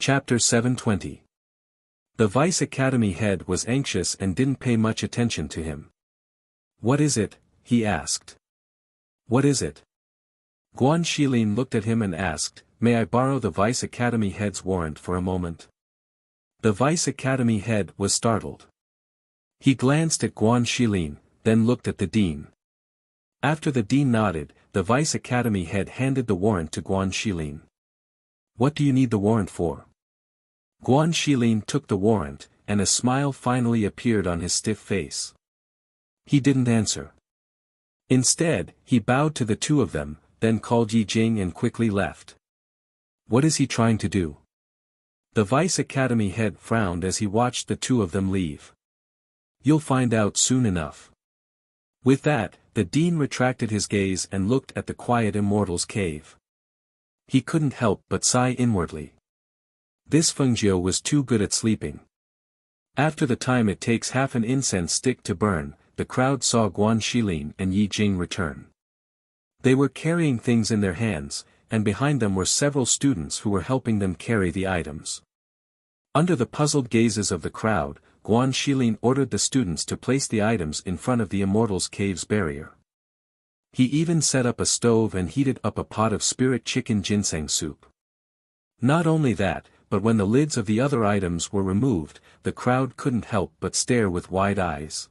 Chapter 720. The Vice Academy head was anxious and didn't pay much attention to him. "What is it?" he asked. "What is it?" Guan Shilin looked at him and asked, "May I borrow the Vice Academy head's warrant for a moment?" The Vice Academy head was startled. He glanced at Guan Shilin, then looked at the dean. After the dean nodded, the Vice Academy head handed the warrant to Guan Shilin. "What do you need the warrant for?" Guan Shilin took the warrant, and a smile finally appeared on his stiff face. He didn't answer. Instead, he bowed to the two of them, then called Yi Jing and quickly left. What is he trying to do? The Vice Academy head frowned as he watched the two of them leave. You'll find out soon enough. With that, the dean retracted his gaze and looked at the quiet immortal's cave. He couldn't help but sigh inwardly. This Fengjiu was too good at sleeping. After the time it takes half an incense stick to burn, the crowd saw Guan Shilin and Yi Jing return. They were carrying things in their hands, and behind them were several students who were helping them carry the items. Under the puzzled gazes of the crowd, Guan Shilin ordered the students to place the items in front of the immortal's cave's barrier. He even set up a stove and heated up a pot of spirit chicken ginseng soup. Not only that, but when the lids of the other items were removed, the crowd couldn't help but stare with wide eyes.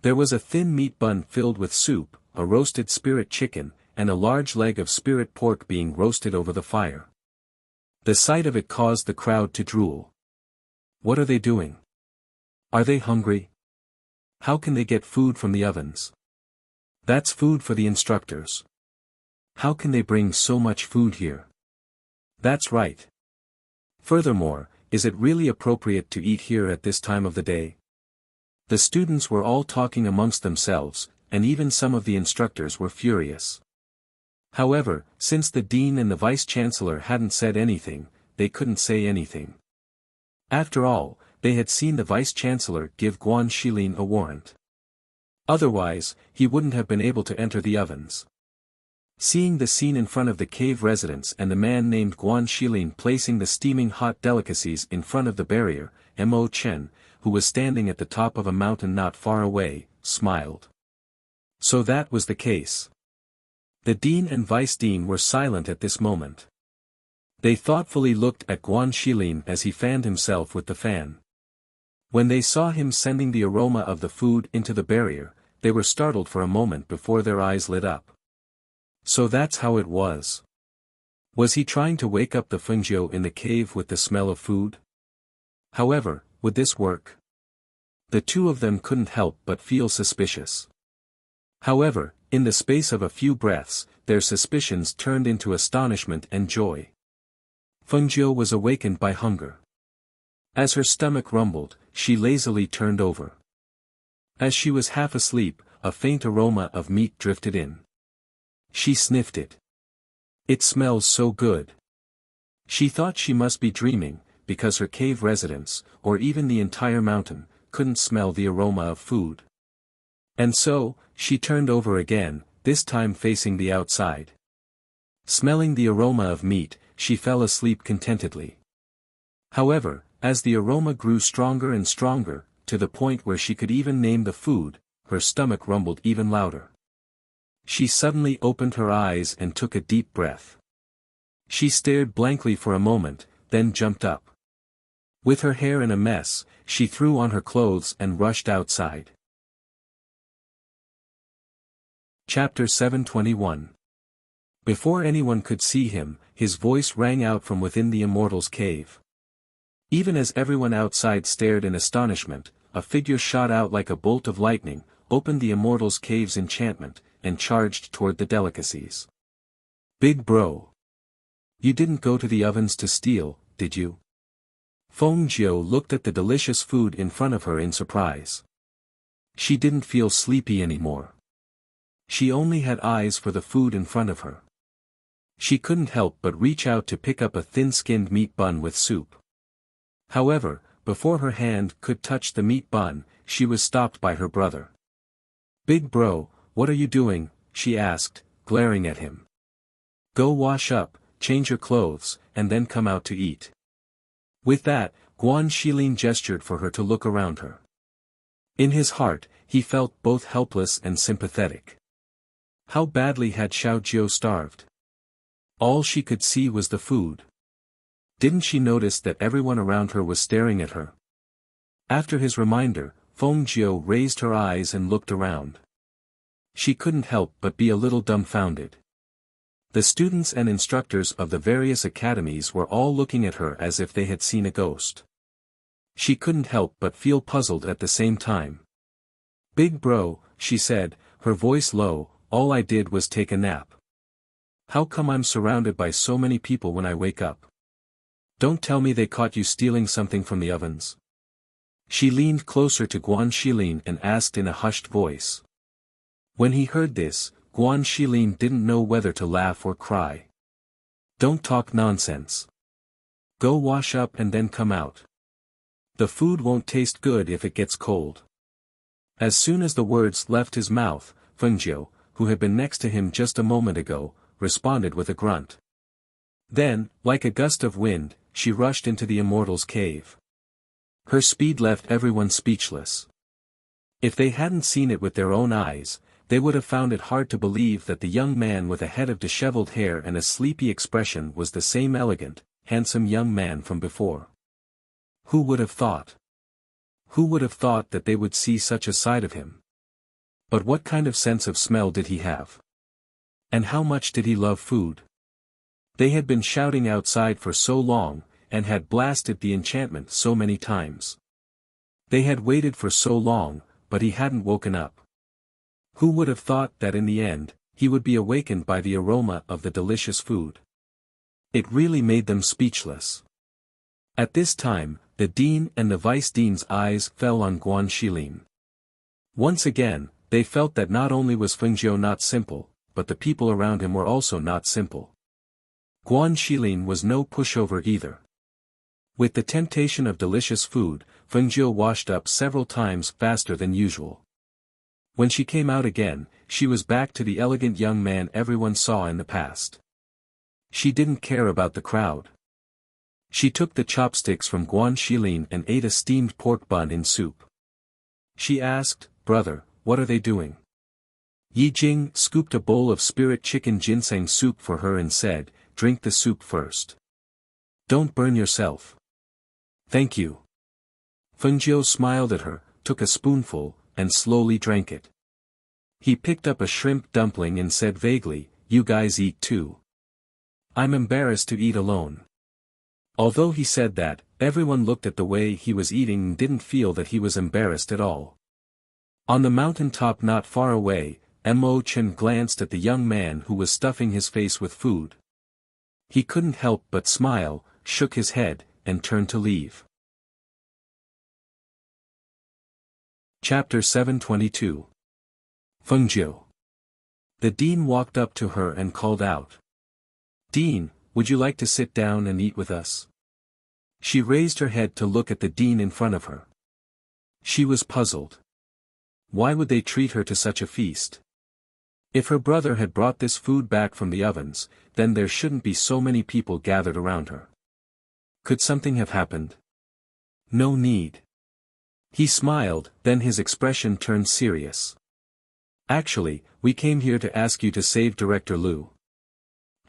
There was a thin meat bun filled with soup, a roasted spirit chicken, and a large leg of spirit pork being roasted over the fire. The sight of it caused the crowd to drool. What are they doing? Are they hungry? How can they get food from the ovens? That's food for the instructors. How can they bring so much food here? That's right. Furthermore, is it really appropriate to eat here at this time of the day? The students were all talking amongst themselves, and even some of the instructors were furious. However, since the dean and the vice-chancellor hadn't said anything, they couldn't say anything. After all, they had seen the vice-chancellor give Guan Shilin a warrant. Otherwise, he wouldn't have been able to enter the ovens. Seeing the scene in front of the cave residence and the man named Guan Shilin placing the steaming hot delicacies in front of the barrier, Mo Chen, who was standing at the top of a mountain not far away, smiled. So that was the case. The dean and vice-dean were silent at this moment. They thoughtfully looked at Guan Shilin as he fanned himself with the fan. When they saw him sending the aroma of the food into the barrier, they were startled for a moment before their eyes lit up. So that's how it was. Was he trying to wake up the Fengjiu in the cave with the smell of food? However, would this work? The two of them couldn't help but feel suspicious. However, in the space of a few breaths, their suspicions turned into astonishment and joy. Fengjiu was awakened by hunger. As her stomach rumbled, she lazily turned over. As she was half asleep, a faint aroma of meat drifted in. She sniffed it. It smells so good. She thought she must be dreaming, because her cave residence, or even the entire mountain, couldn't smell the aroma of food. And so, she turned over again, this time facing the outside. Smelling the aroma of meat, she fell asleep contentedly. However, as the aroma grew stronger and stronger, to the point where she could even name the food, her stomach rumbled even louder. She suddenly opened her eyes and took a deep breath. She stared blankly for a moment, then jumped up. With her hair in a mess, she threw on her clothes and rushed outside. Chapter 721. Before anyone could see him, his voice rang out from within the immortal's cave. Even as everyone outside stared in astonishment, a figure shot out like a bolt of lightning, opened the immortal's cave's enchantment, and charged toward the delicacies. Big bro. You didn't go to the ovens to steal, did you? Fengjiu looked at the delicious food in front of her in surprise. She didn't feel sleepy anymore. She only had eyes for the food in front of her. She couldn't help but reach out to pick up a thin-skinned meat bun with soup. However, before her hand could touch the meat bun, she was stopped by her brother. Big bro, what are you doing? She asked, glaring at him. Go wash up, change your clothes, and then come out to eat. With that, Guan Xilin gestured for her to look around her. In his heart, he felt both helpless and sympathetic. How badly had Xiao Jiu starved? All she could see was the food. Didn't she notice that everyone around her was staring at her? After his reminder, Feng Jiu raised her eyes and looked around. She couldn't help but be a little dumbfounded. The students and instructors of the various academies were all looking at her as if they had seen a ghost. She couldn't help but feel puzzled at the same time. "Big bro," she said, her voice low, "all I did was take a nap. How come I'm surrounded by so many people when I wake up? Don't tell me they caught you stealing something from the ovens." She leaned closer to Guan Xilin and asked in a hushed voice. When he heard this, Guan Xilin didn't know whether to laugh or cry. "Don't talk nonsense. Go wash up and then come out. The food won't taste good if it gets cold." As soon as the words left his mouth, Feng Jiu, who had been next to him just a moment ago, responded with a grunt. Then, like a gust of wind, she rushed into the immortal's cave. Her speed left everyone speechless. If they hadn't seen it with their own eyes, they would have found it hard to believe that the young man with a head of disheveled hair and a sleepy expression was the same elegant, handsome young man from before. Who would have thought? Who would have thought that they would see such a side of him? But what kind of sense of smell did he have? And how much did he love food? They had been shouting outside for so long, and had blasted the enchantment so many times. They had waited for so long, but he hadn't woken up. Who would have thought that in the end, he would be awakened by the aroma of the delicious food? It really made them speechless. At this time, the dean and the vice-dean's eyes fell on Guan Xilin. Once again, they felt that not only was Feng Jiu not simple, but the people around him were also not simple. Guan Xilin was no pushover either. With the temptation of delicious food, Feng Jiu washed up several times faster than usual. When she came out again, she was back to the elegant young man everyone saw in the past. She didn't care about the crowd. She took the chopsticks from Guan Xilin and ate a steamed pork bun in soup. She asked, "Brother, what are they doing?" Yi Jing scooped a bowl of spirit chicken ginseng soup for her and said, "Drink the soup first. Don't burn yourself." "Thank you." Feng Jiu smiled at her, took a spoonful, and slowly drank it. He picked up a shrimp dumpling and said vaguely, "You guys eat too." "I'm embarrassed to eat alone." Although he said that, everyone looked at the way he was eating and didn't feel that he was embarrassed at all. On the mountain top not far away, Mo Chen glanced at the young man who was stuffing his face with food. He couldn't help but smile, shook his head, and turned to leave. Chapter 722. Feng Jiu. The dean walked up to her and called out. "Dean, would you like to sit down and eat with us?" She raised her head to look at the dean in front of her. She was puzzled. Why would they treat her to such a feast? If her brother had brought this food back from the ovens, then there shouldn't be so many people gathered around her. Could something have happened? No need. He smiled, then his expression turned serious. "Actually, we came here to ask you to save Director Liu.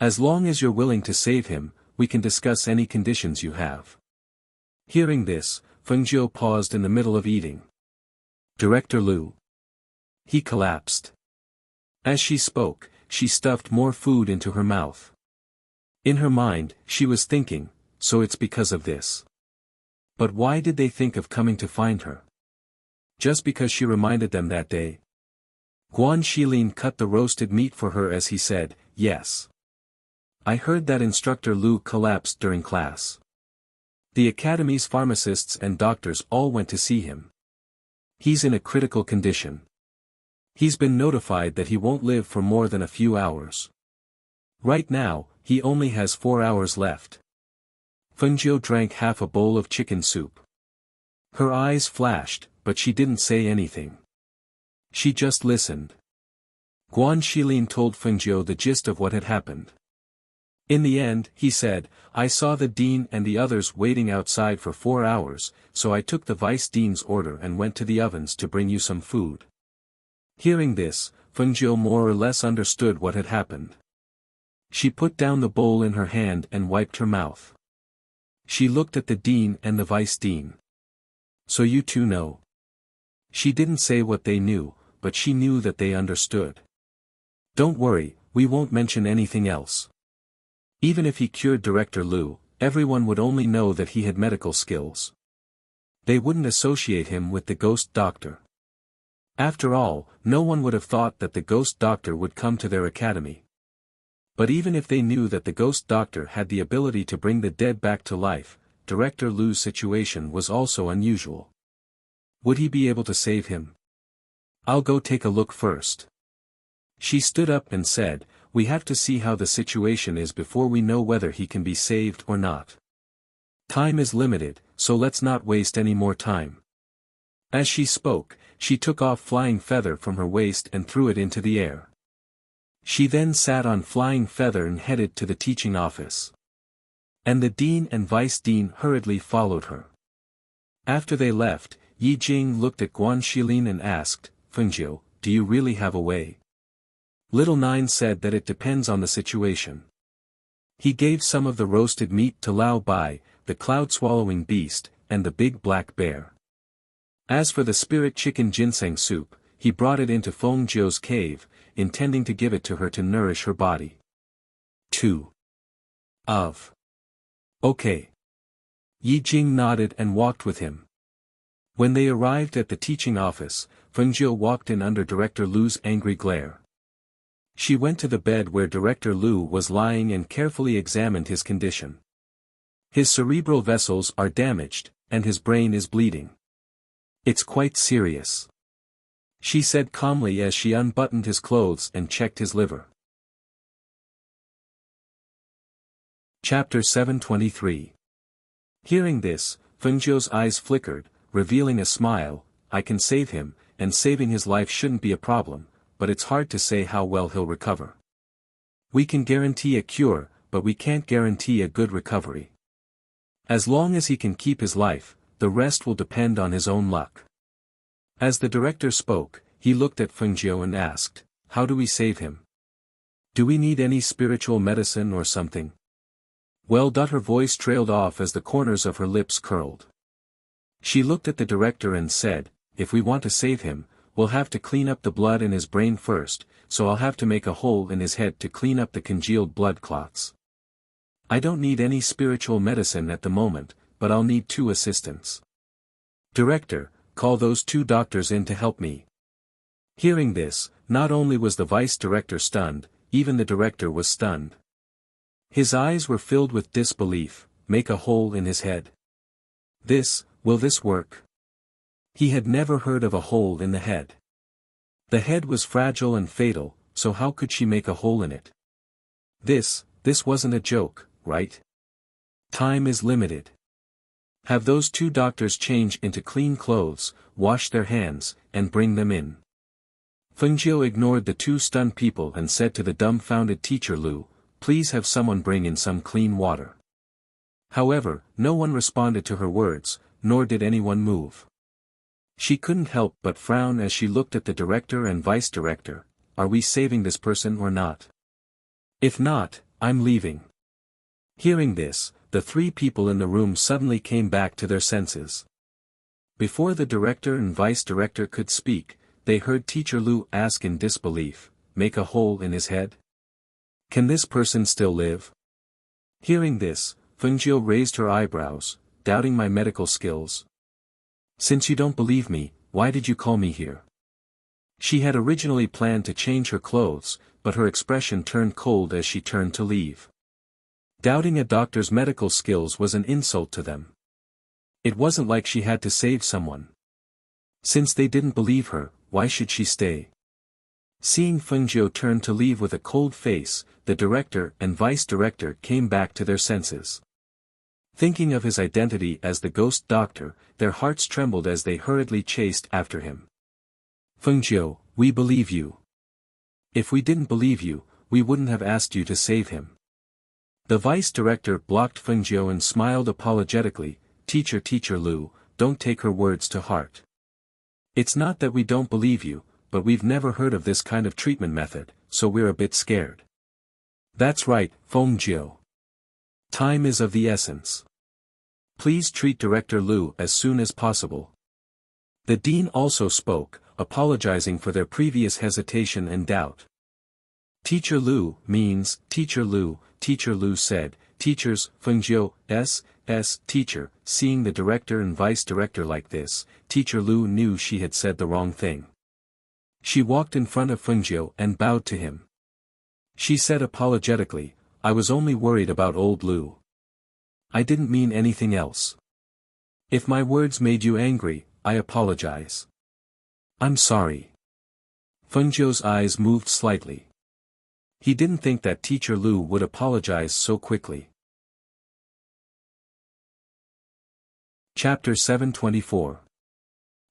As long as you're willing to save him, we can discuss any conditions you have." Hearing this, Feng Jiu paused in the middle of eating. "Director Liu?" He collapsed. As she spoke, she stuffed more food into her mouth. In her mind, she was thinking, so it's because of this. But why did they think of coming to find her? Just because she reminded them that day? Guan Xilin cut the roasted meat for her as he said, "Yes. I heard that Instructor Liu collapsed during class. The academy's pharmacists and doctors all went to see him. He's in a critical condition. He's been notified that he won't live for more than a few hours. Right now, he only has 4 hours left." Feng Jiu drank half a bowl of chicken soup. Her eyes flashed, but she didn't say anything. She just listened. Guan Xilin told Feng Jiu the gist of what had happened. In the end, he said, I saw the dean and the others waiting outside for 4 hours, so I took the vice dean's order and went to the ovens to bring you some food. Hearing this, Fengjiu more or less understood what had happened. She put down the bowl in her hand and wiped her mouth. She looked at the dean and the vice dean. So you two know. She didn't say what they knew, but she knew that they understood. Don't worry, we won't mention anything else. Even if he cured Director Liu, everyone would only know that he had medical skills. They wouldn't associate him with the ghost doctor. After all, no one would have thought that the ghost doctor would come to their academy. But even if they knew that the ghost doctor had the ability to bring the dead back to life, Director Liu's situation was also unusual. Would he be able to save him? I'll go take a look first. She stood up and said, we have to see how the situation is before we know whether he can be saved or not. Time is limited, so let's not waste any more time. As she spoke, she took off Flying Feather from her waist and threw it into the air. She then sat on Flying Feather and headed to the teaching office. And the dean and vice dean hurriedly followed her. After they left, Yi Jing looked at Guan Shilin and asked, Fengjiu, do you really have a way? Little Nine said that it depends on the situation. He gave some of the roasted meat to Lao Bai, the cloud-swallowing beast, and the big black bear. As for the spirit chicken ginseng soup, he brought it into Feng Jiu's cave, intending to give it to her to nourish her body. 2. Okay. Yi Jing nodded and walked with him. When they arrived at the teaching office, Feng Jiu walked in under Director Liu's angry glare. She went to the bed where Director Liu was lying and carefully examined his condition. His cerebral vessels are damaged, and his brain is bleeding. It's quite serious. She said calmly as she unbuttoned his clothes and checked his liver. Chapter 723. Hearing this, Fengjiu's eyes flickered, revealing a smile. I can save him, and saving his life shouldn't be a problem, but it's hard to say how well he'll recover. We can guarantee a cure, but we can't guarantee a good recovery. As long as he can keep his life, the rest will depend on his own luck. As the director spoke, he looked at Fengjiu and asked, how do we save him? Do we need any spiritual medicine or something? Well, her voice trailed off as the corners of her lips curled. She looked at the director and said, if we want to save him, we'll have to clean up the blood in his brain first, so I'll have to make a hole in his head to clean up the congealed blood clots. I don't need any spiritual medicine at the moment, but I'll need 2 assistants. Director, call those 2 doctors in to help me. Hearing this, not only was the vice director stunned, even the director was stunned. His eyes were filled with disbelief. Make a hole in his head. Will this work? He had never heard of a hole in the head. The head was fragile and fatal, so how could she make a hole in it? This wasn't a joke, right? Time is limited. Have those 2 doctors change into clean clothes, wash their hands, and bring them in. Fengjiu ignored the 2 stunned people and said to the dumbfounded teacher Liu, please have someone bring in some clean water. However, no one responded to her words, nor did anyone move. She couldn't help but frown as she looked at the director and vice director. Are we saving this person or not? If not, I'm leaving. Hearing this, the 3 people in the room suddenly came back to their senses. Before the director and vice director could speak, they heard teacher Liu ask in disbelief, make a hole in his head? Can this person still live? Hearing this, Fengjiu raised her eyebrows, doubting my medical skills. Since you don't believe me, why did you call me here? She had originally planned to change her clothes, but her expression turned cold as she turned to leave. Doubting a doctor's medical skills was an insult to them. It wasn't like she had to save someone. Since they didn't believe her, why should she stay? Seeing Fengjiu turn to leave with a cold face, the director and vice director came back to their senses. Thinking of his identity as the ghost doctor, their hearts trembled as they hurriedly chased after him. Fengjiu, we believe you. If we didn't believe you, we wouldn't have asked you to save him. The vice director blocked Fengjiu and smiled apologetically, Teacher Lu, don't take her words to heart. It's not that we don't believe you, but we've never heard of this kind of treatment method, so we're a bit scared. That's right, Fengjiu. Time is of the essence. Please treat Director Lu as soon as possible. The dean also spoke, apologizing for their previous hesitation and doubt. Teacher Lu means, Teacher Lu said, teachers, Fengjiu, teacher. Seeing the director and vice director like this, Teacher Lu knew she had said the wrong thing. She walked in front of Fengjiu and bowed to him. She said apologetically, I was only worried about old Lu. I didn't mean anything else. If my words made you angry, I apologize. I'm sorry. Fengjiu's eyes moved slightly. He didn't think that Teacher Lu would apologize so quickly. Chapter 724.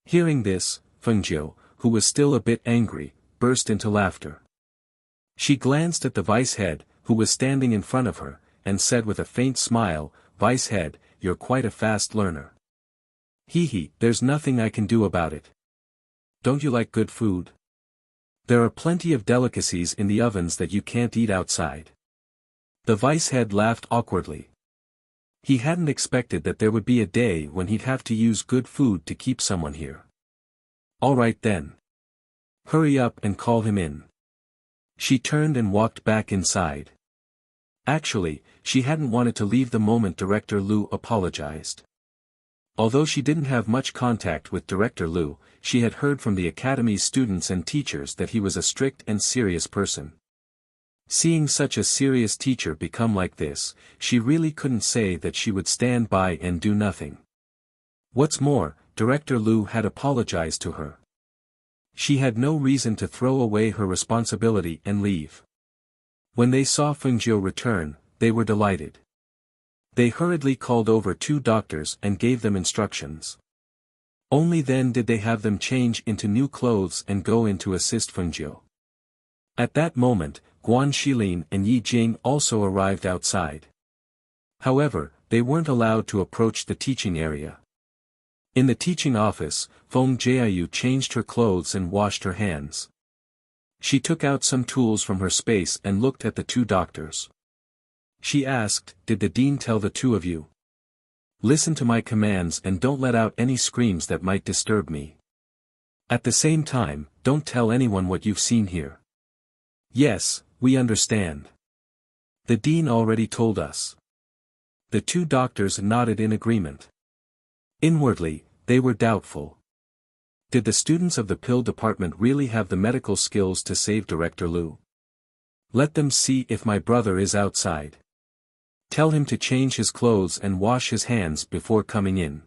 Hearing this, Fengjiu, who was still a bit angry, burst into laughter. She glanced at the vice head, who was standing in front of her, and said with a faint smile, Vice head, you're quite a fast learner. There's nothing I can do about it. Don't you like good food? There are plenty of delicacies in the ovens that you can't eat outside. The vice head laughed awkwardly. He hadn't expected that there would be a day when he'd have to use good food to keep someone here. All right then. Hurry up and call him in. She turned and walked back inside. Actually, she hadn't wanted to leave the moment Director Lu apologized. Although she didn't have much contact with Director Lu, she had heard from the academy's students and teachers that he was a strict and serious person. Seeing such a serious teacher become like this, she really couldn't say that she would stand by and do nothing. What's more, Director Lu had apologized to her. She had no reason to throw away her responsibility and leave. When they saw Fengjiu return, they were delighted. They hurriedly called over 2 doctors and gave them instructions. Only then did they have them change into new clothes and go in to assist Fengjiu. At that moment, Guan Shilin and Yi Jing also arrived outside. However, they weren't allowed to approach the teaching area. In the teaching office, Feng Jiayu changed her clothes and washed her hands. She took out some tools from her space and looked at the 2 doctors. She asked, Did the dean tell the 2 of you? Listen to my commands and don't let out any screams that might disturb me. At the same time, don't tell anyone what you've seen here. Yes, we understand. The dean already told us. The 2 doctors nodded in agreement. Inwardly, they were doubtful. Did the students of the pill department really have the medical skills to save Director Lu? Let them see if my brother is outside. Tell him to change his clothes and wash his hands before coming in.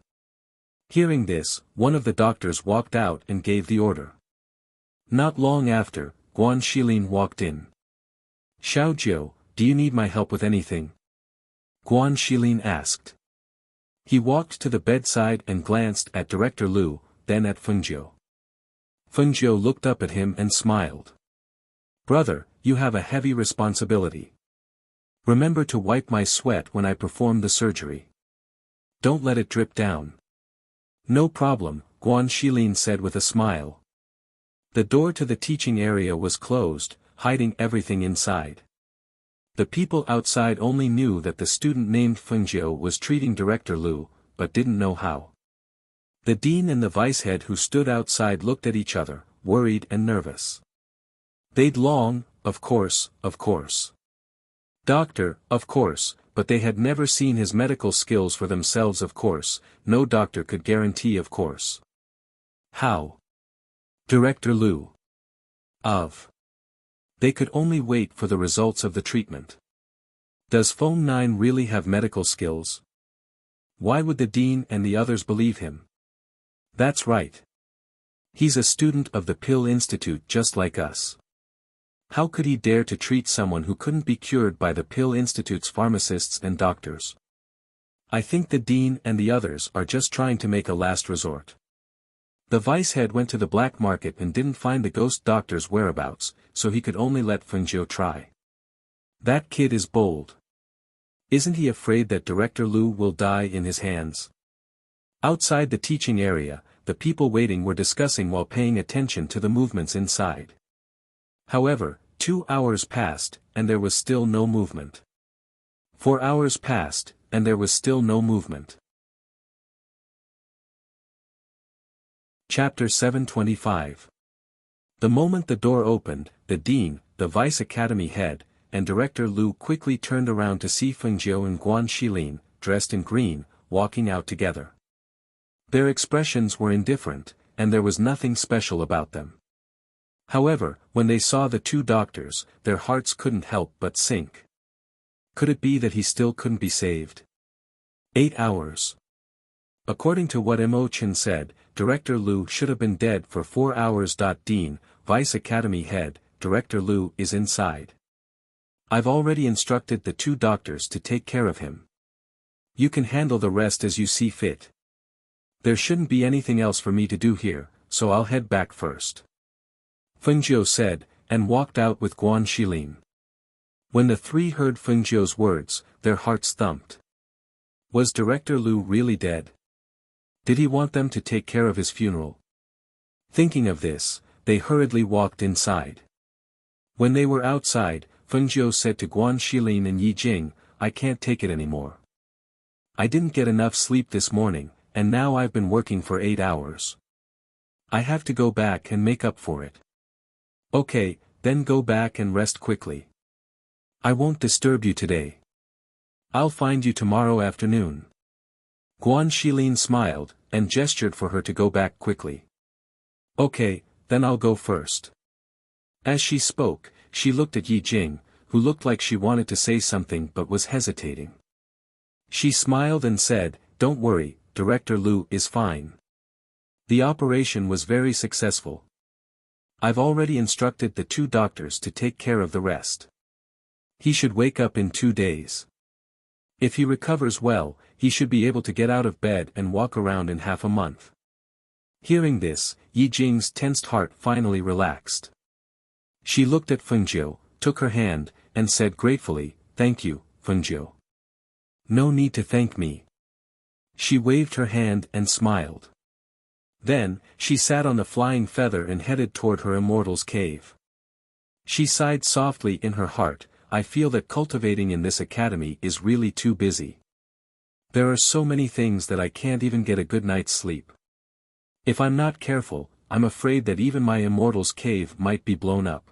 Hearing this, one of the doctors walked out and gave the order. Not long after, Guan Shilin walked in. Xiaojiu, do you need my help with anything? Guan Shilin asked. He walked to the bedside and glanced at Director Lu, then at Fengjiu. Fengjiu looked up at him and smiled. Brother, you have a heavy responsibility. Remember to wipe my sweat when I perform the surgery. Don't let it drip down. No problem, Guan Shilin said with a smile. The door to the teaching area was closed, hiding everything inside. The people outside only knew that the student named Fengjiu was treating Director Lu, but didn't know how. The dean and the vice head who stood outside looked at each other, worried and nervous. They'd long, of course. Doctor, of course, but they had never seen his medical skills for themselves of course, no doctor could guarantee of course. How? Director Lu. They could only wait for the results of the treatment. Does Feng 9 really have medical skills? Why would the dean and the others believe him? That's right. He's a student of the Pill Institute just like us. How could he dare to treat someone who couldn't be cured by the Pill Institute's pharmacists and doctors? I think the dean and the others are just trying to make a last resort. The vice head went to the black market and didn't find the ghost doctor's whereabouts, so he could only let Fengjiu try. That kid is bold. Isn't he afraid that Director Lu will die in his hands? Outside the teaching area, the people waiting were discussing while paying attention to the movements inside. However, 2 hours passed, and there was still no movement. 4 hours passed, and there was still no movement. Chapter 725. The moment the door opened, the dean, the vice academy head, and Director Lu quickly turned around to see Fengjiu and Guan Xilin, dressed in green, walking out together. Their expressions were indifferent, and there was nothing special about them. However, when they saw the 2 doctors, their hearts couldn't help but sink. Could it be that he still couldn't be saved? 8 hours. According to what Mo Chen said, Director Lu should have been dead for 4 hours. Dean, Vice Academy Head, Director Lu is inside. I've already instructed the 2 doctors to take care of him. You can handle the rest as you see fit. There shouldn't be anything else for me to do here, so I'll head back first. Fengjiu said, and walked out with Guan Xilin. When the 3 heard Fengjiu's words, their hearts thumped. Was Director Lu really dead? Did he want them to take care of his funeral? Thinking of this, they hurriedly walked inside. When they were outside, Fengjiu said to Guan Xilin and Yi Jing, I can't take it anymore. I didn't get enough sleep this morning, and now I've been working for 8 hours. I have to go back and make up for it. Okay, then go back and rest quickly. I won't disturb you today. I'll find you tomorrow afternoon. Guan Xilin smiled, and gestured for her to go back quickly. Okay, then I'll go first. As she spoke, she looked at Yi Jing, who looked like she wanted to say something but was hesitating. She smiled and said, Don't worry, Director Lu is fine. The operation was very successful. I've already instructed the 2 doctors to take care of the rest. He should wake up in 2 days. If he recovers well, he should be able to get out of bed and walk around in half a month. Hearing this, Yi Jing's tensed heart finally relaxed. She looked at Fengjiu, took her hand, and said gratefully, Thank you, Fengjiu. No need to thank me. She waved her hand and smiled. Then, she sat on the flying feather and headed toward her immortal's cave. She sighed softly in her heart, I feel that cultivating in this academy is really too busy. There are so many things that I can't even get a good night's sleep. If I'm not careful, I'm afraid that even my immortal's cave might be blown up.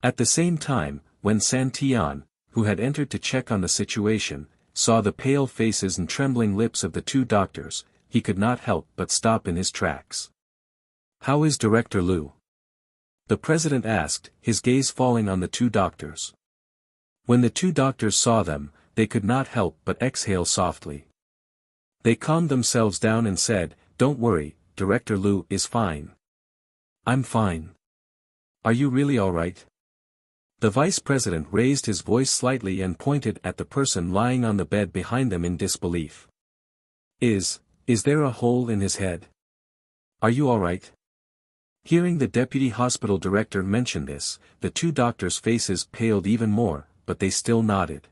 At the same time, when San Tian, who had entered to check on the situation, saw the pale faces and trembling lips of the 2 doctors, he could not help but stop in his tracks. How is Director Lu? The president asked, his gaze falling on the 2 doctors. When the 2 doctors saw them, they could not help but exhale softly. They calmed themselves down and said, Don't worry, Director Lu is fine. I'm fine. Are you really all right? The vice president raised his voice slightly and pointed at the person lying on the bed behind them in disbelief. Is there a hole in his head? Are you all right? Hearing the deputy hospital director mention this, the 2 doctors' faces paled even more, but they still nodded.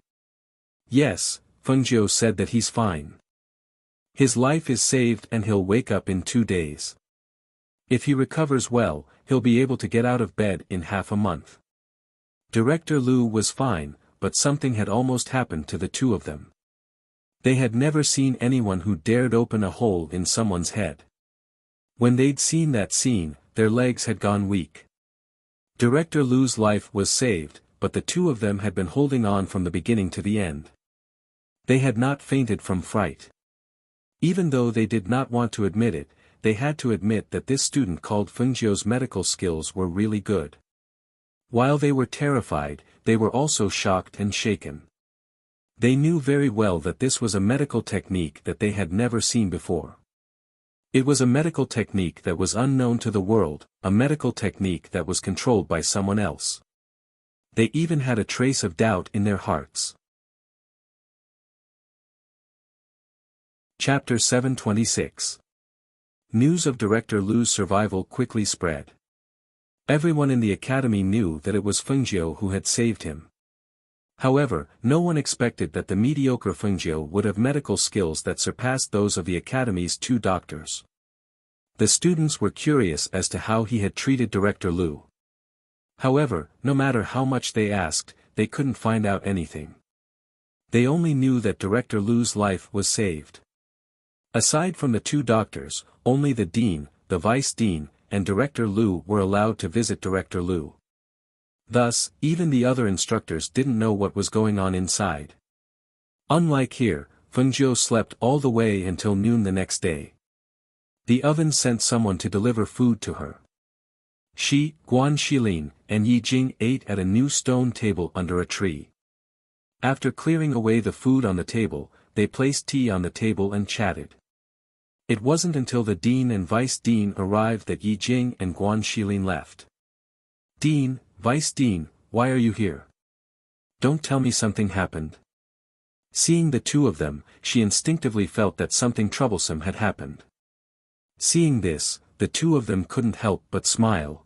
Yes, Fengjiu said that he's fine. His life is saved and he'll wake up in 2 days. If he recovers well, he'll be able to get out of bed in half a month. Director Lu was fine, but something had almost happened to the 2 of them. They had never seen anyone who dared open a hole in someone's head. When they'd seen that scene, their legs had gone weak. Director Lu's life was saved, but the 2 of them had been holding on from the beginning to the end. They had not fainted from fright. Even though they did not want to admit it, they had to admit that this student called Fengjiu's medical skills were really good. While they were terrified, they were also shocked and shaken. They knew very well that this was a medical technique that they had never seen before. It was a medical technique that was unknown to the world, a medical technique that was controlled by someone else. They even had a trace of doubt in their hearts. Chapter 726. News of Director Lu's survival quickly spread. Everyone in the academy knew that it was Fengjiu who had saved him. However, no one expected that the mediocre Fengjiu would have medical skills that surpassed those of the academy's 2 doctors. The students were curious as to how he had treated Director Liu. However, no matter how much they asked, they couldn't find out anything. They only knew that Director Liu's life was saved. Aside from the 2 doctors, only the dean, the vice dean, and Director Liu were allowed to visit Director Liu. Thus, even the other instructors didn't know what was going on inside. Unlike here, Fengjiu slept all the way until noon the next day. The oven sent someone to deliver food to her. She, Guan Xilin, and Yi Jing ate at a new stone table under a tree. After clearing away the food on the table, they placed tea on the table and chatted. It wasn't until the dean and vice dean arrived that Yi Jing and Guan Xilin left. "Dean, Vice Dean, why are you here? Don't tell me something happened." Seeing the 2 of them, she instinctively felt that something troublesome had happened. Seeing this, the 2 of them couldn't help but smile.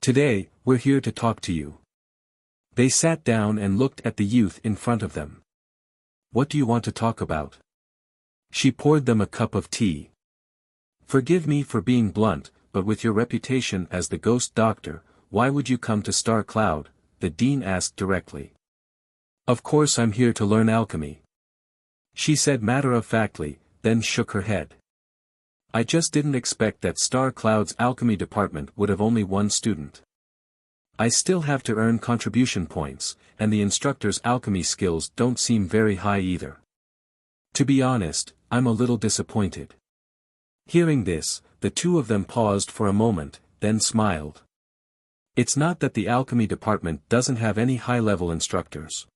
"Today, we're here to talk to you." They sat down and looked at the youth in front of them. "What do you want to talk about?" She poured them a cup of tea. "Forgive me for being blunt, but with your reputation as the ghost doctor, why would you come to Star Cloud?" the dean asked directly. "Of course I'm here to learn alchemy," she said matter-of-factly, then shook her head. "I just didn't expect that Star Cloud's alchemy department would have only 1 student. I still have to earn contribution points, and the instructor's alchemy skills don't seem very high either. To be honest, I'm a little disappointed." Hearing this, the 2 of them paused for a moment, then smiled. It's not that the alchemy department doesn't have any high-level instructors.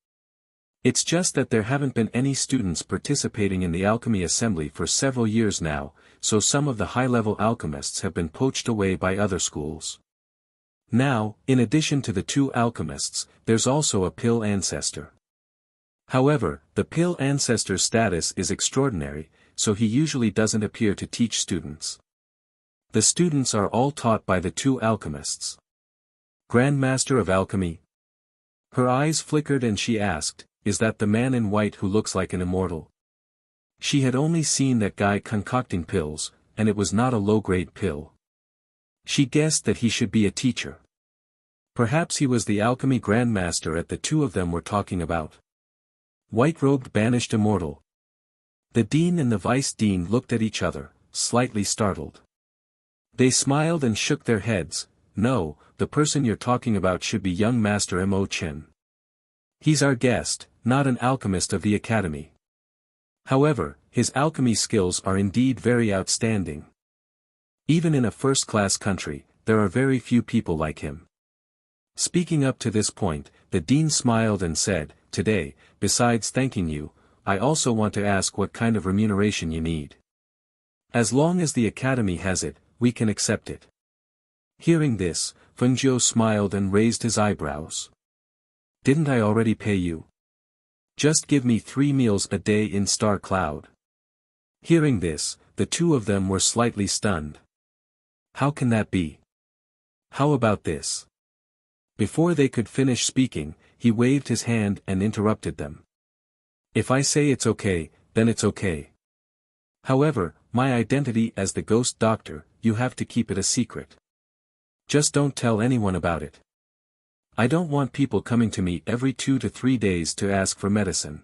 It's just that there haven't been any students participating in the alchemy assembly for several years now, so some of the high-level alchemists have been poached away by other schools. Now, in addition to the 2 alchemists, there's also a pill ancestor. However, the pill ancestor's status is extraordinary, so he usually doesn't appear to teach students. The students are all taught by the 2 alchemists. "Grandmaster of Alchemy?" Her eyes flickered and she asked, "Is that the man in white who looks like an immortal?" She had only seen that guy concocting pills, and it was not a low-grade pill. She guessed that he should be a teacher. Perhaps he was the alchemy grandmaster that the 2 of them were talking about. White-robed banished immortal. The dean and the vice dean looked at each other, slightly startled. They smiled and shook their heads. "No, the person you're talking about should be young Master Mo Chen. He's our guest, not an alchemist of the academy. However, his alchemy skills are indeed very outstanding. Even in a first-class country, there are very few people like him." Speaking up to this point, the dean smiled and said, "Today, besides thanking you, I also want to ask what kind of remuneration you need. As long as the academy has it, we can accept it." Hearing this, Fengjiu smiled and raised his eyebrows. "Didn't I already pay you? Just give me 3 meals a day in Star Cloud." Hearing this, the 2 of them were slightly stunned. "How can that be? How about this?" Before they could finish speaking, he waved his hand and interrupted them. "If I say it's okay, then it's okay. However, my identity as the ghost doctor, you have to keep it a secret. Just don't tell anyone about it. I don't want people coming to me every 2 to 3 days to ask for medicine."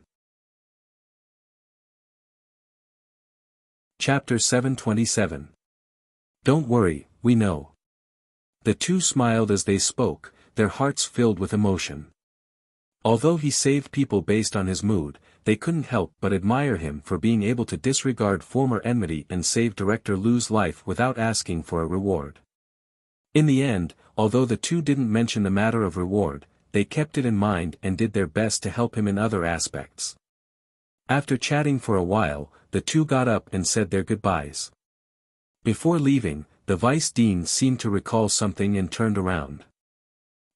Chapter 727. "Don't worry, we know." The 2 smiled as they spoke, their hearts filled with emotion. Although he saved people based on his mood, they couldn't help but admire him for being able to disregard former enmity and save Director Liu's life without asking for a reward. In the end, although the 2 didn't mention the matter of reward, they kept it in mind and did their best to help him in other aspects. After chatting for a while, the 2 got up and said their goodbyes. Before leaving, the vice dean seemed to recall something and turned around.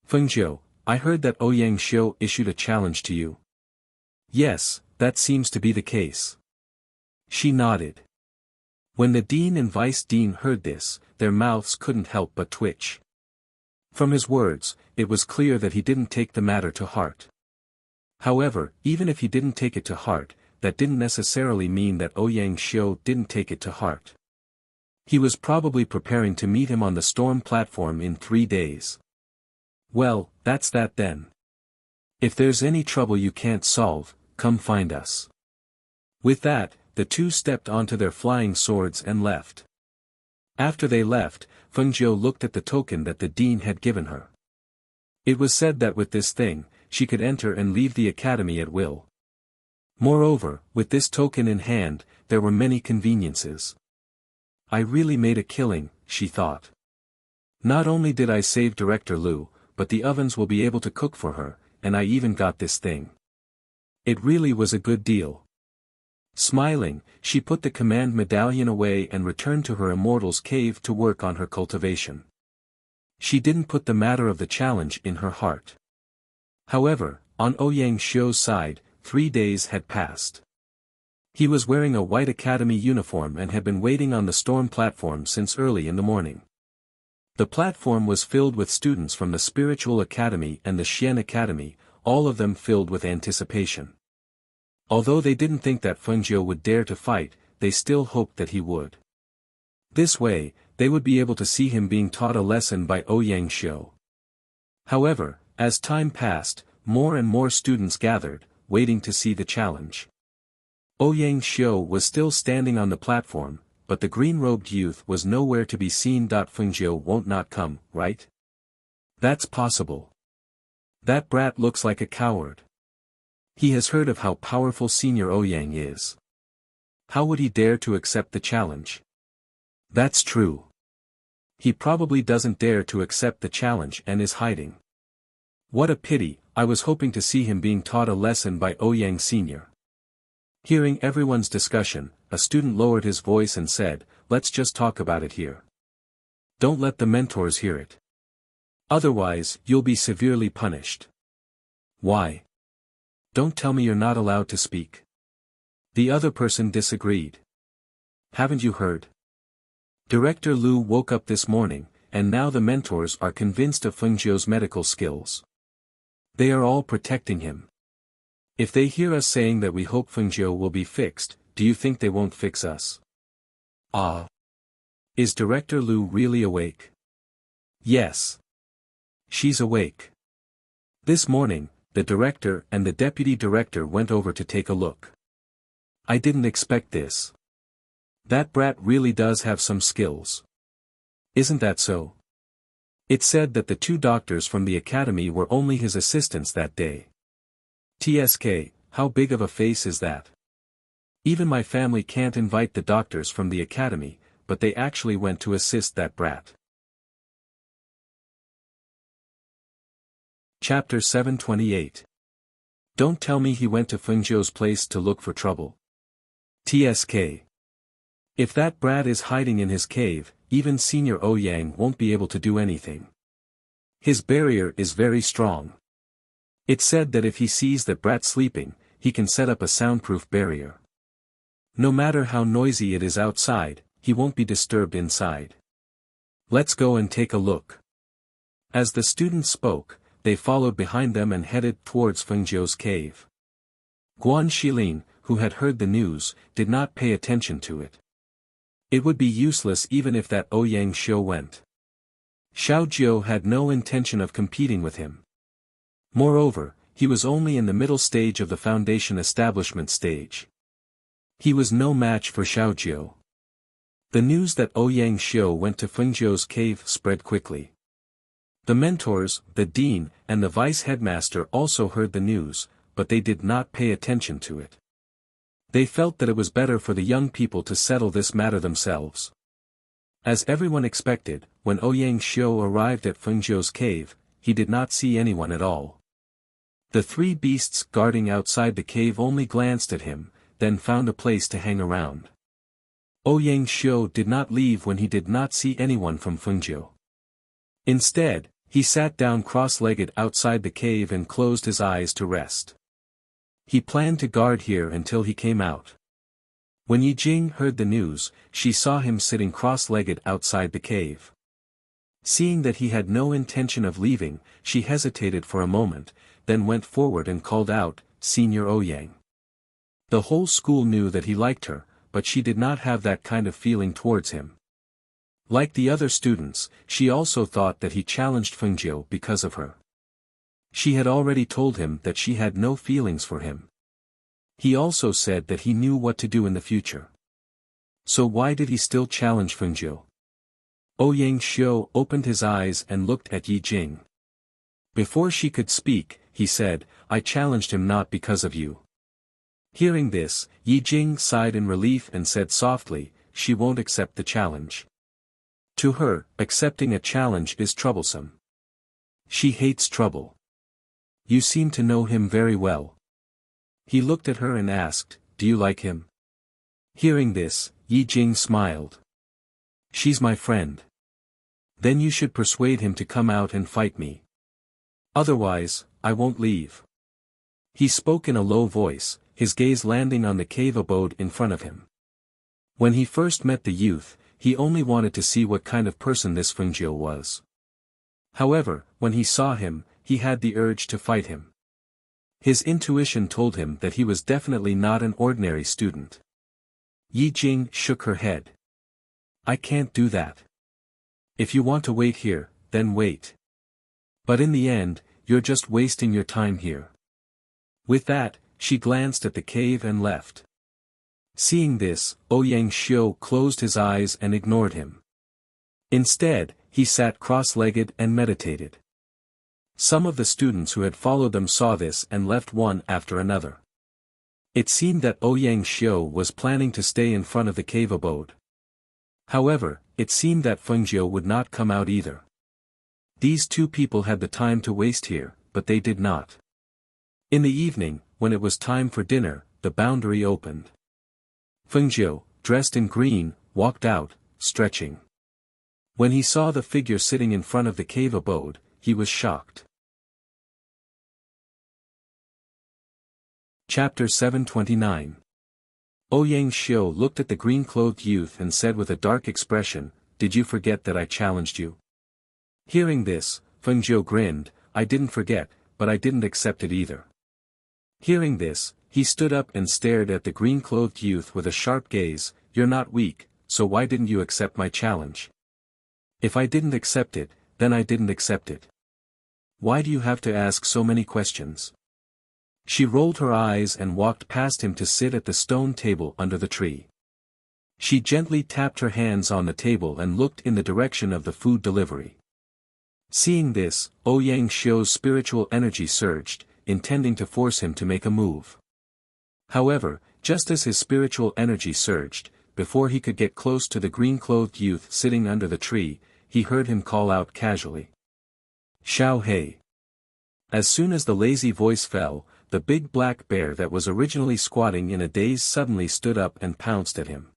"Fengjiu, I heard that Ouyang Xiu issued a challenge to you." "Yes, that seems to be the case." She nodded. When the dean and vice dean heard this, their mouths couldn't help but twitch. From his words, it was clear that he didn't take the matter to heart. However, even if he didn't take it to heart, that didn't necessarily mean that Ouyang Xiu didn't take it to heart. He was probably preparing to meet him on the storm platform in 3 days. Well, that's that then. If there's any trouble you can't solve, come find us. With that, the two stepped onto their flying swords and left. After they left, Feng Jiu looked at the token that the dean had given her. It was said that with this thing, she could enter and leave the academy at will. Moreover, with this token in hand, there were many conveniences. I really made a killing, she thought. Not only did I save Director Liu, but the ovens will be able to cook for her, and I even got this thing. It really was a good deal. Smiling, she put the command medallion away and returned to her immortal's cave to work on her cultivation. She didn't put the matter of the challenge in her heart. However, on Ouyang Xiu's side, 3 days had passed. He was wearing a white academy uniform and had been waiting on the storm platform since early in the morning. The platform was filled with students from the Spiritual Academy and the Xian Academy, all of them filled with anticipation. Although they didn't think that Feng Jiu would dare to fight, they still hoped that he would. This way, they would be able to see him being taught a lesson by Ouyang Xiu. However, as time passed, more and more students gathered, waiting to see the challenge. Ouyang Xiu was still standing on the platform, but the green-robed youth was nowhere to be seen. Feng Jiu won't not come, right? That's possible. That brat looks like a coward. He has heard of how powerful Senior Ouyang is. How would he dare to accept the challenge? That's true. He probably doesn't dare to accept the challenge and is hiding. What a pity, I was hoping to see him being taught a lesson by Ouyang Senior. Hearing everyone's discussion, a student lowered his voice and said, let's just talk about it here. Don't let the mentors hear it. Otherwise, you'll be severely punished. Why? Don't tell me you're not allowed to speak. The other person disagreed. Haven't you heard? Director Liu woke up this morning, and now the mentors are convinced of Feng Jiu's medical skills. They are all protecting him. If they hear us saying that we hope Feng Jiu will be fixed, do you think they won't fix us? Ah. Is Director Liu really awake? Yes. She's awake. This morning, the director and the deputy director went over to take a look. I didn't expect this. That brat really does have some skills. Isn't that so? It said that the 2 doctors from the academy were only his assistants that day. TSK, how big of a face is that? Even my family can't invite the doctors from the academy, but they actually went to assist that brat. Chapter 728. Don't tell me he went to Feng Jiu's place to look for trouble. TSK. If that brat is hiding in his cave, even Senior Ouyang won't be able to do anything. His barrier is very strong. It's said that if he sees that brat sleeping, he can set up a soundproof barrier. No matter how noisy it is outside, he won't be disturbed inside. Let's go and take a look. As the students spoke, they followed behind them and headed towards Feng Jiu's cave. Guan Shilin, who had heard the news, did not pay attention to it. It would be useless even if that Ouyang Xiu went. Xiao Jiu had no intention of competing with him. Moreover, he was only in the middle stage of the foundation establishment stage. He was no match for Xiao Jiu. The news that Ouyang Xiu went to Feng Jiu's cave spread quickly. The mentors, the dean, and the vice-headmaster also heard the news, but they did not pay attention to it. They felt that it was better for the young people to settle this matter themselves. As everyone expected, when Ouyang Xiu arrived at Feng Jiu's cave, he did not see anyone at all. The 3 beasts guarding outside the cave only glanced at him, then found a place to hang around. Ouyang Xiu did not leave when he did not see anyone from Feng Jiu. Instead, he sat down cross-legged outside the cave and closed his eyes to rest. He planned to guard here until he came out. When Yi Jing heard the news, she saw him sitting cross-legged outside the cave. Seeing that he had no intention of leaving, she hesitated for a moment, then went forward and called out, "Senior Ouyang." The whole school knew that he liked her, but she did not have that kind of feeling towards him. Like the other students, she also thought that he challenged Fengjiu because of her. She had already told him that she had no feelings for him. He also said that he knew what to do in the future. So why did he still challenge Fengjiu? Ouyang Xiu opened his eyes and looked at Yi Jing. Before she could speak, he said, "I challenged him not because of you." Hearing this, Yi Jing sighed in relief and said softly, "She won't accept the challenge. To her, accepting a challenge is troublesome. She hates trouble. You seem to know him very well." He looked at her and asked, "Do you like him?" Hearing this, Yi Jing smiled. "She's my friend. Then you should persuade him to come out and fight me. Otherwise, I won't leave." He spoke in a low voice, his gaze landing on the cave abode in front of him. When he first met the youth, he only wanted to see what kind of person this Fengjiu was. However, when he saw him, he had the urge to fight him. His intuition told him that he was definitely not an ordinary student. Yi Jing shook her head. "I can't do that. If you want to wait here, then wait. But in the end, you're just wasting your time here." With that, she glanced at the cave and left. Seeing this, Ouyang Xiu closed his eyes and ignored him. Instead, he sat cross-legged and meditated. Some of the students who had followed them saw this and left one after another. It seemed that Ouyang Xiu was planning to stay in front of the cave abode. However, it seemed that Fengjiu would not come out either. These two people had the time to waste here, but they did not. In the evening, when it was time for dinner, the boundary opened. Fengjiu, dressed in green, walked out, stretching. When he saw the figure sitting in front of the cave abode, he was shocked. Chapter 729. Ouyang Xiu looked at the green-clothed youth and said with a dark expression, "Did you forget that I challenged you?" Hearing this, Fengjiu grinned, "I didn't forget, but I didn't accept it either." Hearing this, he stood up and stared at the green-clothed youth with a sharp gaze, "You're not weak, so why didn't you accept my challenge?" "If I didn't accept it, then I didn't accept it. Why do you have to ask so many questions?" She rolled her eyes and walked past him to sit at the stone table under the tree. She gently tapped her hands on the table and looked in the direction of the food delivery. Seeing this, Ouyang Xiu's spiritual energy surged, intending to force him to make a move. However, just as his spiritual energy surged, before he could get close to the green-clothed youth sitting under the tree, he heard him call out casually, "Xiao Hei." As soon as the lazy voice fell, the big black bear that was originally squatting in a daze suddenly stood up and pounced at him.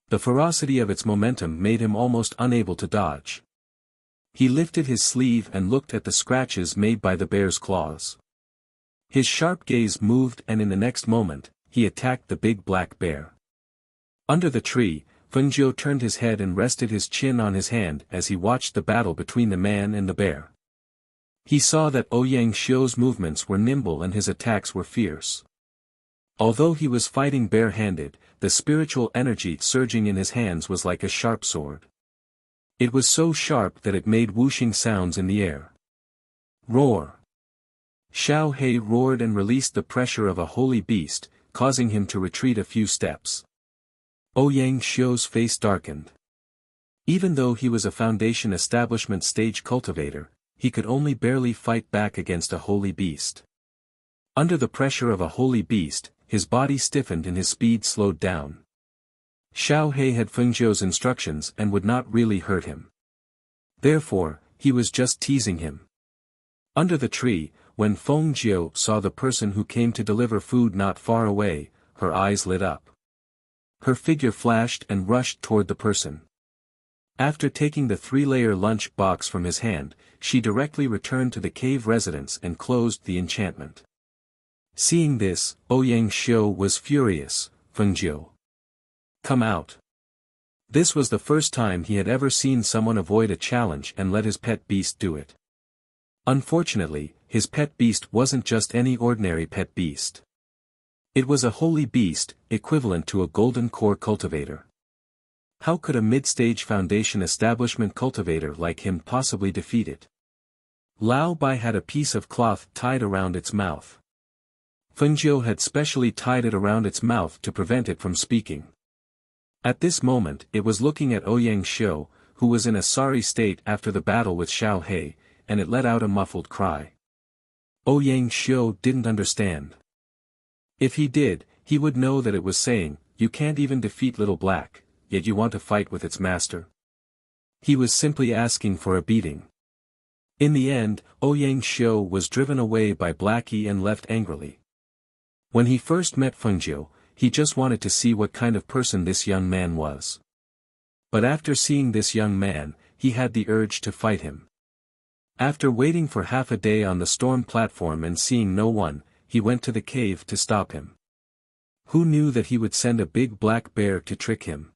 The ferocity of its momentum made him almost unable to dodge. He lifted his sleeve and looked at the scratches made by the bear's claws. His sharp gaze moved and in the next moment, he attacked the big black bear. Under the tree, Fengjiu turned his head and rested his chin on his hand as he watched the battle between the man and the bear. He saw that Ouyang Xiu's movements were nimble and his attacks were fierce. Although he was fighting bare-handed, the spiritual energy surging in his hands was like a sharp sword. It was so sharp that it made whooshing sounds in the air. Roar! Xiao Hei roared and released the pressure of a holy beast, causing him to retreat a few steps. Ouyang Xiu's face darkened. Even though he was a foundation establishment stage cultivator, he could only barely fight back against a holy beast. Under the pressure of a holy beast, his body stiffened and his speed slowed down. Xiao Hei had Fengjiu's instructions and would not really hurt him. Therefore, he was just teasing him. Under the tree, when Fengjiu saw the person who came to deliver food not far away, her eyes lit up. Her figure flashed and rushed toward the person. After taking the 3-layer lunch box from his hand, she directly returned to the cave residence and closed the enchantment. Seeing this, Ouyang Xiu was furious. "Fengjiu, come out." This was the first time he had ever seen someone avoid a challenge and let his pet beast do it. Unfortunately, his pet beast wasn't just any ordinary pet beast. It was a holy beast, equivalent to a golden core cultivator. How could a mid-stage foundation establishment cultivator like him possibly defeat it? Lao Bai had a piece of cloth tied around its mouth. Fengjiu had specially tied it around its mouth to prevent it from speaking. At this moment it was looking at Ouyang Xiu, who was in a sorry state after the battle with Xiao He, and it let out a muffled cry. Ouyang Xiu didn't understand. If he did, he would know that it was saying, "You can't even defeat Little Black, yet you want to fight with its master." He was simply asking for a beating. In the end, Ouyang Xiu was driven away by Blackie and left angrily. When he first met Fengjiu, he just wanted to see what kind of person this young man was. But after seeing this young man, he had the urge to fight him. After waiting for half a day on the storm platform and seeing no one, he went to the cave to stop him. Who knew that he would send a big black bear to trick him?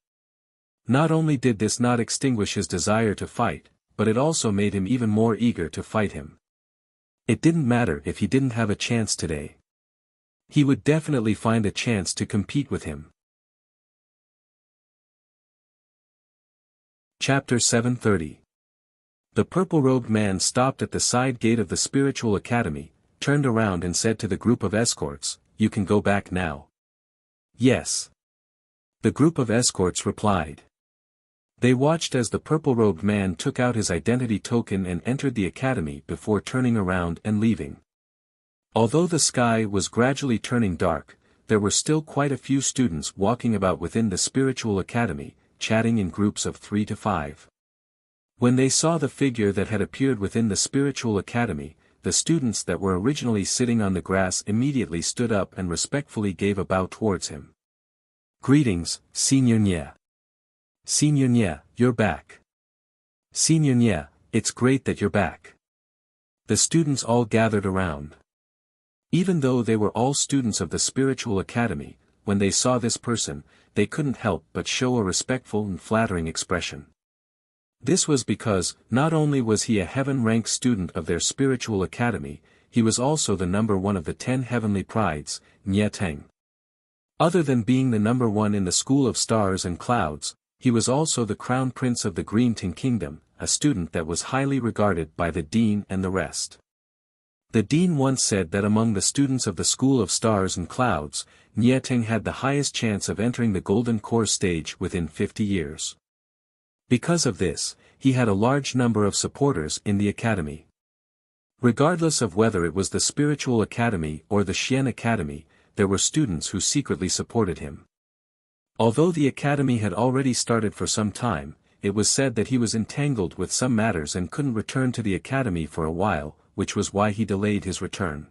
Not only did this not extinguish his desire to fight, but it also made him even more eager to fight him. It didn't matter if he didn't have a chance today. He would definitely find a chance to compete with him. Chapter 730. The purple-robed man stopped at the side gate of the spiritual academy, turned around and said to the group of escorts, "You can go back now." "Yes." The group of escorts replied. They watched as the purple-robed man took out his identity token and entered the academy before turning around and leaving. Although the sky was gradually turning dark, there were still quite a few students walking about within the spiritual academy, chatting in groups of 3 to 5. When they saw the figure that had appeared within the spiritual academy, the students that were originally sitting on the grass immediately stood up and respectfully gave a bow towards him. "Greetings, Senior Nye. Senior Nye, you're back. Senior Nye, it's great that you're back." The students all gathered around. Even though they were all students of the spiritual academy, when they saw this person, they couldn't help but show a respectful and flattering expression. This was because, not only was he a heaven-ranked student of their spiritual academy, he was also the number one of the 10 heavenly prides, Nye Teng. Other than being the number one in the school of stars and clouds, he was also the crown prince of the Green Ting Kingdom, a student that was highly regarded by the dean and the rest. The dean once said that among the students of the school of stars and clouds, Nye Teng had the highest chance of entering the golden core stage within 50 years. Because of this, he had a large number of supporters in the academy. Regardless of whether it was the spiritual academy or the Xian Academy, there were students who secretly supported him. Although the academy had already started for some time, it was said that he was entangled with some matters and couldn't return to the academy for a while, which was why he delayed his return.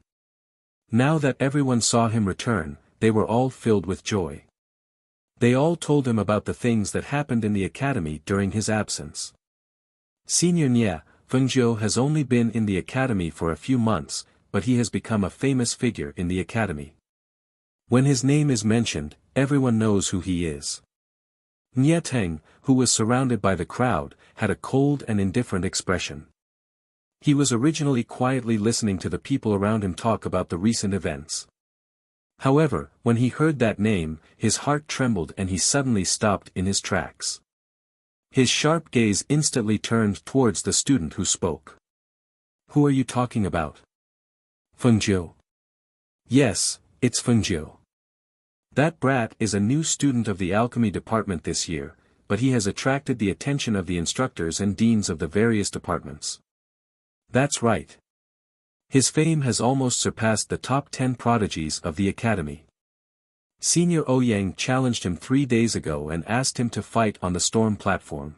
Now that everyone saw him return, they were all filled with joy. They all told him about the things that happened in the academy during his absence. "Senior Nye, Fengjiu has only been in the academy for a few months, but he has become a famous figure in the academy. When his name is mentioned, everyone knows who he is." Nye Teng, who was surrounded by the crowd, had a cold and indifferent expression. He was originally quietly listening to the people around him talk about the recent events. However, when he heard that name, his heart trembled and he suddenly stopped in his tracks. His sharp gaze instantly turned towards the student who spoke. "Who are you talking about?" "Fengjiu." "Yes, it's Fengjiu. That brat is a new student of the alchemy department this year, but he has attracted the attention of the instructors and deans of the various departments." "That's right. His fame has almost surpassed the top 10 prodigies of the academy. Senior Ouyang challenged him 3 days ago and asked him to fight on the storm platform.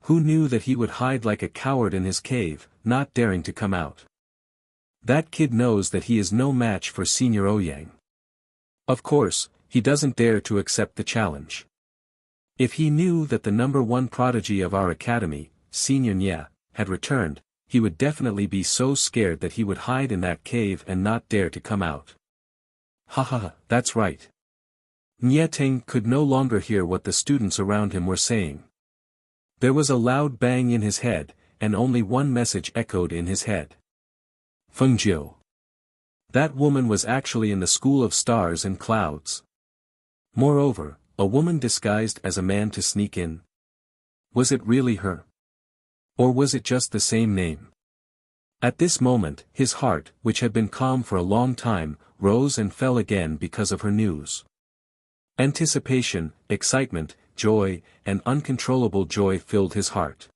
Who knew that he would hide like a coward in his cave, not daring to come out? That kid knows that he is no match for Senior Ouyang. Of course, he doesn't dare to accept the challenge. If he knew that the number one prodigy of our academy, Senior Nye, had returned, he would definitely be so scared that he would hide in that cave and not dare to come out." "Ha ha ha, that's right." Nye Teng could no longer hear what the students around him were saying. There was a loud bang in his head, and only one message echoed in his head. Fengjiu. That woman was actually in the school of stars and clouds. Moreover, a woman disguised as a man to sneak in. Was it really her? Or was it just the same name? At this moment, his heart, which had been calm for a long time, rose and fell again because of her news. Anticipation, excitement, joy, and uncontrollable joy filled his heart.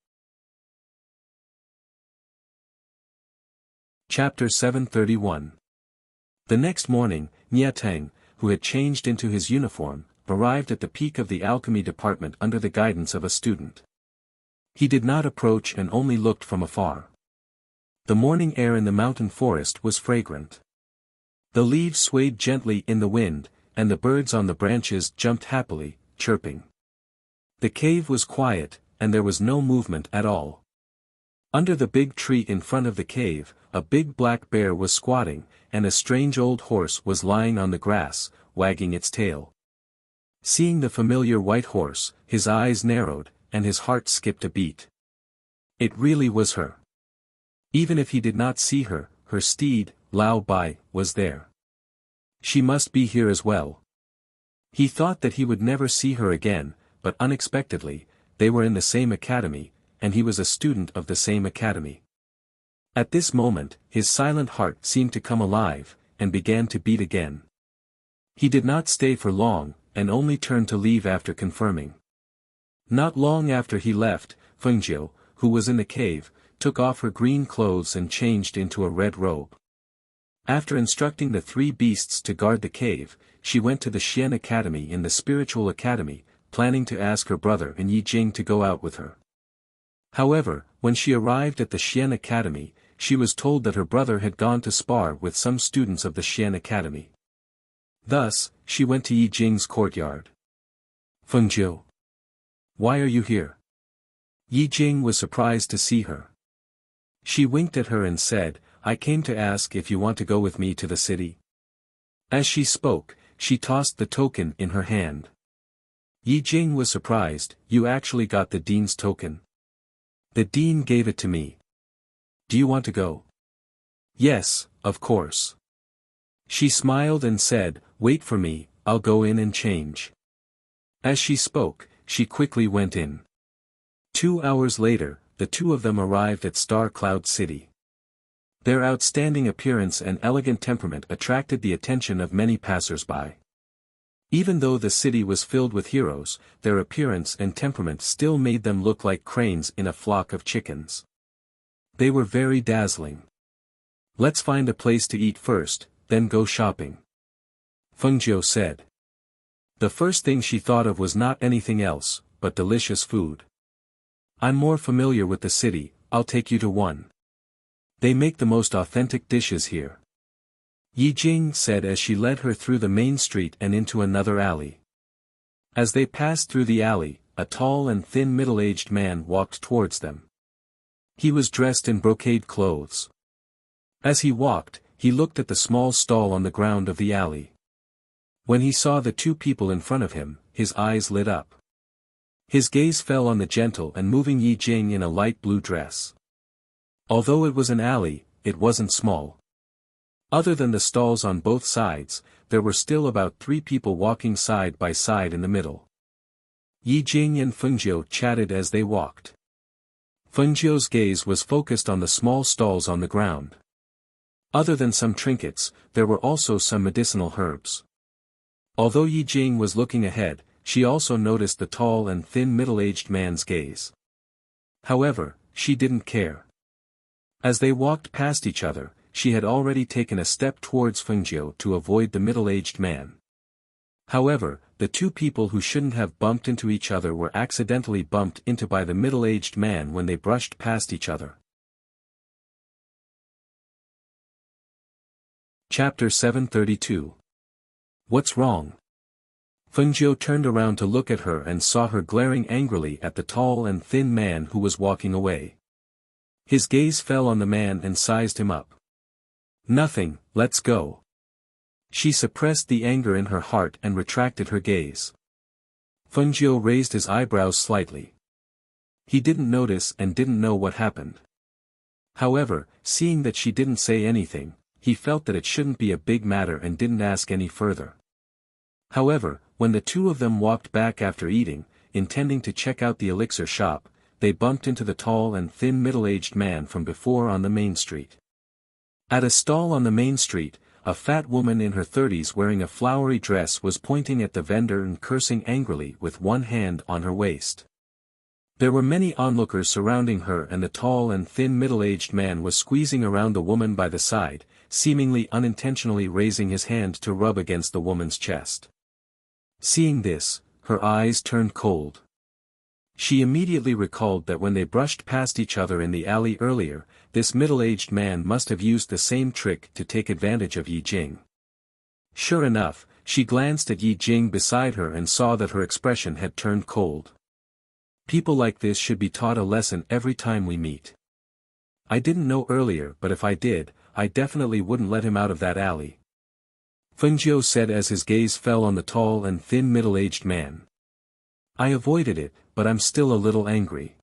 Chapter 731. The next morning, Niatang, who had changed into his uniform, arrived at the peak of the alchemy department under the guidance of a student. He did not approach and only looked from afar. The morning air in the mountain forest was fragrant. The leaves swayed gently in the wind, and the birds on the branches jumped happily, chirping. The cave was quiet, and there was no movement at all. Under the big tree in front of the cave, a big black bear was squatting, and a strange old horse was lying on the grass, wagging its tail. Seeing the familiar white horse, his eyes narrowed, and his heart skipped a beat. It really was her. Even if he did not see her, her steed, Lao Bai, was there. She must be here as well. He thought that he would never see her again, but unexpectedly, they were in the same academy, and he was a student of the same academy. At this moment, his silent heart seemed to come alive, and began to beat again. He did not stay for long, and only turned to leave after confirming. Not long after he left, Fengjiu, who was in the cave, took off her green clothes and changed into a red robe. After instructing the three beasts to guard the cave, she went to the Xian Academy in the Spiritual Academy, planning to ask her brother and Yi Jing to go out with her. However, when she arrived at the Xian Academy, she was told that her brother had gone to spar with some students of the Xian Academy. Thus, she went to Yi Jing's courtyard. Fengjiu. Why are you here? Yi Jing was surprised to see her. She winked at her and said, I came to ask if you want to go with me to the city. As she spoke, she tossed the token in her hand. Yi Jing was surprised, you actually got the dean's token. The dean gave it to me. Do you want to go? Yes, of course. She smiled and said, wait for me, I'll go in and change. As she spoke, she quickly went in. 2 hours later, the two of them arrived at Star Cloud City. Their outstanding appearance and elegant temperament attracted the attention of many passers-by. Even though the city was filled with heroes, their appearance and temperament still made them look like cranes in a flock of chickens. They were very dazzling. Let's find a place to eat first, then go shopping. Fengjiu said. The first thing she thought of was not anything else, but delicious food. I'm more familiar with the city, I'll take you to one. They make the most authentic dishes here. Yi Jing said as she led her through the main street and into another alley. As they passed through the alley, a tall and thin middle-aged man walked towards them. He was dressed in brocade clothes. As he walked, he looked at the small stall on the ground of the alley. When he saw the two people in front of him, his eyes lit up. His gaze fell on the gentle and moving Yi Jing in a light blue dress. Although it was an alley, it wasn't small. Other than the stalls on both sides, there were still about 3 people walking side by side in the middle. Yi Jing and Fengjiu chatted as they walked. Fengjiu's gaze was focused on the small stalls on the ground. Other than some trinkets, there were also some medicinal herbs. Although Yi Jing was looking ahead, she also noticed the tall and thin middle-aged man's gaze. However, she didn't care. As they walked past each other, she had already taken a step towards Fengjiu to avoid the middle-aged man. However, the two people who shouldn't have bumped into each other were accidentally bumped into by the middle-aged man when they brushed past each other. Chapter 732. What's wrong? Fengjiu turned around to look at her and saw her glaring angrily at the tall and thin man who was walking away. His gaze fell on the man and sized him up. Nothing, let's go. She suppressed the anger in her heart and retracted her gaze. Fengjiu raised his eyebrows slightly. He didn't notice and didn't know what happened. However, seeing that she didn't say anything, he felt that it shouldn't be a big matter and didn't ask any further. However, when the two of them walked back after eating, intending to check out the elixir shop, they bumped into the tall and thin middle-aged man from before on the main street. At a stall on the main street, a fat woman in her 30s wearing a flowery dress was pointing at the vendor and cursing angrily with one hand on her waist. There were many onlookers surrounding her, and the tall and thin middle-aged man was squeezing around the woman by the side, seemingly unintentionally raising his hand to rub against the woman's chest. Seeing this, her eyes turned cold. She immediately recalled that when they brushed past each other in the alley earlier, this middle-aged man must have used the same trick to take advantage of Yi Jing. Sure enough, she glanced at Yi Jing beside her and saw that her expression had turned cold. People like this should be taught a lesson every time we meet. I didn't know earlier, but if I did, I definitely wouldn't let him out of that alley. Feng Jiu said as his gaze fell on the tall and thin middle-aged man. I avoided it, but I'm still a little angry.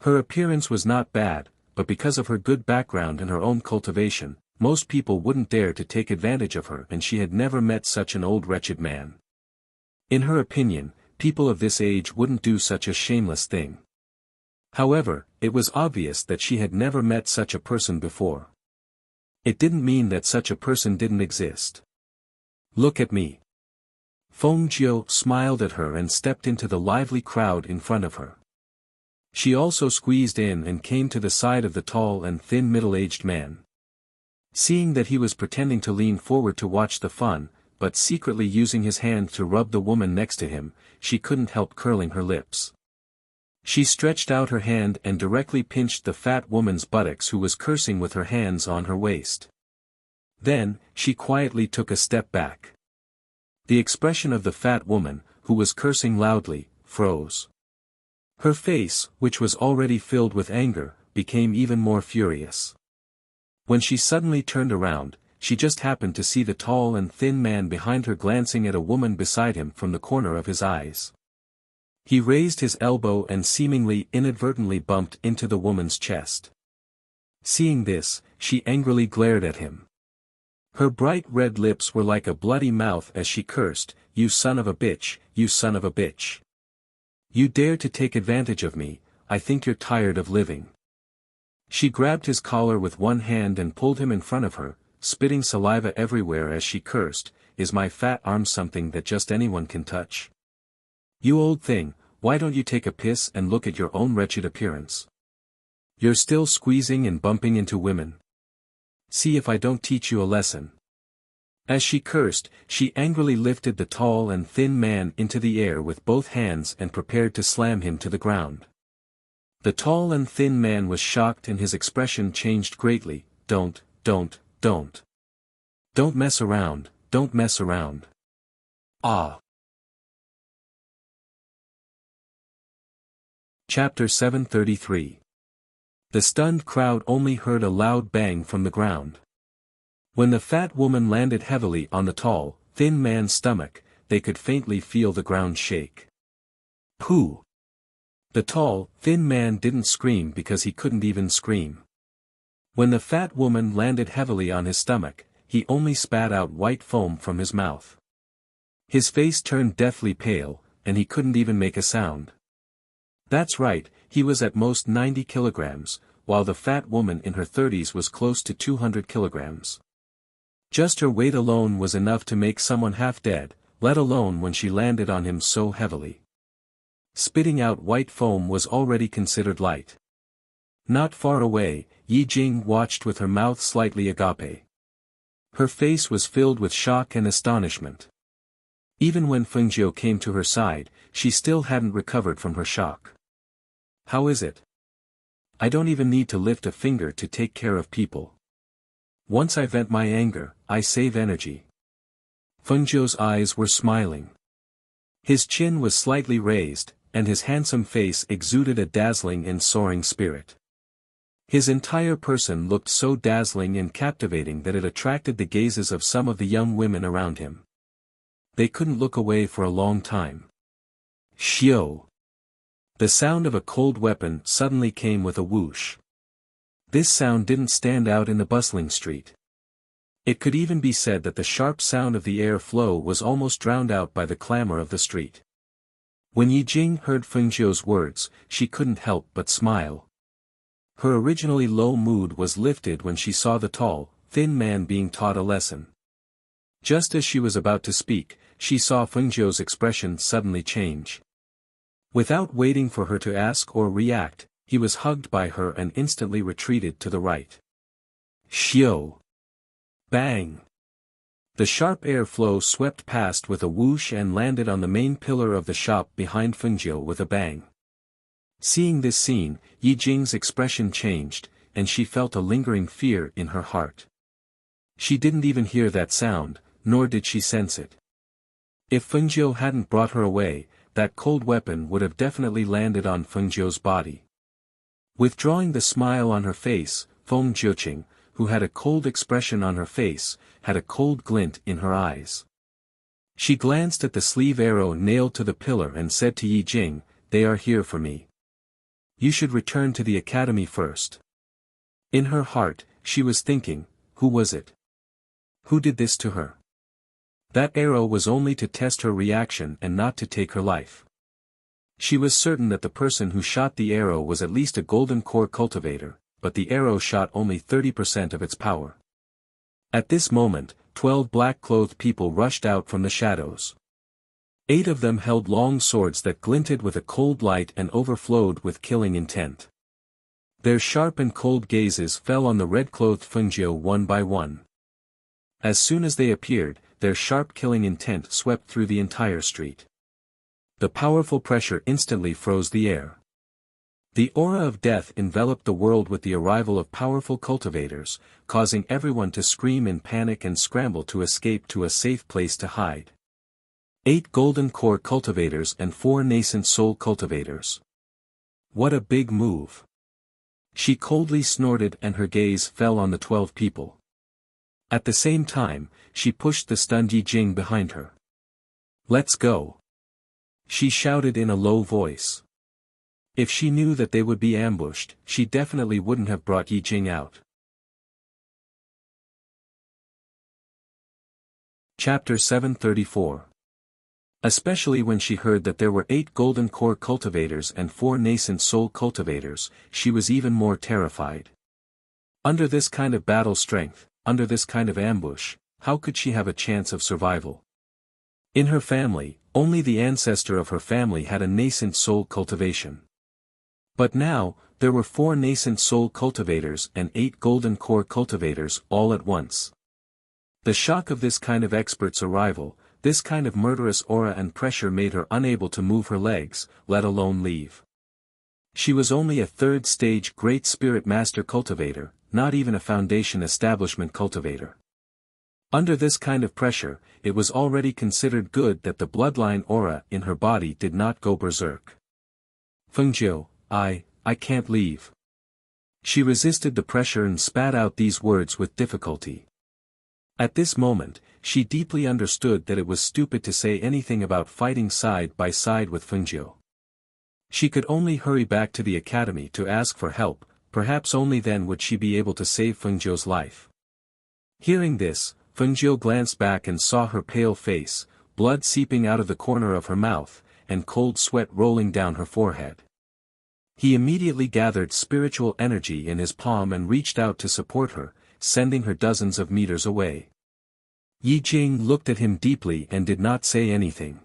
Her appearance was not bad, but because of her good background and her own cultivation, most people wouldn't dare to take advantage of her, and she had never met such an old wretched man. In her opinion, people of this age wouldn't do such a shameless thing. However, it was obvious that she had never met such a person before. It didn't mean that such a person didn't exist. Look at me. Feng Jiu smiled at her and stepped into the lively crowd in front of her. She also squeezed in and came to the side of the tall and thin middle-aged man. Seeing that he was pretending to lean forward to watch the fun, but secretly using his hand to rub the woman next to him, she couldn't help curling her lips. She stretched out her hand and directly pinched the fat woman's buttocks, who was cursing with her hands on her waist. Then, she quietly took a step back. The expression of the fat woman, who was cursing loudly, froze. Her face, which was already filled with anger, became even more furious. When she suddenly turned around, she just happened to see the tall and thin man behind her glancing at a woman beside him from the corner of his eyes. He raised his elbow and seemingly inadvertently bumped into the woman's chest. Seeing this, she angrily glared at him. Her bright red lips were like a bloody mouth as she cursed, "You son of a bitch, you son of a bitch. You dare to take advantage of me, I think you're tired of living." She grabbed his collar with one hand and pulled him in front of her, spitting saliva everywhere as she cursed, "Is my fat arm something that just anyone can touch? You old thing, why don't you take a piss and look at your own wretched appearance? You're still squeezing and bumping into women. See if I don't teach you a lesson." As she cursed, she angrily lifted the tall and thin man into the air with both hands and prepared to slam him to the ground. The tall and thin man was shocked and his expression changed greatly. Don't mess around, don't mess around. Ah. Chapter 733. The stunned crowd only heard a loud bang from the ground. When the fat woman landed heavily on the tall, thin man's stomach, they could faintly feel the ground shake. Pooh! The tall, thin man didn't scream because he couldn't even scream. When the fat woman landed heavily on his stomach, he only spat out white foam from his mouth. His face turned deathly pale, and he couldn't even make a sound. That's right, he was at most 90 kilograms, while the fat woman in her 30s was close to 200 kilograms. Just her weight alone was enough to make someone half dead, let alone when she landed on him so heavily. Spitting out white foam was already considered light. Not far away, Yi Jing watched with her mouth slightly agape. Her face was filled with shock and astonishment. Even when Feng Jiu came to her side, she still hadn't recovered from her shock. How is it? I don't even need to lift a finger to take care of people. Once I vent my anger, I save energy. Feng Jiu's eyes were smiling. His chin was slightly raised, and his handsome face exuded a dazzling and soaring spirit. His entire person looked so dazzling and captivating that it attracted the gazes of some of the young women around him. They couldn't look away for a long time. Xiao! The sound of a cold weapon suddenly came with a whoosh. This sound didn't stand out in the bustling street. It could even be said that the sharp sound of the air flow was almost drowned out by the clamor of the street. When Yi Jing heard Feng Zhou's words, she couldn't help but smile. Her originally low mood was lifted when she saw the tall, thin man being taught a lesson. Just as she was about to speak, she saw Feng Zhou's expression suddenly change. Without waiting for her to ask or react, he was hugged by her and instantly retreated to the right. Xiao! Bang! The sharp air flow swept past with a whoosh and landed on the main pillar of the shop behind Feng Zhou with a bang. Seeing this scene, Yi Jing's expression changed, and she felt a lingering fear in her heart. She didn't even hear that sound, nor did she sense it. If Feng Zhou hadn't brought her away, that cold weapon would have definitely landed on Feng Zhou's body. Withdrawing the smile on her face, Feng Zhouqing, who had a cold expression on her face, had a cold glint in her eyes. She glanced at the sleeve arrow nailed to the pillar and said to Yi Jing, "They are here for me. You should return to the academy first." In her heart, she was thinking, who was it? Who did this to her? That arrow was only to test her reaction and not to take her life. She was certain that the person who shot the arrow was at least a golden core cultivator, but the arrow shot only 30% of its power. At this moment, 12 black-clothed people rushed out from the shadows. 8 of them held long swords that glinted with a cold light and overflowed with killing intent. Their sharp and cold gazes fell on the red-clothed Feng Zhou one by one. As soon as they appeared, their sharp killing intent swept through the entire street. The powerful pressure instantly froze the air. The aura of death enveloped the world with the arrival of powerful cultivators, causing everyone to scream in panic and scramble to escape to a safe place to hide. 8 golden core cultivators and 4 nascent soul cultivators. What a big move! She coldly snorted and her gaze fell on the 12 people. At the same time, she pushed the stunned Yi Jing behind her. "Let's go!" she shouted in a low voice. If she knew that they would be ambushed, she definitely wouldn't have brought Yi Jing out. Chapter 734. Especially when she heard that there were 8 golden core cultivators and 4 nascent soul cultivators, she was even more terrified. Under this kind of battle strength, under this kind of ambush, how could she have a chance of survival? In her family, only the ancestor of her family had a nascent soul cultivation. But now, there were 4 nascent soul cultivators and 8 golden core cultivators all at once. The shock of this kind of expert's arrival, this kind of murderous aura and pressure made her unable to move her legs, let alone leave. She was only a 3rd stage Great Spirit Master cultivator, not even a Foundation Establishment cultivator. Under this kind of pressure, it was already considered good that the bloodline aura in her body did not go berserk. "Feng Zhou, I can't leave." She resisted the pressure and spat out these words with difficulty. At this moment, she deeply understood that it was stupid to say anything about fighting side by side with Feng Zhou. She could only hurry back to the academy to ask for help, perhaps only then would she be able to save Feng Zhou's life. Hearing this, Feng Zhou glanced back and saw her pale face, blood seeping out of the corner of her mouth, and cold sweat rolling down her forehead. He immediately gathered spiritual energy in his palm and reached out to support her, sending her dozens of meters away. Yi Jing looked at him deeply and did not say anything.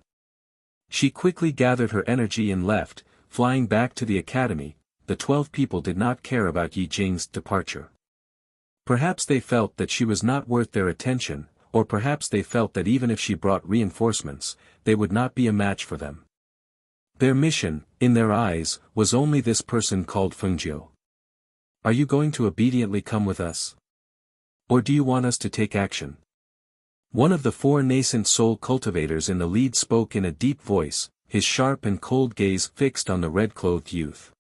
She quickly gathered her energy and left, flying back to the academy. The 12 people did not care about Yi Jing's departure. Perhaps they felt that she was not worth their attention, or perhaps they felt that even if she brought reinforcements, they would not be a match for them. Their mission, in their eyes, was only this person called Feng Zhou. "Are you going to obediently come with us? Or do you want us to take action?" One of the 4 nascent soul cultivators in the lead spoke in a deep voice, his sharp and cold gaze fixed on the red-clothed youth.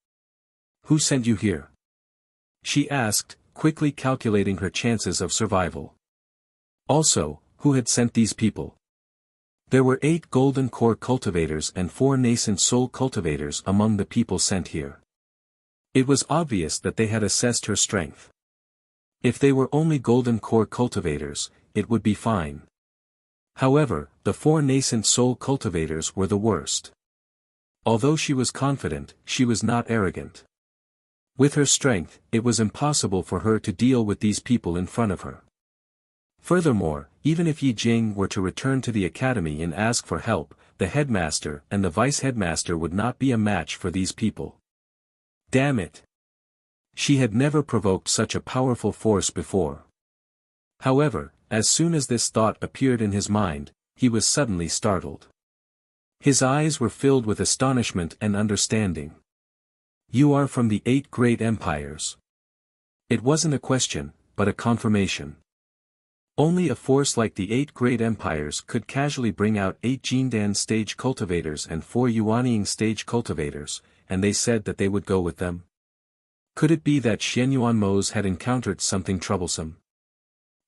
"Who sent you here?" she asked, quickly calculating her chances of survival. Also, who had sent these people? There were 8 golden core cultivators and 4 nascent soul cultivators among the people sent here. It was obvious that they had assessed her strength. If they were only golden core cultivators, it would be fine. However, the 4 nascent soul cultivators were the worst. Although she was confident, she was not arrogant. With her strength, it was impossible for her to deal with these people in front of her. Furthermore, even if Yi Jing were to return to the academy and ask for help, the headmaster and the vice-headmaster would not be a match for these people. Damn it! She had never provoked such a powerful force before. However, as soon as this thought appeared in his mind, he was suddenly startled. His eyes were filled with astonishment and understanding. You are from the 8 great empires. It wasn't a question, but a confirmation. Only a force like the 8 great empires could casually bring out 8 Jindan stage cultivators and 4 Yuanying stage cultivators, and they said that they would go with them. Could it be that Xianyuan Mo's had encountered something troublesome?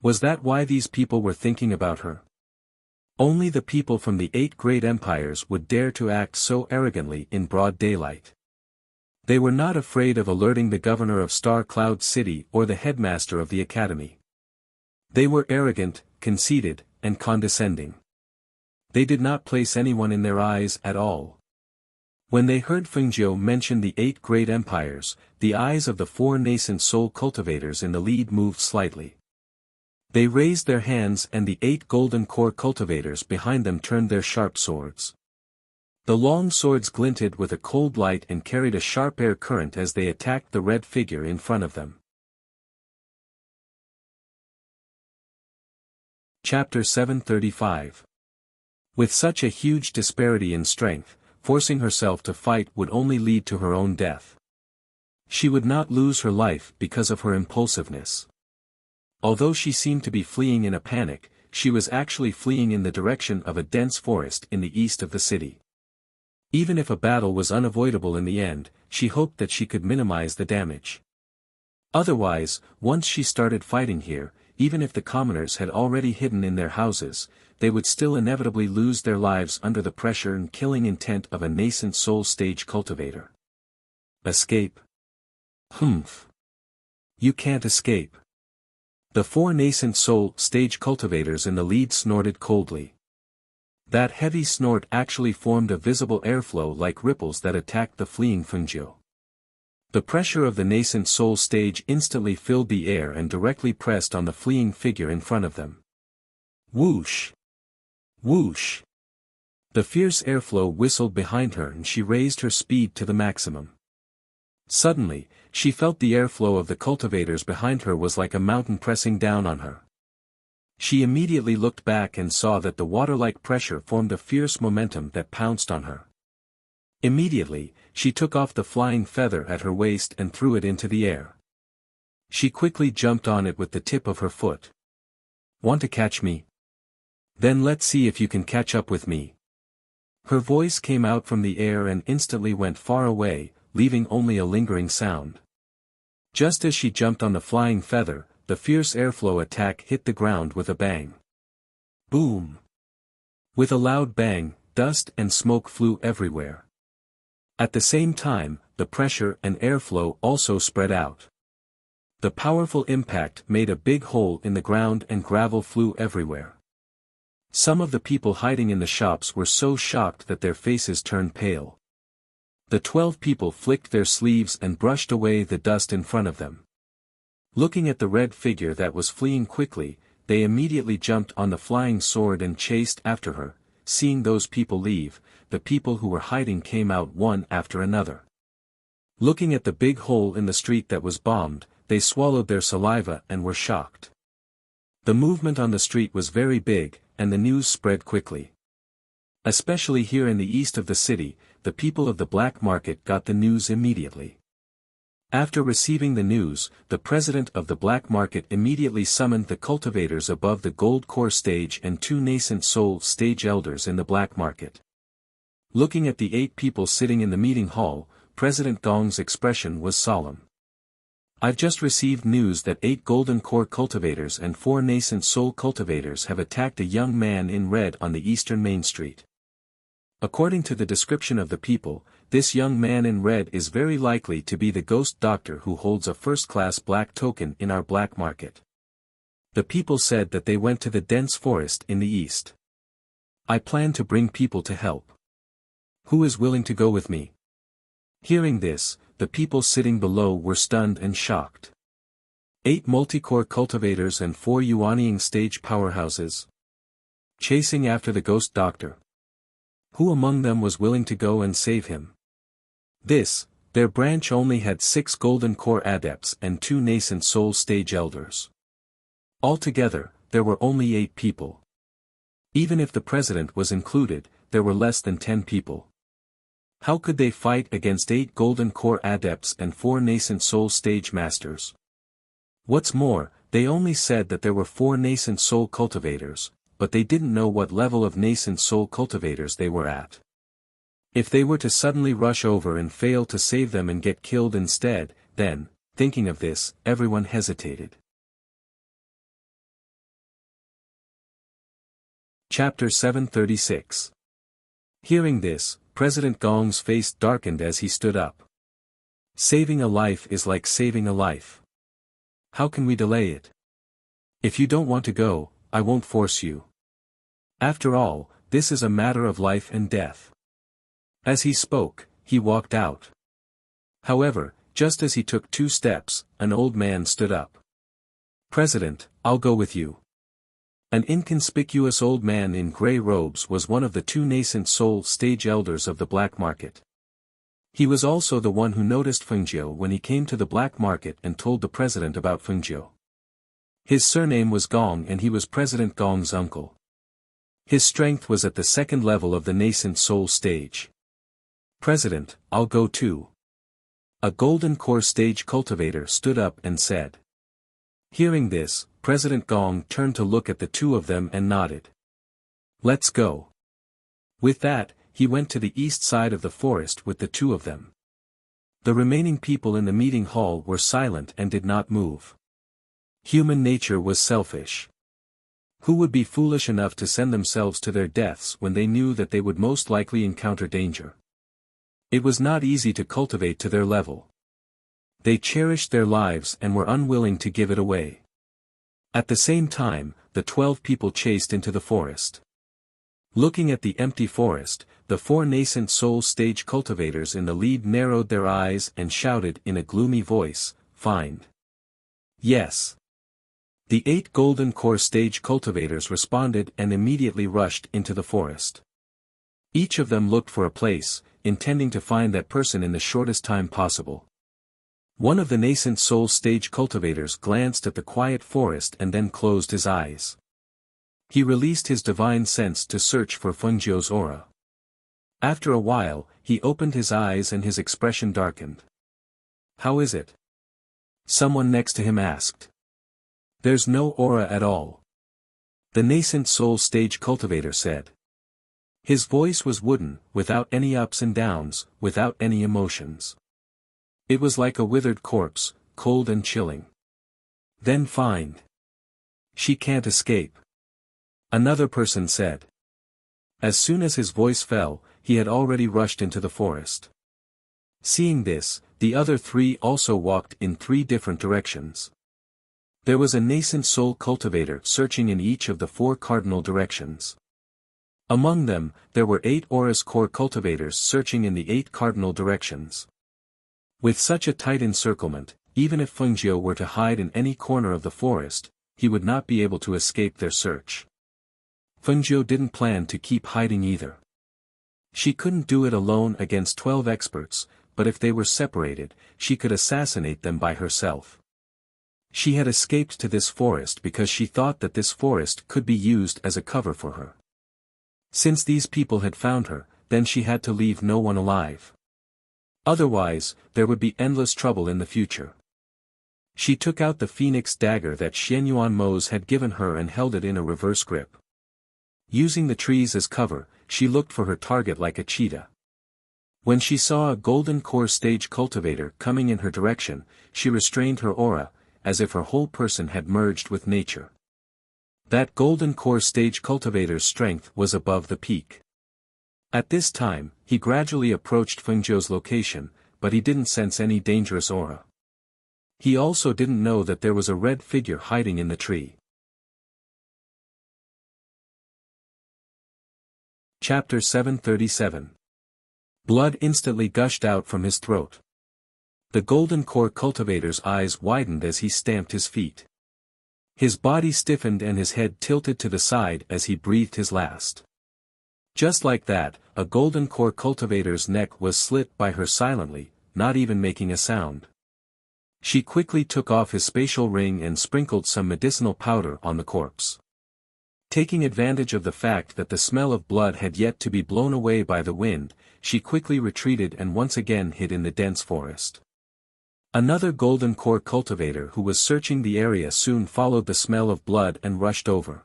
Was that why these people were thinking about her? Only the people from the 8 great empires would dare to act so arrogantly in broad daylight. They were not afraid of alerting the governor of Star Cloud City or the headmaster of the academy. They were arrogant, conceited, and condescending. They did not place anyone in their eyes at all. When they heard Fengjiu mention the 8 great empires, the eyes of the 4 nascent soul cultivators in the lead moved slightly. They raised their hands and the 8 golden core cultivators behind them turned their sharp swords. The long swords glinted with a cold light and carried a sharp air current as they attacked the red figure in front of them. Chapter 735. With such a huge disparity in strength, forcing herself to fight would only lead to her own death. She would not lose her life because of her impulsiveness. Although she seemed to be fleeing in a panic, she was actually fleeing in the direction of a dense forest in the east of the city. Even if a battle was unavoidable in the end, she hoped that she could minimize the damage. Otherwise, once she started fighting here, even if the commoners had already hidden in their houses, they would still inevitably lose their lives under the pressure and killing intent of a nascent soul stage cultivator. Escape? Humph. You can't escape. The 4 nascent soul stage cultivators in the lead snorted coldly. That heavy snort actually formed a visible airflow like ripples that attacked the fleeing Fengjiu. The pressure of the nascent soul stage instantly filled the air and directly pressed on the fleeing figure in front of them. Whoosh! Whoosh! The fierce airflow whistled behind her and she raised her speed to the maximum. Suddenly, she felt the airflow of the cultivators behind her was like a mountain pressing down on her. She immediately looked back and saw that the water-like pressure formed a fierce momentum that pounced on her. Immediately, she took off the flying feather at her waist and threw it into the air. She quickly jumped on it with the tip of her foot. Want to catch me? Then let's see if you can catch up with me. Her voice came out from the air and instantly went far away, leaving only a lingering sound. Just as she jumped on the flying feather, the fierce airflow attack hit the ground with a bang. Boom! With a loud bang, dust and smoke flew everywhere. At the same time, the pressure and airflow also spread out. The powerful impact made a big hole in the ground and gravel flew everywhere. Some of the people hiding in the shops were so shocked that their faces turned pale. The 12 people flicked their sleeves and brushed away the dust in front of them. Looking at the red figure that was fleeing quickly, they immediately jumped on the flying sword and chased after her. Seeing those people leave, the people who were hiding came out one after another. Looking at the big hole in the street that was bombed, they swallowed their saliva and were shocked. The movement on the street was very big, and the news spread quickly. Especially here in the east of the city, the people of the black market got the news immediately. After receiving the news, the president of the black market immediately summoned the cultivators above the gold core stage and 2 nascent soul stage elders in the black market. Looking at the 8 people sitting in the meeting hall, President Gong's expression was solemn. I've just received news that 8 golden core cultivators and 4 nascent soul cultivators have attacked a young man in red on the eastern main street. According to the description of the people, this young man in red is very likely to be the ghost doctor who holds a first-class black token in our black market. The people said that they went to the dense forest in the east. I plan to bring people to help. Who is willing to go with me? Hearing this, the people sitting below were stunned and shocked. 8 multi-core cultivators and 4 Yuanying stage powerhouses. Chasing after the ghost doctor. Who among them was willing to go and save him? Their branch only had 6 golden core adepts and 2 nascent soul stage elders. Altogether, there were only 8 people. Even if the president was included, there were less than 10 people. How could they fight against 8 golden core adepts and 4 nascent soul stage masters? What's more, they only said that there were 4 nascent soul cultivators, but they didn't know what level of nascent soul cultivators they were at. If they were to suddenly rush over and fail to save them and get killed instead, then, thinking of this, everyone hesitated. Chapter 736. Hearing this, President Gong's face darkened as he stood up. Saving a life is like saving a life. How can we delay it? If you don't want to go, I won't force you. After all, this is a matter of life and death. As he spoke, he walked out. However, just as he took 2 steps, an old man stood up. President, I'll go with you. An inconspicuous old man in gray robes was one of the 2 nascent soul stage elders of the black market. He was also the one who noticed Fengjiu when he came to the black market and told the president about Fengjiu. His surname was Gong and he was President Gong's uncle. His strength was at the 2nd level of the nascent soul stage. President, I'll go too. A golden core stage cultivator stood up and said. Hearing this, President Gong turned to look at the 2 of them and nodded. Let's go. With that, he went to the east side of the forest with the 2 of them. The remaining people in the meeting hall were silent and did not move. Human nature was selfish. Who would be foolish enough to send themselves to their deaths when they knew that they would most likely encounter danger? It was not easy to cultivate to their level. They cherished their lives and were unwilling to give it away. At the same time, the 12 people chased into the forest. Looking at the empty forest, the 4 nascent soul stage cultivators in the lead narrowed their eyes and shouted in a gloomy voice, "Find." Yes. The 8 golden core stage cultivators responded and immediately rushed into the forest. Each of them looked for a place, intending to find that person in the shortest time possible. One of the nascent soul stage cultivators glanced at the quiet forest and then closed his eyes. He released his divine sense to search for Fengjiu's aura. After a while, he opened his eyes and his expression darkened. How is it? Someone next to him asked. There's no aura at all. The nascent soul stage cultivator said. His voice was wooden, without any ups and downs, without any emotions. It was like a withered corpse, cold and chilling. Then find. She can't escape. Another person said. As soon as his voice fell, he had already rushed into the forest. Seeing this, the other 3 also walked in 3 different directions. There was a nascent soul cultivator searching in each of the 4 cardinal directions. Among them, there were 8 Aurus core cultivators searching in the 8 cardinal directions. With such a tight encirclement, even if Fengjiu were to hide in any corner of the forest, he would not be able to escape their search. Fengjiu didn't plan to keep hiding either. She couldn't do it alone against 12 experts, but if they were separated, she could assassinate them by herself. She had escaped to this forest because she thought that this forest could be used as a cover for her. Since these people had found her, then she had to leave no one alive. Otherwise, there would be endless trouble in the future. She took out the phoenix dagger that Xianyuan Mose had given her and held it in a reverse grip. Using the trees as cover, she looked for her target like a cheetah. When she saw a golden core stage cultivator coming in her direction, she restrained her aura, as if her whole person had merged with nature. That golden core stage cultivator's strength was above the peak. At this time, he gradually approached Fengjiu's location, but he didn't sense any dangerous aura. He also didn't know that there was a red figure hiding in the tree. Chapter 737. Blood instantly gushed out from his throat. The golden core cultivator's eyes widened as he stamped his feet. His body stiffened and his head tilted to the side as he breathed his last. Just like that, a golden core cultivator's neck was slit by her silently, not even making a sound. She quickly took off his spatial ring and sprinkled some medicinal powder on the corpse. Taking advantage of the fact that the smell of blood had yet to be blown away by the wind, she quickly retreated and once again hid in the dense forest. Another golden core cultivator who was searching the area soon followed the smell of blood and rushed over.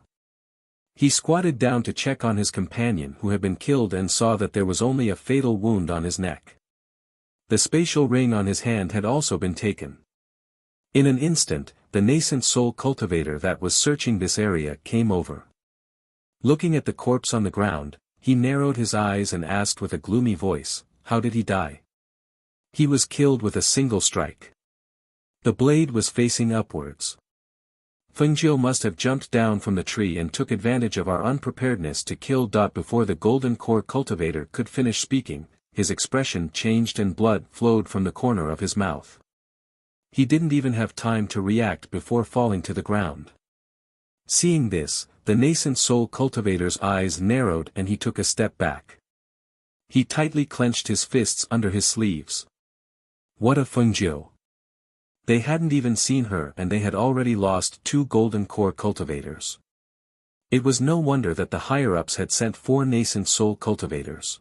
He squatted down to check on his companion who had been killed and saw that there was only a fatal wound on his neck. The spatial ring on his hand had also been taken. In an instant, the nascent soul cultivator that was searching this area came over. Looking at the corpse on the ground, he narrowed his eyes and asked with a gloomy voice, "How did he die?" "He was killed with a single strike. The blade was facing upwards. Fengjiu must have jumped down from the tree and took advantage of our unpreparedness to kill." Before the golden core cultivator could finish speaking, his expression changed and blood flowed from the corner of his mouth. He didn't even have time to react before falling to the ground. Seeing this, the nascent soul cultivator's eyes narrowed and he took a step back. He tightly clenched his fists under his sleeves. What of Fengjiu? They hadn't even seen her and they had already lost 2 golden core cultivators. It was no wonder that the higher-ups had sent 4 nascent soul cultivators.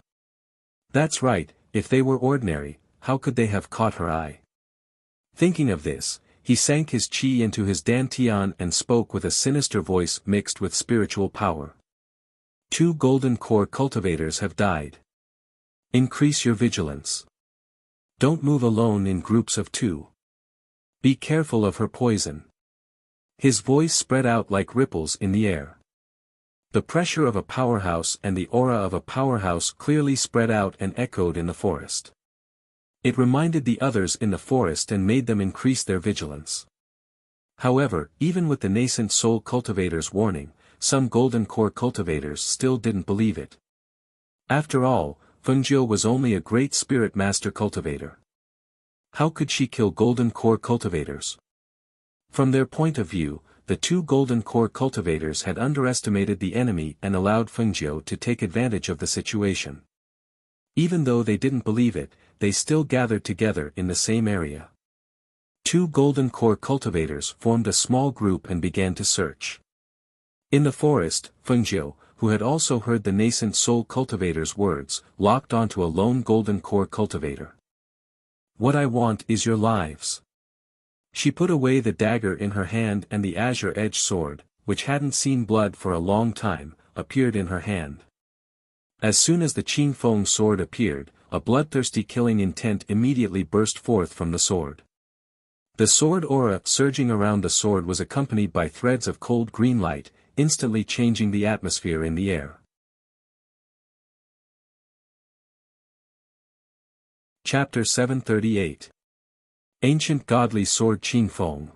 That's right, if they were ordinary, how could they have caught her eye? Thinking of this, he sank his chi into his dantian and spoke with a sinister voice mixed with spiritual power. 2 golden core cultivators have died. Increase your vigilance. Don't move alone in groups of 2. Be careful of her poison. His voice spread out like ripples in the air. The pressure of a powerhouse and the aura of a powerhouse clearly spread out and echoed in the forest. It reminded the others in the forest and made them increase their vigilance. However, even with the nascent soul cultivator's warning, some golden core cultivators still didn't believe it. After all, Fengjiu was only a great spirit master cultivator. How could she kill golden core cultivators? From their point of view, the 2 golden core cultivators had underestimated the enemy and allowed Fengjiu to take advantage of the situation. Even though they didn't believe it, they still gathered together in the same area. 2 golden core cultivators formed a small group and began to search. In the forest, Fengjiu, who had also heard the nascent soul cultivator's words, locked onto a lone golden core cultivator. What I want is your lives. She put away the dagger in her hand and the azure-edged sword, which hadn't seen blood for a long time, appeared in her hand. As soon as the Qingfeng sword appeared, a bloodthirsty killing intent immediately burst forth from the sword. The sword aura surging around the sword was accompanied by threads of cold green light, instantly changing the atmosphere in the air. Chapter 738. Ancient Godly Sword Qingfeng.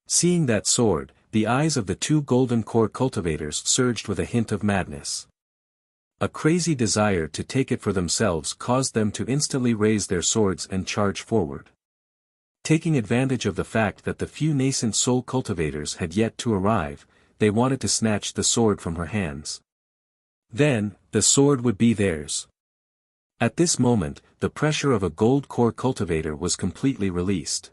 Seeing that sword, the eyes of the 2 golden core cultivators surged with a hint of madness. A crazy desire to take it for themselves caused them to instantly raise their swords and charge forward. Taking advantage of the fact that the few nascent soul cultivators had yet to arrive, they wanted to snatch the sword from her hands. Then, the sword would be theirs. At this moment, the pressure of a gold core cultivator was completely released.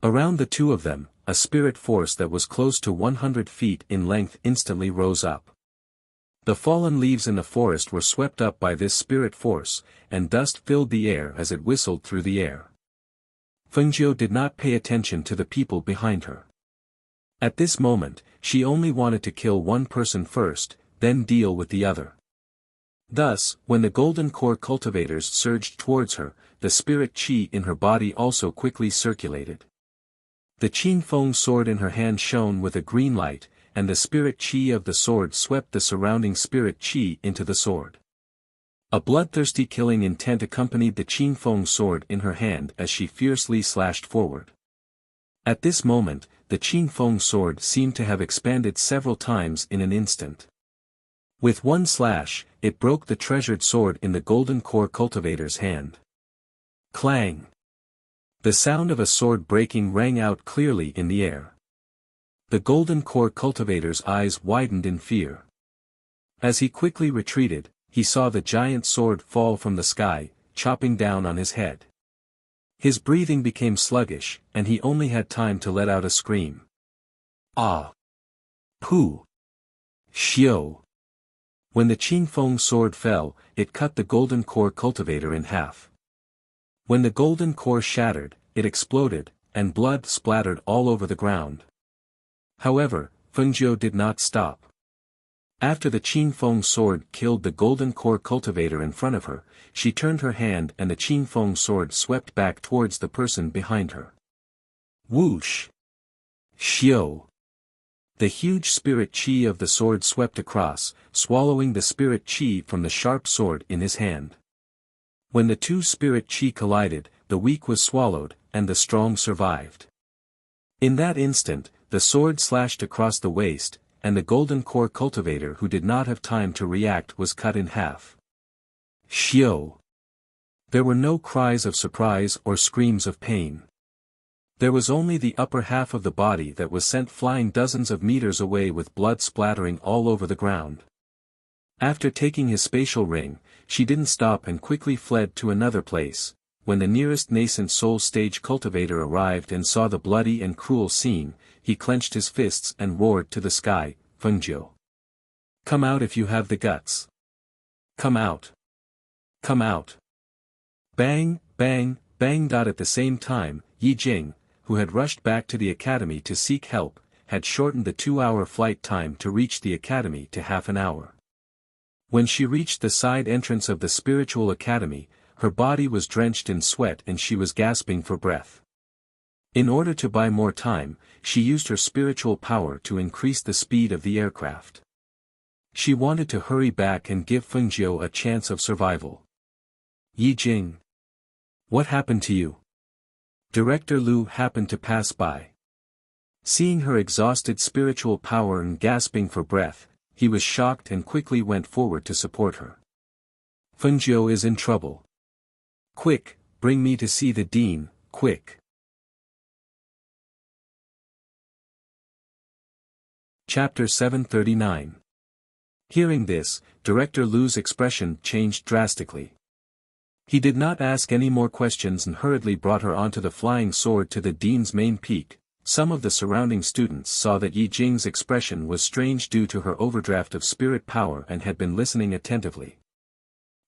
Around the 2 of them, a spirit force that was close to 100 feet in length instantly rose up. The fallen leaves in the forest were swept up by this spirit force, and dust filled the air as it whistled through the air. Fengjiu did not pay attention to the people behind her. At this moment, she only wanted to kill one person first, then deal with the other. Thus, when the golden core cultivators surged towards her, the spirit qi in her body also quickly circulated. The Qingfeng sword in her hand shone with a green light, and the spirit qi of the sword swept the surrounding spirit qi into the sword. A bloodthirsty killing intent accompanied the Qing Feng sword in her hand as she fiercely slashed forward. At this moment, the Qing Feng sword seemed to have expanded several times in an instant. With one slash, it broke the treasured sword in the golden core cultivator's hand. Clang! The sound of a sword breaking rang out clearly in the air. The golden core cultivator's eyes widened in fear. As he quickly retreated, he saw the giant sword fall from the sky, chopping down on his head. His breathing became sluggish, and he only had time to let out a scream. Ah! Pooh! Xiao! When the Qing Feng sword fell, it cut the golden core cultivator in half. When the golden core shattered, it exploded, and blood splattered all over the ground. However, Fengjiu did not stop. After the Qing Feng sword killed the golden core cultivator in front of her, she turned her hand and the Qing Feng sword swept back towards the person behind her. Whoosh! Xiao! The huge spirit qi of the sword swept across, swallowing the spirit qi from the sharp sword in his hand. When the two spirit qi collided, the weak was swallowed, and the strong survived. In that instant, the sword slashed across the waist, and the golden core cultivator who did not have time to react was cut in half. Xiao! There were no cries of surprise or screams of pain. There was only the upper half of the body that was sent flying dozens of meters away with blood splattering all over the ground. After taking his spatial ring, she didn't stop and quickly fled to another place. When the nearest nascent soul stage cultivator arrived and saw the bloody and cruel scene, he clenched his fists and roared to the sky, Fengjiu. Come out if you have the guts. Come out. Come out. Bang, bang, bang. At the same time, Yi Jing, who had rushed back to the academy to seek help, had shortened the 2-hour flight time to reach the academy to half an hour. When she reached the side entrance of the spiritual academy, her body was drenched in sweat and she was gasping for breath. In order to buy more time, she used her spiritual power to increase the speed of the aircraft. She wanted to hurry back and give Fengjiu a chance of survival. Yi Jing. What happened to you? Director Liu happened to pass by. Seeing her exhausted spiritual power and gasping for breath, he was shocked and quickly went forward to support her. Fengjiu is in trouble. Quick, bring me to see the dean, quick. Chapter 739. Hearing this, Director Liu's expression changed drastically. He did not ask any more questions and hurriedly brought her onto the flying sword to the dean's main peak. Some of the surrounding students saw that Yi Jing's expression was strange due to her overdraft of spirit power and had been listening attentively.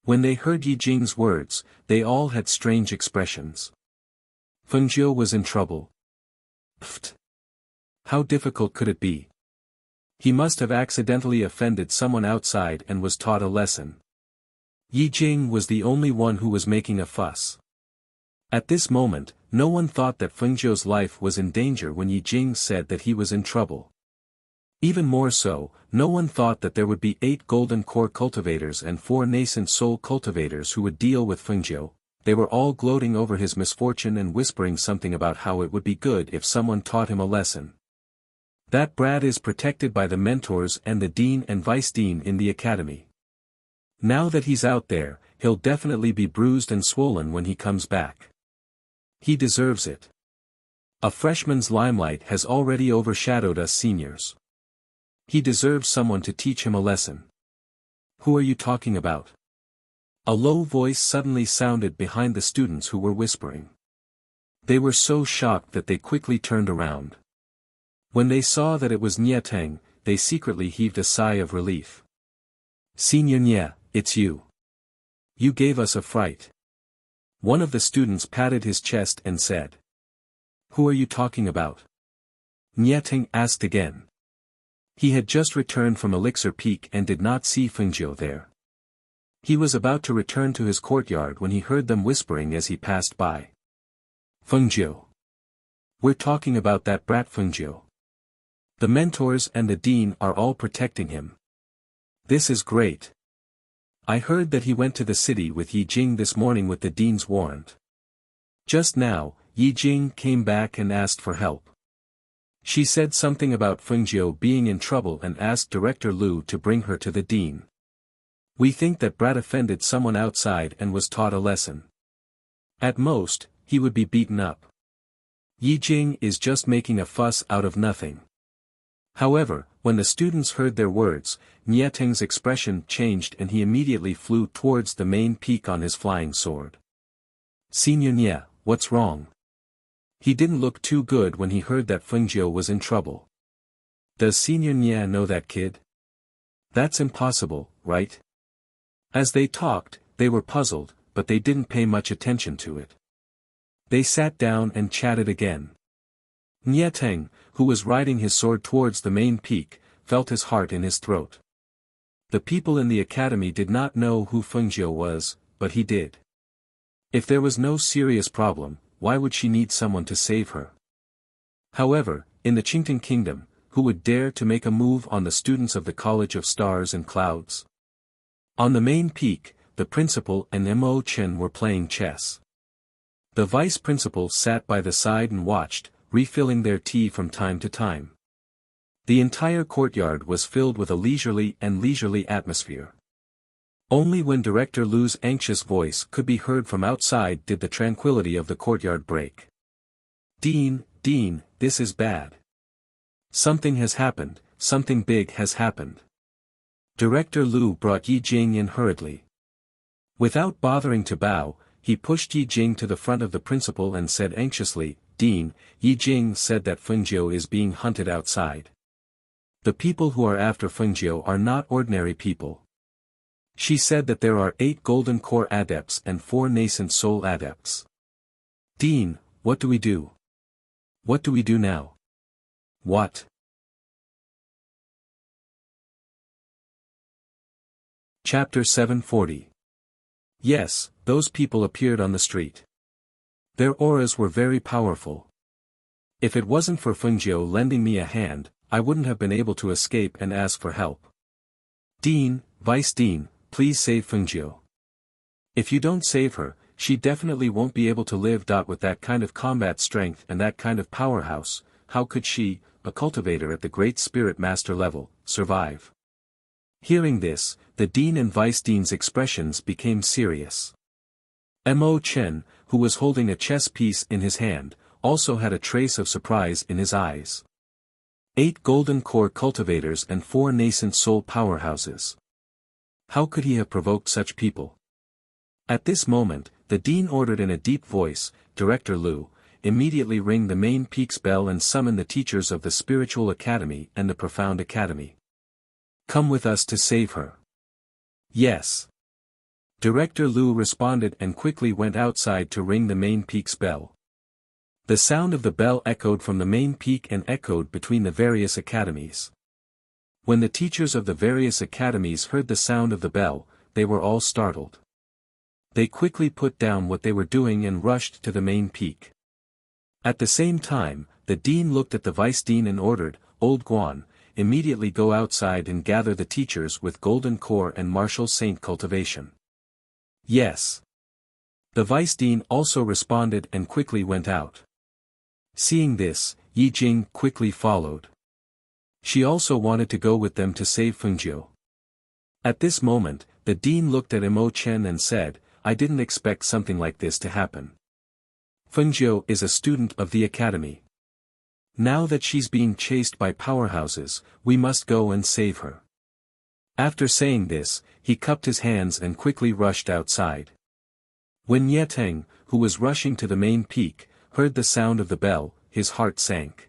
When they heard Yi Jing's words, they all had strange expressions. Fengjiu was in trouble. Pfft! How difficult could it be? He must have accidentally offended someone outside and was taught a lesson. Yi Jing was the only one who was making a fuss. At this moment, no one thought that Fengjiu's life was in danger when Yi Jing said that he was in trouble. Even more so, no one thought that there would be 8 golden core cultivators and 4 nascent soul cultivators who would deal with Fengjiu. They were all gloating over his misfortune and whispering something about how it would be good if someone taught him a lesson. That brat is protected by the mentors and the dean and vice dean in the academy. Now that he's out there, he'll definitely be bruised and swollen when he comes back. He deserves it. A freshman's limelight has already overshadowed us seniors. He deserves someone to teach him a lesson. Who are you talking about? A low voice suddenly sounded behind the students who were whispering. They were so shocked that they quickly turned around. When they saw that it was Nie Teng, they secretly heaved a sigh of relief. Senior Nie, it's you. You gave us a fright. One of the students patted his chest and said. Who are you talking about? Nie Teng asked again. He had just returned from Elixir Peak and did not see Fengjiu there. He was about to return to his courtyard when he heard them whispering as he passed by. Fengjiu. We're talking about that brat Fengjiu. The mentors and the dean are all protecting him. This is great. I heard that he went to the city with Yi Jing this morning with the dean's warrant. Just now, Yi Jing came back and asked for help. She said something about Fengjiu being in trouble and asked Director Lu to bring her to the dean. We think that brat offended someone outside and was taught a lesson. At most, he would be beaten up. Yi Jing is just making a fuss out of nothing. However, when the students heard their words, Nie Teng's expression changed and he immediately flew towards the main peak on his flying sword. Senior Nie, what's wrong? He didn't look too good when he heard that Fengjiu was in trouble. Does Senior Nie know that kid? That's impossible, right? As they talked, they were puzzled, but they didn't pay much attention to it. They sat down and chatted again. Nie Teng, who was riding his sword towards the main peak, felt his heart in his throat. The people in the academy did not know who Fengjiu was, but he did. If there was no serious problem, why would she need someone to save her? However, in the Qingtang Kingdom, who would dare to make a move on the students of the College of Stars and Clouds? On the main peak, the principal and Mo Chen were playing chess. The vice principal sat by the side and watched, refilling their tea from time to time. The entire courtyard was filled with a leisurely atmosphere. Only when Director Lu's anxious voice could be heard from outside did the tranquility of the courtyard break. Dean, this is bad. Something has happened, something big has happened. Director Lu brought Yi Jing in hurriedly. Without bothering to bow, he pushed Yi Jing to the front of the principal and said anxiously, Dean, Yi Jing said that Fengjiu is being hunted outside. The people who are after Fengjiu are not ordinary people. She said that there are 8 golden core adepts and 4 nascent soul adepts. Dean, what do we do? What do we do now? What? Chapter 740. Yes, those people appeared on the street. Their auras were very powerful. If it wasn't for Fengjiu lending me a hand, I wouldn't have been able to escape and ask for help. Dean, Vice Dean, please save Fengjiu. If you don't save her, she definitely won't be able to live. With that kind of combat strength and that kind of powerhouse, how could she, a cultivator at the Great Spirit Master level, survive? Hearing this, the Dean and Vice Dean's expressions became serious. Mo Chen, who was holding a chess piece in his hand, also had a trace of surprise in his eyes. 8 golden core cultivators and 4 nascent soul powerhouses. How could he have provoked such people? At this moment, the Dean ordered in a deep voice, Director Lu, immediately ring the main peak's bell and summon the teachers of the Spiritual Academy and the Profound Academy. Come with us to save her. Yes. Director Lu responded and quickly went outside to ring the main peak's bell. The sound of the bell echoed from the main peak and echoed between the various academies. When the teachers of the various academies heard the sound of the bell, they were all startled. They quickly put down what they were doing and rushed to the main peak. At the same time, the Dean looked at the Vice Dean and ordered, Old Guan, immediately go outside and gather the teachers with Golden Core and Martial Saint cultivation. Yes. The Vice Dean also responded and quickly went out. Seeing this, Yi Jing quickly followed. She also wanted to go with them to save Fengjiu. At this moment, the Dean looked at Mo Chen and said, I didn't expect something like this to happen. Fengjiu is a student of the academy. Now that she's being chased by powerhouses, we must go and save her. After saying this, he cupped his hands and quickly rushed outside. When Nie Teng, who was rushing to the main peak, heard the sound of the bell, his heart sank.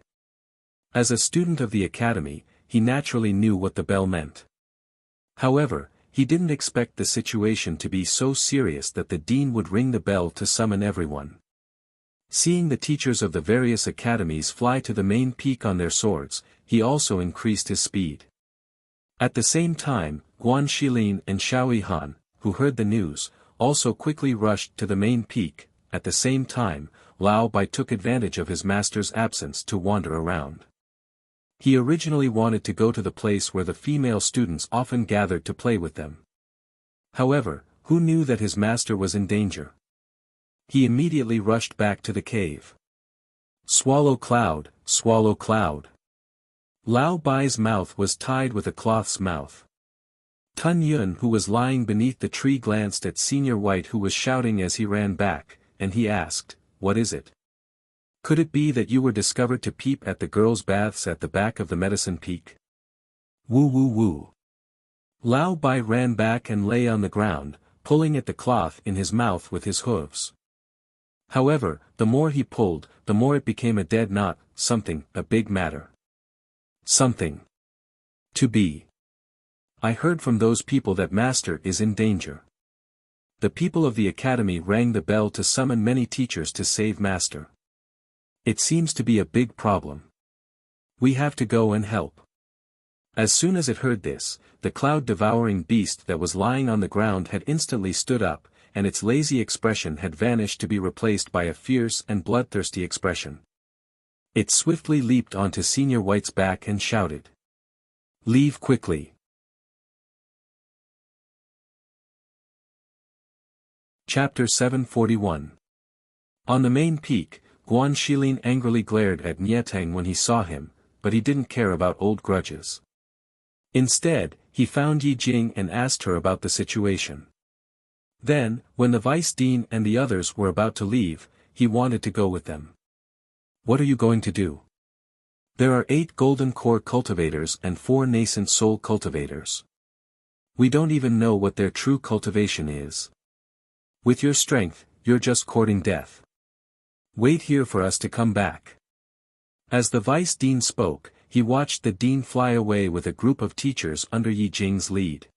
As a student of the academy, he naturally knew what the bell meant. However, he didn't expect the situation to be so serious that the Dean would ring the bell to summon everyone. Seeing the teachers of the various academies fly to the main peak on their swords, he also increased his speed. At the same time, Guan Shilin and Xiao Yihan, who heard the news, also quickly rushed to the main peak. At the same time, Lao Bai took advantage of his master's absence to wander around. He originally wanted to go to the place where the female students often gathered to play with them. However, who knew that his master was in danger? He immediately rushed back to the cave. Swallow cloud, swallow cloud. Lao Bai's mouth was tied with a cloth's mouth. Tun Yun, who was lying beneath the tree, glanced at Senior White, who was shouting as he ran back, and he asked, "What is it? Could it be that you were discovered to peep at the girls' baths at the back of the Medicine Peak?" Woo woo woo. Lao Bai ran back and lay on the ground, pulling at the cloth in his mouth with his hooves. However, the more he pulled, the more it became a dead knot, something, a big matter. Something. To be. I heard from those people that Master is in danger. The people of the academy rang the bell to summon many teachers to save Master. It seems to be a big problem. We have to go and help. As soon as it heard this, the cloud-devouring beast that was lying on the ground had instantly stood up, and its lazy expression had vanished to be replaced by a fierce and bloodthirsty expression. It swiftly leaped onto Senior White's back and shouted, "Leave quickly." Chapter 741. On the main peak, Guan Shilin angrily glared at Nietang when he saw him, but he didn't care about old grudges. Instead, he found Yi Jing and asked her about the situation. Then, when the vice dean and the others were about to leave, he wanted to go with them. "What are you going to do?" "There are 8 golden core cultivators and 4 nascent soul cultivators. We don't even know what their true cultivation is. With your strength, you're just courting death. Wait here for us to come back." As the vice dean spoke, he watched the dean fly away with a group of teachers under Yi Jing's lead.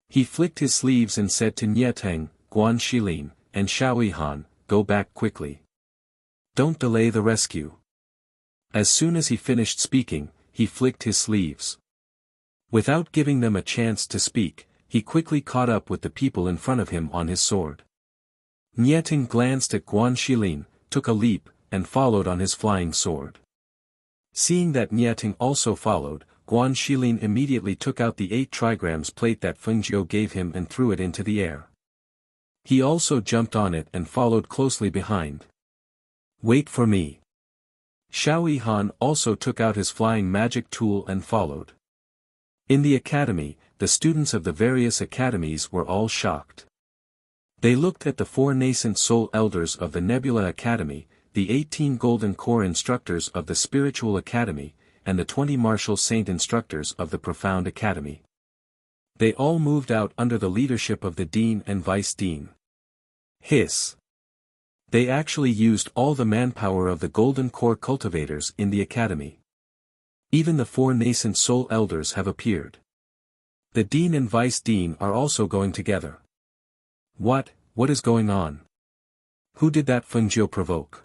He flicked his sleeves and said to Nietang, Guan Shilin, and Xiaoyihan, "Go back quickly. Don't delay the rescue." As soon as he finished speaking, he flicked his sleeves. Without giving them a chance to speak, he quickly caught up with the people in front of him on his sword. Nietang glanced at Guan Shilin, took a leap, and followed on his flying sword. Seeing that Nietang also followed, Guan Shilin immediately took out the 8 trigrams plate that Feng Jiu gave him and threw it into the air. He also jumped on it and followed closely behind. "Wait for me." Xiao Yihan also took out his flying magic tool and followed. In the academy, the students of the various academies were all shocked. They looked at the 4 nascent soul elders of the Nebula Academy, the 18 golden core instructors of the Spiritual Academy, and the 20 martial saint instructors of the Profound Academy. They all moved out under the leadership of the dean and vice dean. Hiss. They actually used all the manpower of the golden core cultivators in the academy. Even the 4 nascent soul elders have appeared. The dean and vice dean are also going together. What is going on? Who did that Feng Jiu provoke?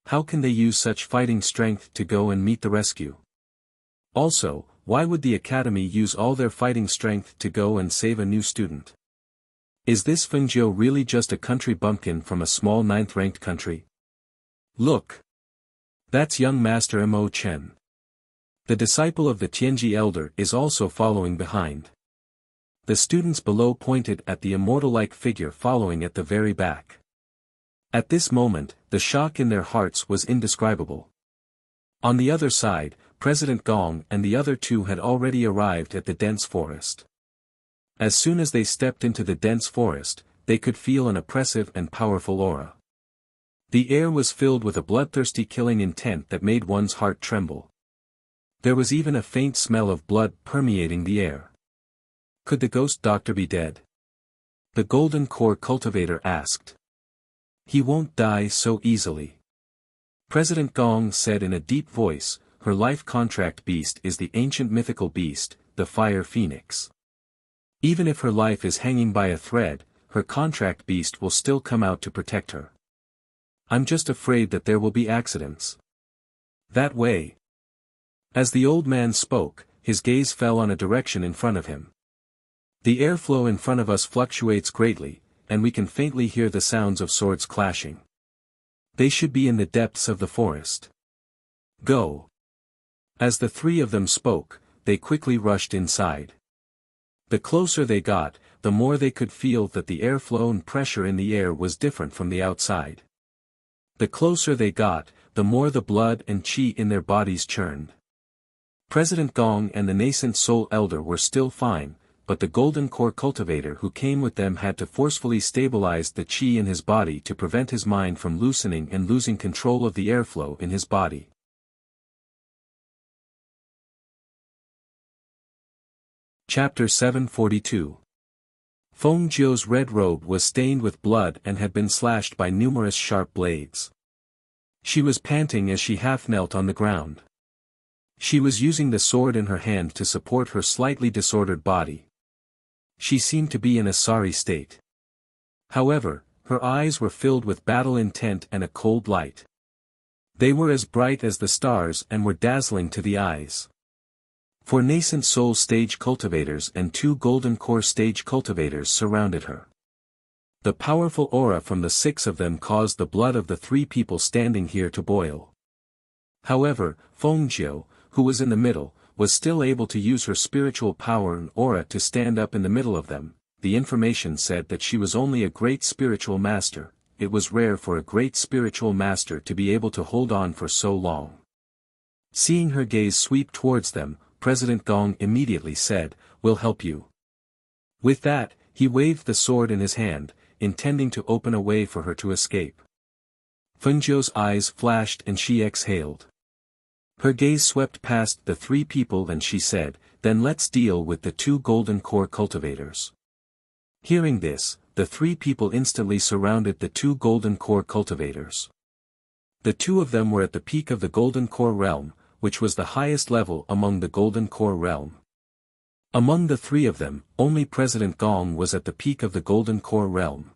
How can they use such fighting strength to go and meet the rescue? Also, why would the academy use all their fighting strength to go and save a new student? Is this Feng Jiu really just a country bumpkin from a small 9th-ranked country? Look! That's young Master Mo Chen. The disciple of the Tianji elder is also following behind. The students below pointed at the immortal-like figure following at the very back. At this moment, the shock in their hearts was indescribable. On the other side, President Gong and the other 2 had already arrived at the dense forest. As soon as they stepped into the dense forest, they could feel an oppressive and powerful aura. The air was filled with a bloodthirsty killing intent that made one's heart tremble. There was even a faint smell of blood permeating the air. Could the ghost doctor be dead? The golden core cultivator asked. He won't die so easily. President Gong said in a deep voice, her life contract beast is the ancient mythical beast, the fire phoenix. Even if her life is hanging by a thread, her contract beast will still come out to protect her. I'm just afraid that there will be accidents. That way. As the old man spoke, his gaze fell on a direction in front of him. The airflow in front of us fluctuates greatly, and we can faintly hear the sounds of swords clashing. They should be in the depths of the forest. Go. As the 3 of them spoke, they quickly rushed inside. The closer they got, the more they could feel that the airflow and pressure in the air was different from the outside. The closer they got, the more the blood and qi in their bodies churned. President Gong and the nascent soul elder were still fine, but the golden core cultivator who came with them had to forcefully stabilize the qi in his body to prevent his mind from loosening and losing control of the airflow in his body. Chapter 742. Feng Jiu's red robe was stained with blood and had been slashed by numerous sharp blades. She was panting as she half knelt on the ground. She was using the sword in her hand to support her slightly disordered body. She seemed to be in a sorry state. However, her eyes were filled with battle intent and a cold light. They were as bright as the stars and were dazzling to the eyes. 4 nascent soul stage cultivators and 2 golden core stage cultivators surrounded her. The powerful aura from the 6 of them caused the blood of the 3 people standing here to boil. However, Feng Jiu, who was in the middle, was still able to use her spiritual power and aura to stand up in the middle of them. The information said that she was only a great spiritual master. It was rare for a great spiritual master to be able to hold on for so long. Seeing her gaze sweep towards them, President Gong immediately said, "We'll help you." With that, he waved the sword in his hand, intending to open a way for her to escape. Feng Jiu's eyes flashed and she exhaled. Her gaze swept past the 3 people and she said, "Then let's deal with the 2 golden core cultivators." Hearing this, the 3 people instantly surrounded the 2 golden core cultivators. The 2 of them were at the peak of the golden core realm, which was the highest level among the golden core realm. Among the 3 of them, only President Gong was at the peak of the golden core realm.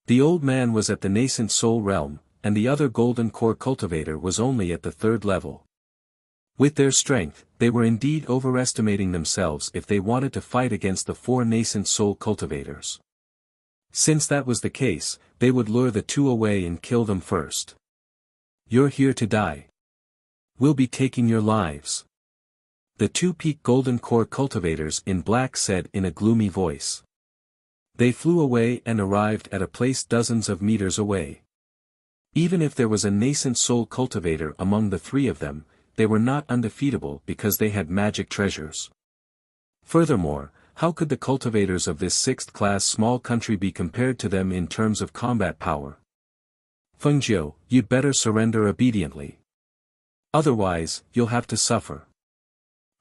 The old man was at the nascent soul realm, and the other golden core cultivator was only at the 3rd level. With their strength, they were indeed overestimating themselves if they wanted to fight against the 4 nascent soul cultivators. Since that was the case, they would lure the 2 away and kill them first. "You're here to die. We'll be taking your lives," the 2 peak golden core cultivators in black said in a gloomy voice. They flew away and arrived at a place dozens of meters away. Even if there was a nascent soul cultivator among the 3 of them, they were not undefeatable because they had magic treasures. Furthermore, how could the cultivators of this 6th-class small country be compared to them in terms of combat power? "Feng Jiu, you'd better surrender obediently. Otherwise, you'll have to suffer."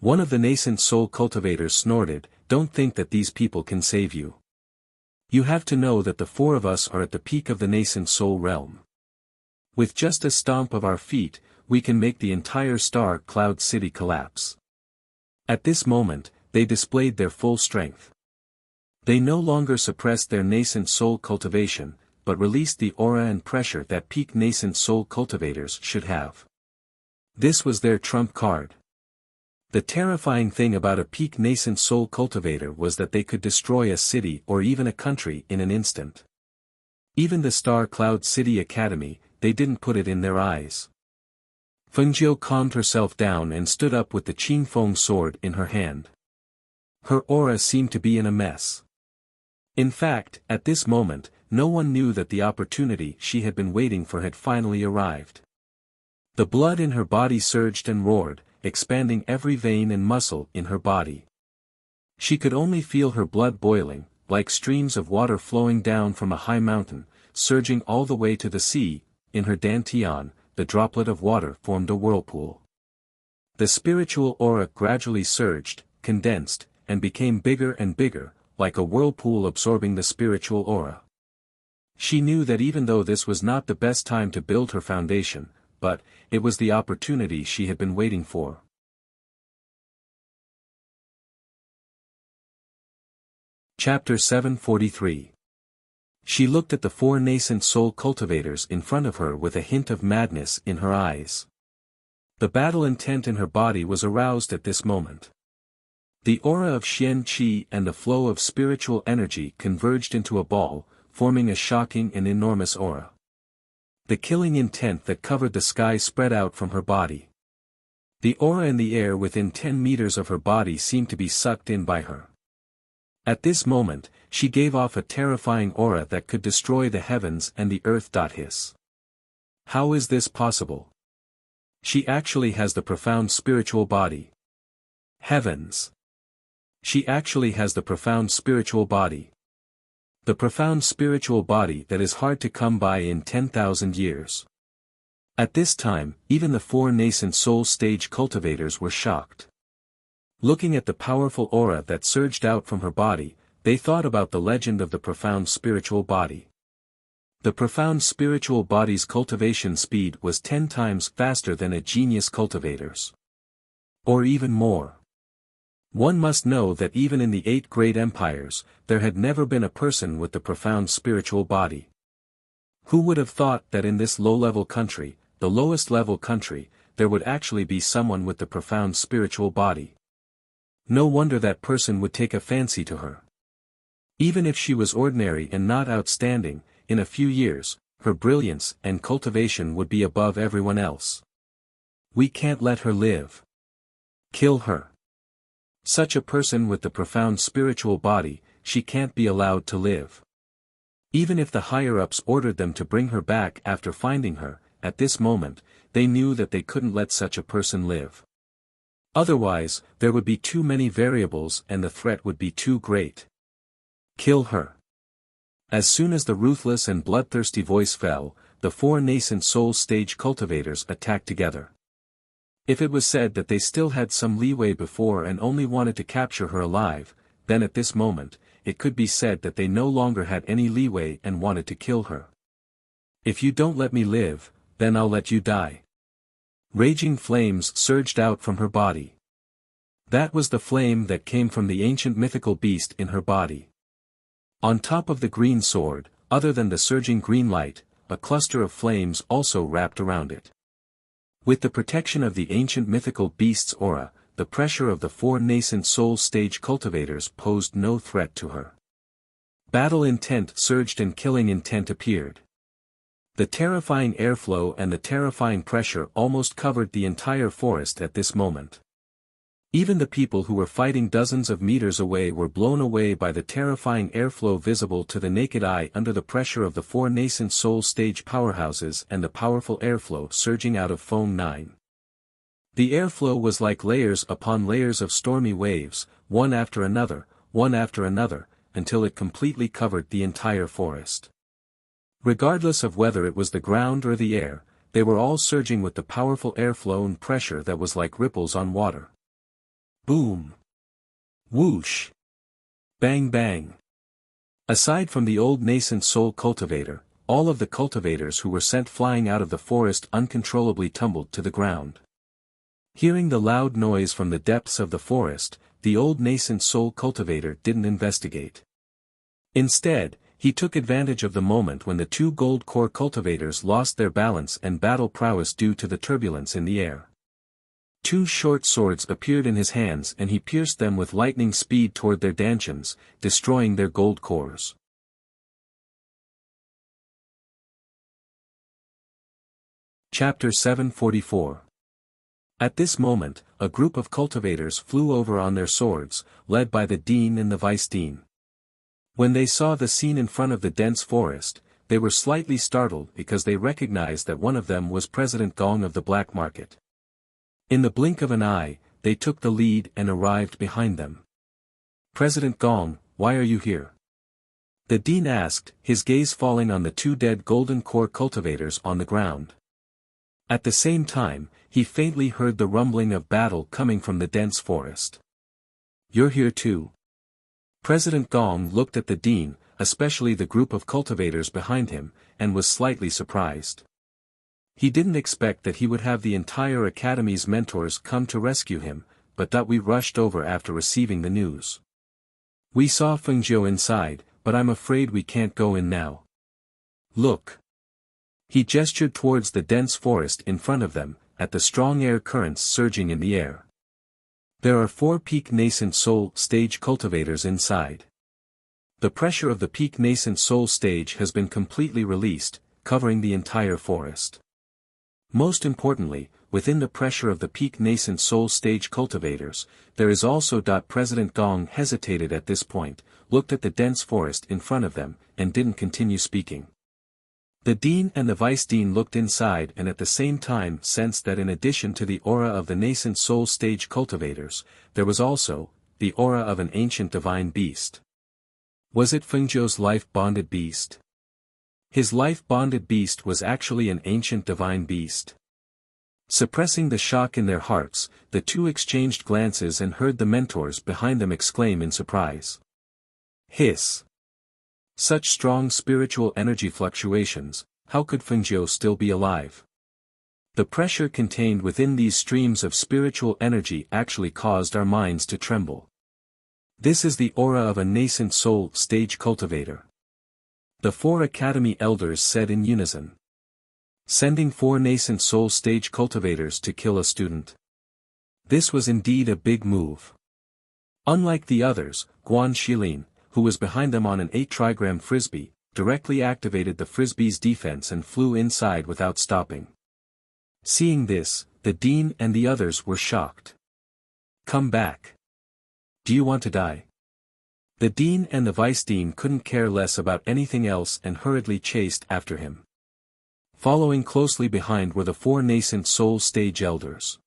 One of the nascent soul cultivators snorted, "Don't think that these people can save you. You have to know that the 4 of us are at the peak of the nascent soul realm. With just a stomp of our feet, we can make the entire Star Cloud City collapse." At this moment, they displayed their full strength. They no longer suppressed their nascent soul cultivation, but released the aura and pressure that peak nascent soul cultivators should have. This was their trump card. The terrifying thing about a peak nascent soul cultivator was that they could destroy a city or even a country in an instant. Even the Star Cloud City Academy, they didn't put it in their eyes. Feng Jiu calmed herself down and stood up with the Qin Feng sword in her hand. Her aura seemed to be in a mess. In fact, at this moment, no one knew that the opportunity she had been waiting for had finally arrived. The blood in her body surged and roared, expanding every vein and muscle in her body. She could only feel her blood boiling, like streams of water flowing down from a high mountain, surging all the way to the sea. In her dantian, the droplet of water formed a whirlpool. The spiritual aura gradually surged, condensed, and became bigger and bigger, like a whirlpool absorbing the spiritual aura. She knew that even though this was not the best time to build her foundation, but it was the opportunity she had been waiting for. Chapter 743. She looked at the 4 nascent soul cultivators in front of her with a hint of madness in her eyes. The battle intent in her body was aroused at this moment. The aura of Xian Qi and the flow of spiritual energy converged into a ball, forming a shocking and enormous aura. The killing intent that covered the sky spread out from her body. The aura in the air within 10 meters of her body seemed to be sucked in by her. At this moment, she gave off a terrifying aura that could destroy the heavens and the earth. Hiss. How is this possible? She actually has the profound spiritual body. Heavens! She actually has the profound spiritual body. The profound spiritual body that is hard to come by in 10,000 years. At this time, even the 4 nascent soul stage cultivators were shocked. Looking at the powerful aura that surged out from her body, they thought about the legend of the profound spiritual body. The profound spiritual body's cultivation speed was 10 times faster than a genius cultivator's. Or even more. One must know that even in the 8 great empires, there had never been a person with the profound spiritual body. Who would have thought that in this low-level country, the lowest level country, there would actually be someone with the profound spiritual body? No wonder that person would take a fancy to her. Even if she was ordinary and not outstanding, in a few years, her brilliance and cultivation would be above everyone else. We can't let her live. Kill her. Such a person with the profound spiritual body, she can't be allowed to live. Even if the higher-ups ordered them to bring her back after finding her, at this moment, they knew that they couldn't let such a person live. Otherwise, there would be too many variables and the threat would be too great. Kill her. As soon as the ruthless and bloodthirsty voice fell, the 4 nascent soul stage cultivators attacked together. If it was said that they still had some leeway before and only wanted to capture her alive, then at this moment, it could be said that they no longer had any leeway and wanted to kill her. If you don't let me live, then I'll let you die. Raging flames surged out from her body. That was the flame that came from the ancient mythical beast in her body. On top of the green sword, other than the surging green light, a cluster of flames also wrapped around it. With the protection of the ancient mythical beast's aura, the pressure of the 4 nascent soul stage cultivators posed no threat to her. Battle intent surged and killing intent appeared. The terrifying airflow and the terrifying pressure almost covered the entire forest at this moment. Even the people who were fighting dozens of meters away were blown away by the terrifying airflow visible to the naked eye under the pressure of the 4 nascent soul stage powerhouses and the powerful airflow surging out of Foam 9. The airflow was like layers upon layers of stormy waves, one after another, until it completely covered the entire forest. Regardless of whether it was the ground or the air, they were all surging with the powerful airflow and pressure that was like ripples on water. Boom! Whoosh! Bang bang! Aside from the old nascent soul cultivator, all of the cultivators who were sent flying out of the forest uncontrollably tumbled to the ground. Hearing the loud noise from the depths of the forest, the old nascent soul cultivator didn't investigate. Instead, he took advantage of the moment when the 2 gold core cultivators lost their balance and battle prowess due to the turbulence in the air. 2 short swords appeared in his hands and he pierced them with lightning speed toward their dantians, destroying their gold cores. Chapter 744. At this moment, a group of cultivators flew over on their swords, led by the dean and the vice-dean. When they saw the scene in front of the dense forest, they were slightly startled because they recognized that one of them was President Gong of the black market. In the blink of an eye, they took the lead and arrived behind them. President Gong, why are you here? The dean asked, his gaze falling on the 2 dead golden core cultivators on the ground. At the same time, he faintly heard the rumbling of battle coming from the dense forest. You're here too. President Gong looked at the dean, especially the group of cultivators behind him, and was slightly surprised. He didn't expect that he would have the entire academy's mentors come to rescue him, but that we rushed over after receiving the news. We saw Fengjiu inside, but I'm afraid we can't go in now. Look. He gestured towards the dense forest in front of them, at the strong air currents surging in the air. There are 4 peak nascent soul stage cultivators inside. The pressure of the peak nascent soul stage has been completely released, covering the entire forest. Most importantly, within the pressure of the peak nascent soul stage cultivators, there is also. President Gong hesitated at this point, looked at the dense forest in front of them, and didn't continue speaking. The dean and the vice-dean looked inside and at the same time sensed that in addition to the aura of the nascent soul stage cultivators, there was also the aura of an ancient divine beast. Was it Fengzhou's life-bonded beast? His life-bonded beast was actually an ancient divine beast. Suppressing the shock in their hearts, the two exchanged glances and heard the mentors behind them exclaim in surprise. Hiss! Such strong spiritual energy fluctuations, how could Fengzhou still be alive? The pressure contained within these streams of spiritual energy actually caused our minds to tremble. This is the aura of a nascent soul stage cultivator. The 4 academy elders said in unison. Sending 4 nascent soul stage cultivators to kill a student. This was indeed a big move. Unlike the others, Guan Shilin, who was behind them on an 8-trigram frisbee, directly activated the frisbee's defense and flew inside without stopping. Seeing this, the dean and the others were shocked. Come back. Do you want to die? The dean and the vice-dean couldn't care less about anything else and hurriedly chased after him. Following closely behind were the 4 nascent soul stage elders.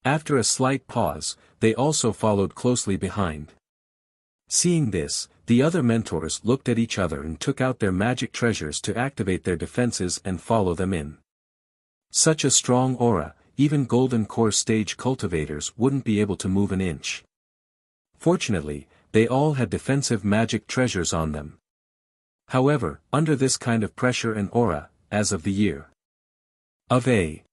After a slight pause, they also followed closely behind. Seeing this, the other mentors looked at each other and took out their magic treasures to activate their defenses and follow them in. Such a strong aura, even golden core stage cultivators wouldn't be able to move an inch. Fortunately, they all had defensive magic treasures on them. However, under this kind of pressure and aura, as of the year of A.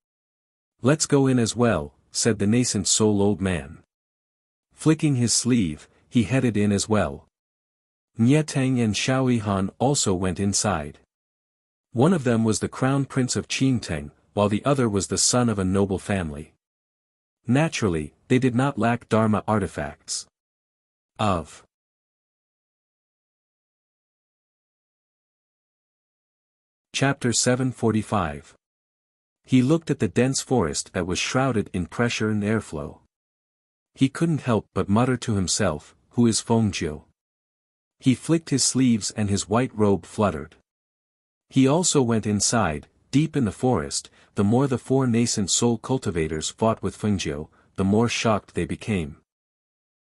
Let's go in as well, said the nascent soul old man. Flicking his sleeve, he headed in as well. Nietang and Xiaoyihan also went inside. One of them was the crown prince of Qingteng, while the other was the son of a noble family. Naturally, they did not lack Dharma artifacts. Of Chapter 745. He looked at the dense forest that was shrouded in pressure and airflow. He couldn't help but mutter to himself, who is Fengzhou? He flicked his sleeves and his white robe fluttered. He also went inside, deep in the forest. The more the 4 nascent soul cultivators fought with Fengzhou, the more shocked they became.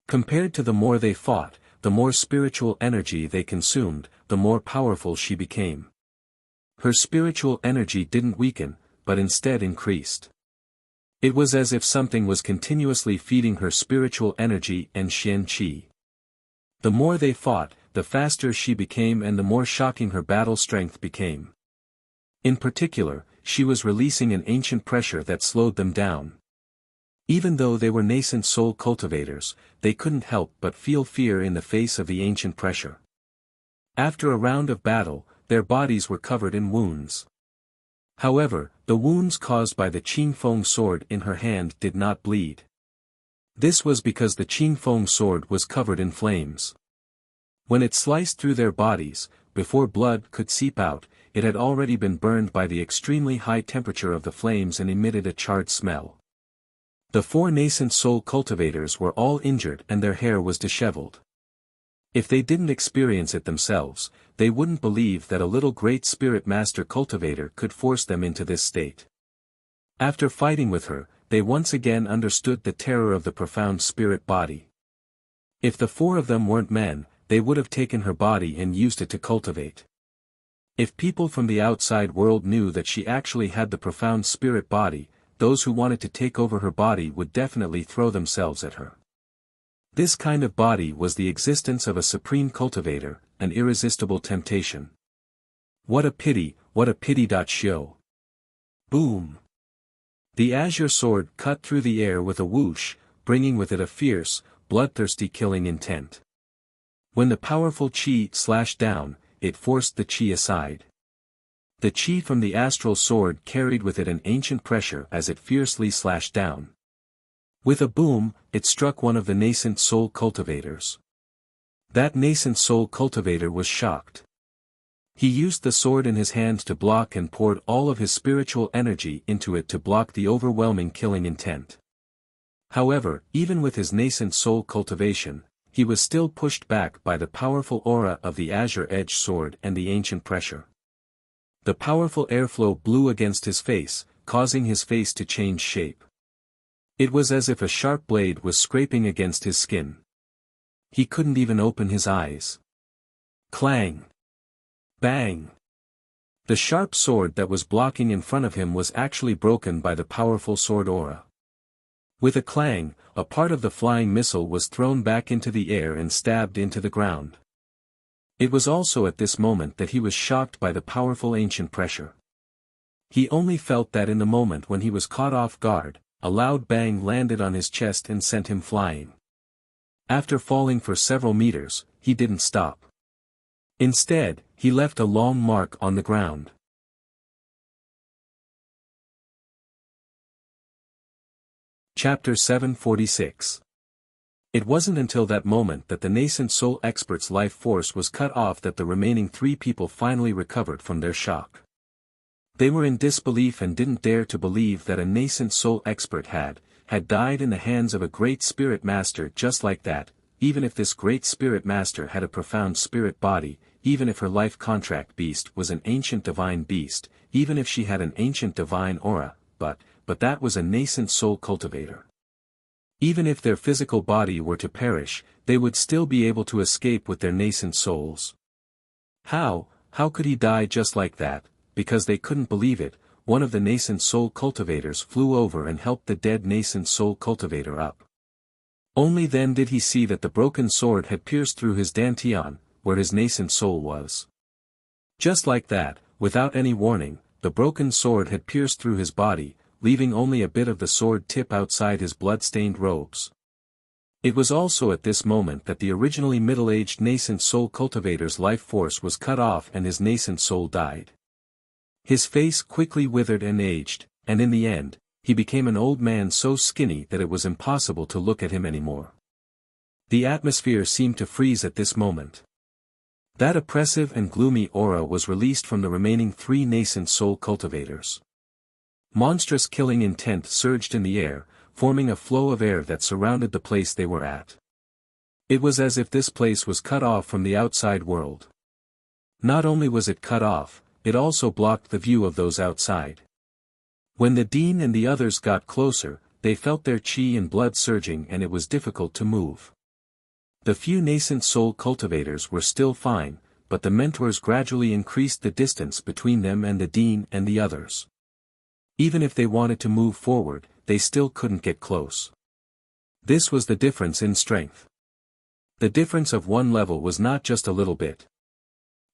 Compared to the more they fought, the more spiritual energy they consumed, the more powerful she became. Her spiritual energy didn't weaken, but instead increased. It was as if something was continuously feeding her spiritual energy and Xian Qi. The more they fought, the faster she became and the more shocking her battle strength became. In particular, she was releasing an ancient pressure that slowed them down. Even though they were nascent soul cultivators, they couldn't help but feel fear in the face of the ancient pressure. After a round of battle, their bodies were covered in wounds. However, the wounds caused by the Qingfeng sword in her hand did not bleed. This was because the Qingfeng sword was covered in flames. When it sliced through their bodies, before blood could seep out, it had already been burned by the extremely high temperature of the flames and emitted a charred smell. The 4 nascent soul cultivators were all injured and their hair was disheveled. If they didn't experience it themselves, they wouldn't believe that a little great spirit master cultivator could force them into this state. After fighting with her, they once again understood the terror of the profound spirit body. If the 4 of them weren't men, they would have taken her body and used it to cultivate. If people from the outside world knew that she actually had the profound spirit body, those who wanted to take over her body would definitely throw themselves at her. This kind of body was the existence of a supreme cultivator, an irresistible temptation. What a pity, what a pity. Show. Boom! The azure sword cut through the air with a whoosh, bringing with it a fierce, bloodthirsty killing intent. When the powerful qi slashed down, it forced the qi aside. The qi from the astral sword carried with it an ancient pressure as it fiercely slashed down. With a boom, it struck one of the nascent soul cultivators. That nascent soul cultivator was shocked. He used the sword in his hand to block and poured all of his spiritual energy into it to block the overwhelming killing intent. However, even with his nascent soul cultivation, he was still pushed back by the powerful aura of the azure-edged sword and the ancient pressure. The powerful airflow blew against his face, causing his face to change shape. It was as if a sharp blade was scraping against his skin. He couldn't even open his eyes. Clang! Bang! The sharp sword that was blocking in front of him was actually broken by the powerful sword aura. With a clang, a part of the flying missile was thrown back into the air and stabbed into the ground. It was also at this moment that he was shocked by the powerful ancient pressure. He only felt that in the moment when he was caught off guard, a loud bang landed on his chest and sent him flying. After falling for several meters, he didn't stop. Instead, he left a long mark on the ground. Chapter 746. It wasn't until that moment that the nascent soul expert's life force was cut off that the remaining 3 people finally recovered from their shock. They were in disbelief and didn't dare to believe that a nascent soul expert had died in the hands of a great spirit master just like that, even if this great spirit master had a profound spirit body, even if her life contract beast was an ancient divine beast, even if she had an ancient divine aura, but that was a nascent soul cultivator. Even if their physical body were to perish, they would still be able to escape with their nascent souls. How could he die just like that? Because they couldn't believe it, one of the nascent soul cultivators flew over and helped the dead nascent soul cultivator up. Only then did he see that the broken sword had pierced through his dantian, where his nascent soul was. Just like that, without any warning, the broken sword had pierced through his body, leaving only a bit of the sword tip outside his blood-stained robes. It was also at this moment that the originally middle-aged nascent soul cultivator's life force was cut off and his nascent soul died. His face quickly withered and aged, and in the end, he became an old man so skinny that it was impossible to look at him anymore. The atmosphere seemed to freeze at this moment. That oppressive and gloomy aura was released from the remaining 3 nascent soul cultivators. Monstrous killing intent surged in the air, forming a flow of air that surrounded the place they were at. It was as if this place was cut off from the outside world. Not only was it cut off, it also blocked the view of those outside. When the dean and the others got closer, they felt their chi and blood surging and it was difficult to move. The few nascent soul cultivators were still fine, but the mentors gradually increased the distance between them and the dean and the others. Even if they wanted to move forward, they still couldn't get close. This was the difference in strength. The difference of 1 level was not just a little bit.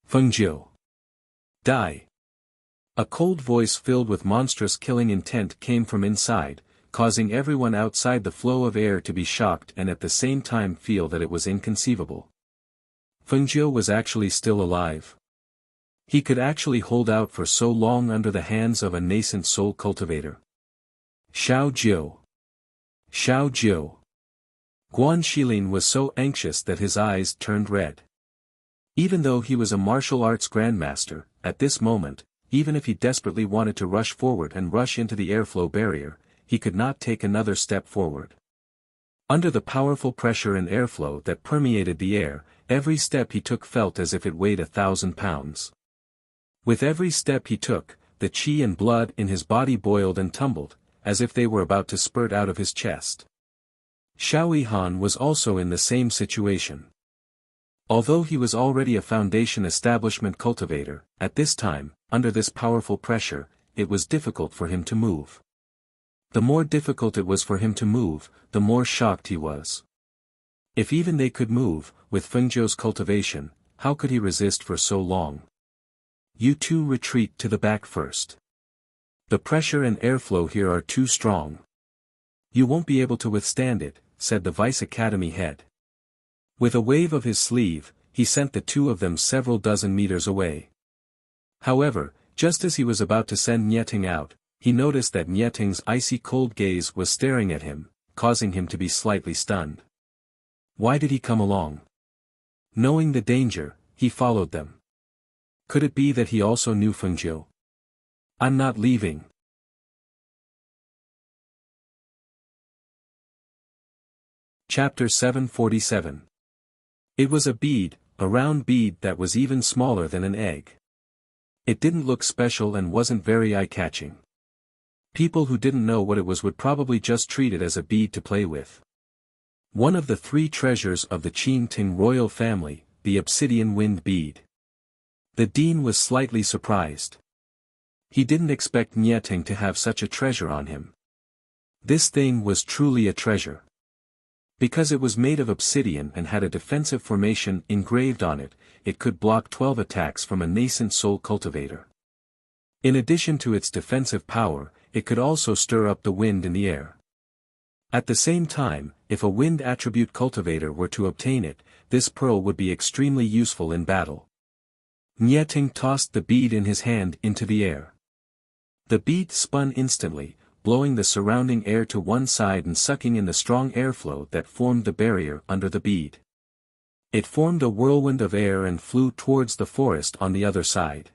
Fengjiu. Die. A cold voice filled with monstrous killing intent came from inside, causing everyone outside the flow of air to be shocked and at the same time feel that it was inconceivable. Fengjiu was actually still alive. He could actually hold out for so long under the hands of a nascent soul cultivator. Xiao Jiu. Xiao Jiu. Guan Shilin was so anxious that his eyes turned red. Even though he was a martial arts grandmaster, at this moment, even if he desperately wanted to rush forward and rush into the airflow barrier, he could not take another step forward. Under the powerful pressure and airflow that permeated the air, every step he took felt as if it weighed 1,000 pounds. With every step he took, the chi and blood in his body boiled and tumbled, as if they were about to spurt out of his chest. Xiao Yihan was also in the same situation. Although he was already a foundation establishment cultivator, at this time, under this powerful pressure, it was difficult for him to move. The more difficult it was for him to move, the more shocked he was. If even they could move, with Fengjiu's cultivation, how could he resist for so long? You two retreat to the back first. The pressure and airflow here are too strong. You won't be able to withstand it, said the Vice Academy head. With a wave of his sleeve, he sent the 2 of them several dozen meters away. However, just as he was about to send Nieting out, he noticed that Nieting's icy cold gaze was staring at him, causing him to be slightly stunned. Why did he come along? Knowing the danger, he followed them. Could it be that he also knew Fengjiu? I'm not leaving. Chapter 747. It was a bead, a round bead that was even smaller than an egg. It didn't look special and wasn't very eye-catching. People who didn't know what it was would probably just treat it as a bead to play with. One of the 3 treasures of the Qing Ting royal family, the obsidian wind bead. The dean was slightly surprised. He didn't expect Nieting to have such a treasure on him. This thing was truly a treasure. Because it was made of obsidian and had a defensive formation engraved on it, it could block 12 attacks from a nascent soul cultivator. In addition to its defensive power, it could also stir up the wind in the air. At the same time, if a wind attribute cultivator were to obtain it, this pearl would be extremely useful in battle. Nieting tossed the bead in his hand into the air. The bead spun instantly, blowing the surrounding air to one side and sucking in the strong airflow that formed the barrier under the bead. It formed a whirlwind of air and flew towards the forest on the other side.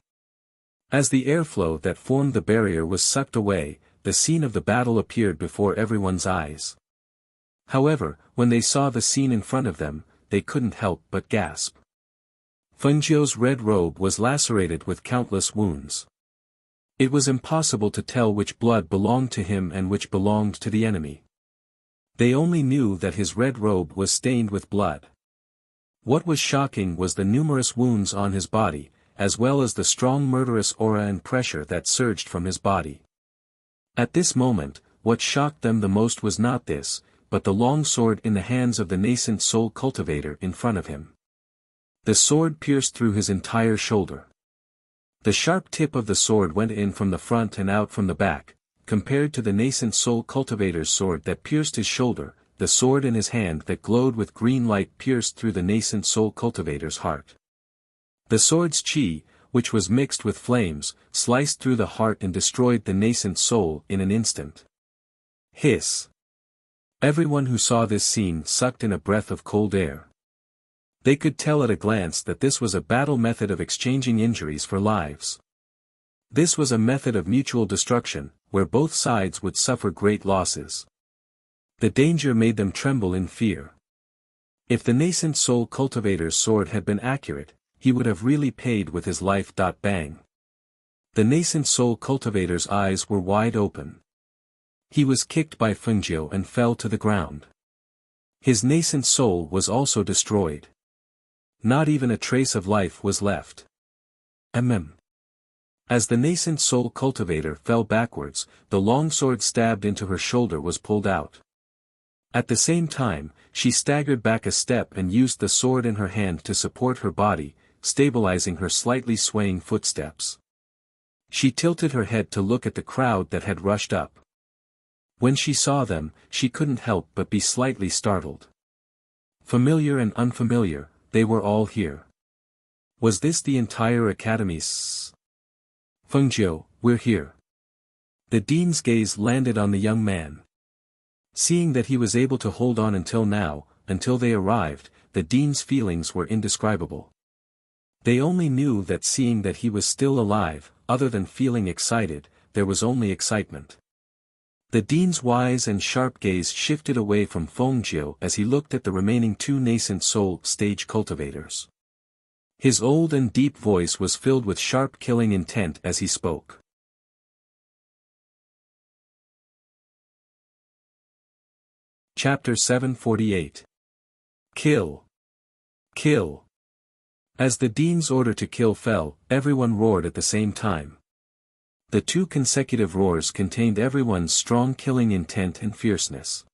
As the airflow that formed the barrier was sucked away, the scene of the battle appeared before everyone's eyes. However, when they saw the scene in front of them, they couldn't help but gasp. Fengjiu's red robe was lacerated with countless wounds. It was impossible to tell which blood belonged to him and which belonged to the enemy. They only knew that his red robe was stained with blood. What was shocking was the numerous wounds on his body, as well as the strong murderous aura and pressure that surged from his body. At this moment, what shocked them the most was not this, but the long sword in the hands of the nascent soul cultivator in front of him. The sword pierced through his entire shoulder. The sharp tip of the sword went in from the front and out from the back. Compared to the nascent soul cultivator's sword that pierced his shoulder, the sword in his hand that glowed with green light pierced through the nascent soul cultivator's heart. The sword's chi, which was mixed with flames, sliced through the heart and destroyed the nascent soul in an instant. Hiss! Everyone who saw this scene sucked in a breath of cold air. They could tell at a glance that this was a battle method of exchanging injuries for lives. This was a method of mutual destruction, where both sides would suffer great losses. The danger made them tremble in fear. If the nascent soul cultivator's sword had been accurate, he would have really paid with his life. Bang. The nascent soul cultivator's eyes were wide open. He was kicked by Fengjiu and fell to the ground. His nascent soul was also destroyed. Not even a trace of life was left. As the nascent soul cultivator fell backwards, the long sword stabbed into her shoulder was pulled out. At the same time, she staggered back a step and used the sword in her hand to support her body, stabilizing her slightly swaying footsteps. She tilted her head to look at the crowd that had rushed up. When she saw them, she couldn't help but be slightly startled. Familiar and unfamiliar, they were all here. Was this the entire academy? Fengjiu, we're here. The dean's gaze landed on the young man. Seeing that he was able to hold on until now, until they arrived, the dean's feelings were indescribable. They only knew that seeing that he was still alive, other than feeling excited, there was only excitement. The dean's wise and sharp gaze shifted away from Fengjiu as he looked at the remaining 2 nascent soul stage cultivators. His old and deep voice was filled with sharp killing intent as he spoke. Chapter 748. Kill! Kill! As the dean's order to kill fell, everyone roared at the same time. The 2 consecutive roars contained everyone's strong killing intent and fierceness.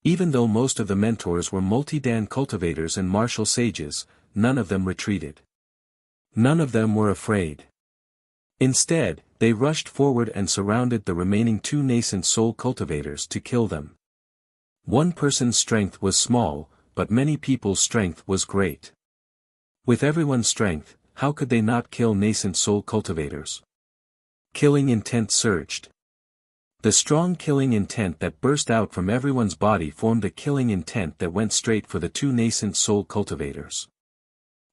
Even though most of the mentors were multi-dan cultivators and martial sages, none of them retreated. None of them were afraid. Instead, they rushed forward and surrounded the remaining 2 nascent soul cultivators to kill them. One person's strength was small, but many people's strength was great. With everyone's strength, how could they not kill nascent soul cultivators? Killing intent surged. The strong killing intent that burst out from everyone's body formed a killing intent that went straight for the 2 nascent soul cultivators.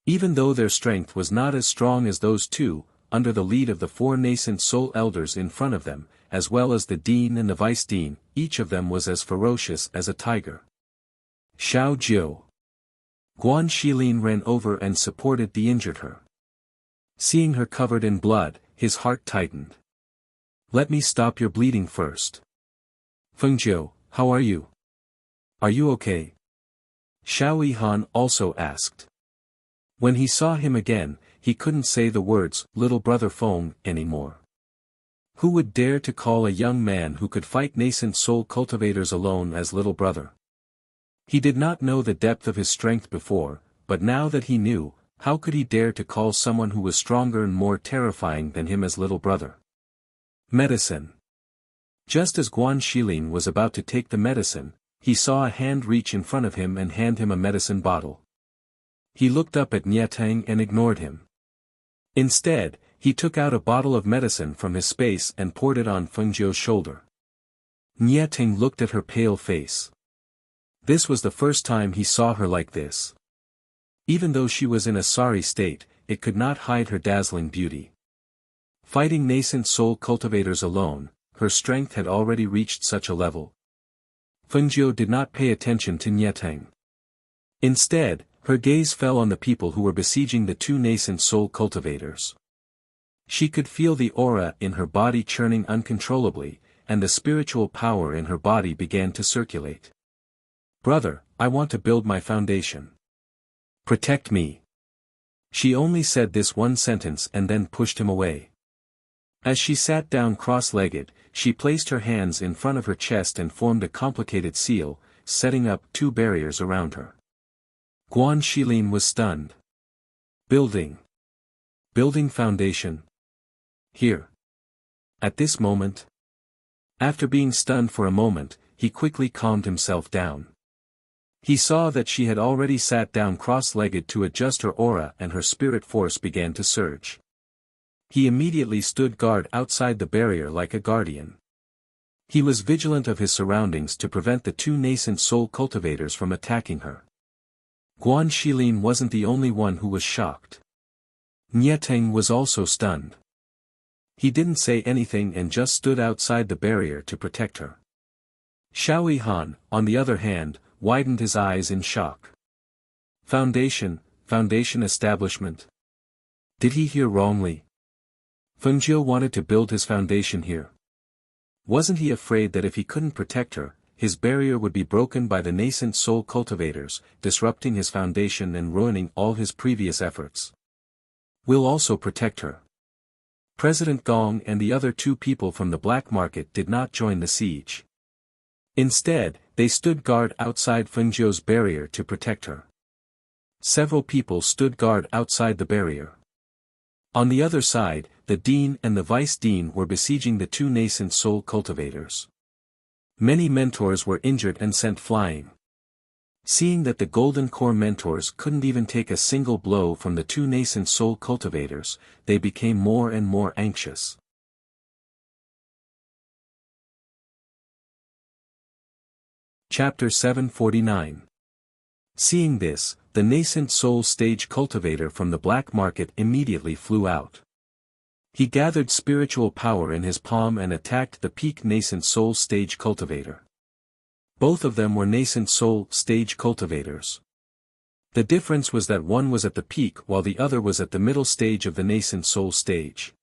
Even though their strength was not as strong as those 2, under the lead of the 4 nascent soul elders in front of them, as well as the dean and the vice dean, each of them was as ferocious as a tiger. Xiao Jiu. Guan Shilin ran over and supported the injured her. Seeing her covered in blood, his heart tightened. Let me stop your bleeding first. Fengjiu, how are you? Are you okay? Xiao Yihan also asked. When he saw him again, he couldn't say the words, little brother Feng, anymore. Who would dare to call a young man who could fight nascent soul cultivators alone as little brother? He did not know the depth of his strength before, but now that he knew, how could he dare to call someone who was stronger and more terrifying than him as little brother? Medicine. Just as Guan Shilin was about to take the medicine, he saw a hand reach in front of him and hand him a medicine bottle. He looked up at Nietang and ignored him. Instead, he took out a bottle of medicine from his space and poured it on Fengjiu's shoulder. Nietang looked at her pale face. This was the first time he saw her like this. Even though she was in a sorry state, it could not hide her dazzling beauty. Fighting nascent soul cultivators alone, her strength had already reached such a level. Fengjiu did not pay attention to Nietang. Instead, her gaze fell on the people who were besieging the two nascent soul cultivators. She could feel the aura in her body churning uncontrollably, and the spiritual power in her body began to circulate. Brother, I want to build my foundation. Protect me. She only said this one sentence and then pushed him away. As she sat down cross-legged, she placed her hands in front of her chest and formed a complicated seal, setting up two barriers around her. Guan Shilin was stunned. Building foundation. Here. At this moment. After being stunned for a moment, he quickly calmed himself down. He saw that she had already sat down cross-legged to adjust her aura and her spirit force began to surge. He immediately stood guard outside the barrier like a guardian. He was vigilant of his surroundings to prevent the two nascent soul cultivators from attacking her. Guan Shilin wasn't the only one who was shocked. Nietang was also stunned. He didn't say anything and just stood outside the barrier to protect her. Xiao Yihan, on the other hand, widened his eyes in shock. Foundation establishment. Did he hear wrongly? Fengjiu wanted to build his foundation here. Wasn't he afraid that if he couldn't protect her, his barrier would be broken by the nascent soul cultivators, disrupting his foundation and ruining all his previous efforts? We'll also protect her. President Gong and the other two people from the black market did not join the siege. Instead, they stood guard outside Fengjiu's barrier to protect her. Several people stood guard outside the barrier. On the other side, the dean and the vice dean were besieging the two nascent soul cultivators. Many mentors were injured and sent flying. Seeing that the Golden Core mentors couldn't even take a single blow from the two nascent soul cultivators, they became more and more anxious. Chapter 749. Seeing this, the nascent soul stage cultivator from the black market immediately flew out. He gathered spiritual power in his palm and attacked the peak nascent soul stage cultivator. Both of them were nascent soul stage cultivators. The difference was that one was at the peak while the other was at the middle stage of the nascent soul stage.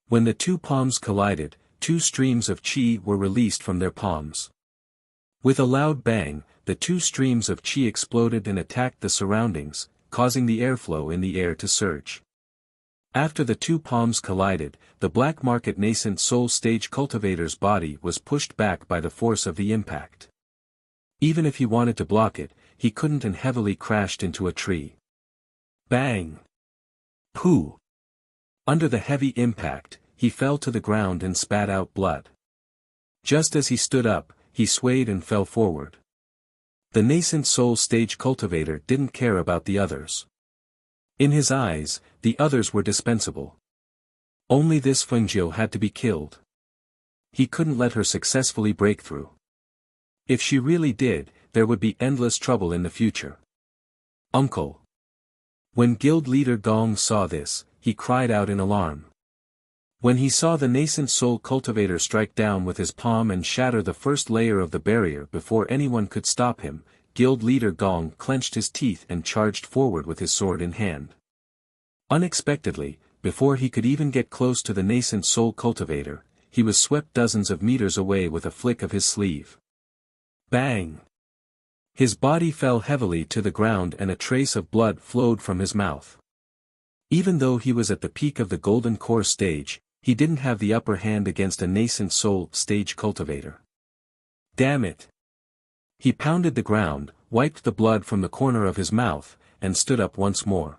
When the two palms collided, two streams of qi were released from their palms. With a loud bang, the two streams of qi exploded and attacked the surroundings, causing the airflow in the air to surge. After the two palms collided, the black market nascent soul stage cultivator's body was pushed back by the force of the impact. Even if he wanted to block it, he couldn't and heavily crashed into a tree. Bang! Pooh! Under the heavy impact, he fell to the ground and spat out blood. Just as he stood up, he swayed and fell forward. The nascent soul stage cultivator didn't care about the others. In his eyes, the others were dispensable. Only this Fengjiu had to be killed. He couldn't let her successfully break through. If she really did, there would be endless trouble in the future. Uncle! When guild leader Gong saw this, he cried out in alarm. When he saw the nascent soul cultivator strike down with his palm and shatter the first layer of the barrier before anyone could stop him, guild leader Gong clenched his teeth and charged forward with his sword in hand. Unexpectedly, before he could even get close to the nascent soul cultivator, he was swept dozens of meters away with a flick of his sleeve. Bang! His body fell heavily to the ground and a trace of blood flowed from his mouth. Even though he was at the peak of the golden core stage, he didn't have the upper hand against a nascent soul stage cultivator. Damn it! He pounded the ground, wiped the blood from the corner of his mouth, and stood up once more.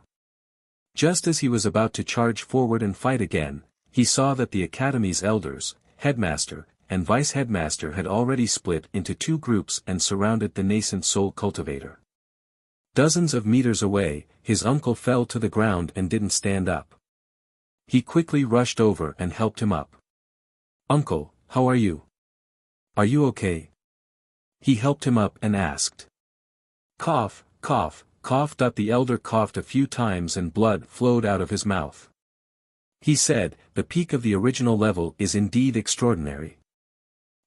Just as he was about to charge forward and fight again, he saw that the academy's elders, headmaster, and vice-headmaster had already split into two groups and surrounded the nascent soul cultivator. Dozens of meters away, his uncle fell to the ground and didn't stand up. He quickly rushed over and helped him up. "Uncle, how are you? Are you okay?" He helped him up and asked. "Cough, cough, cough." The elder coughed a few times and blood flowed out of his mouth. He said, "The peak of the original level is indeed extraordinary.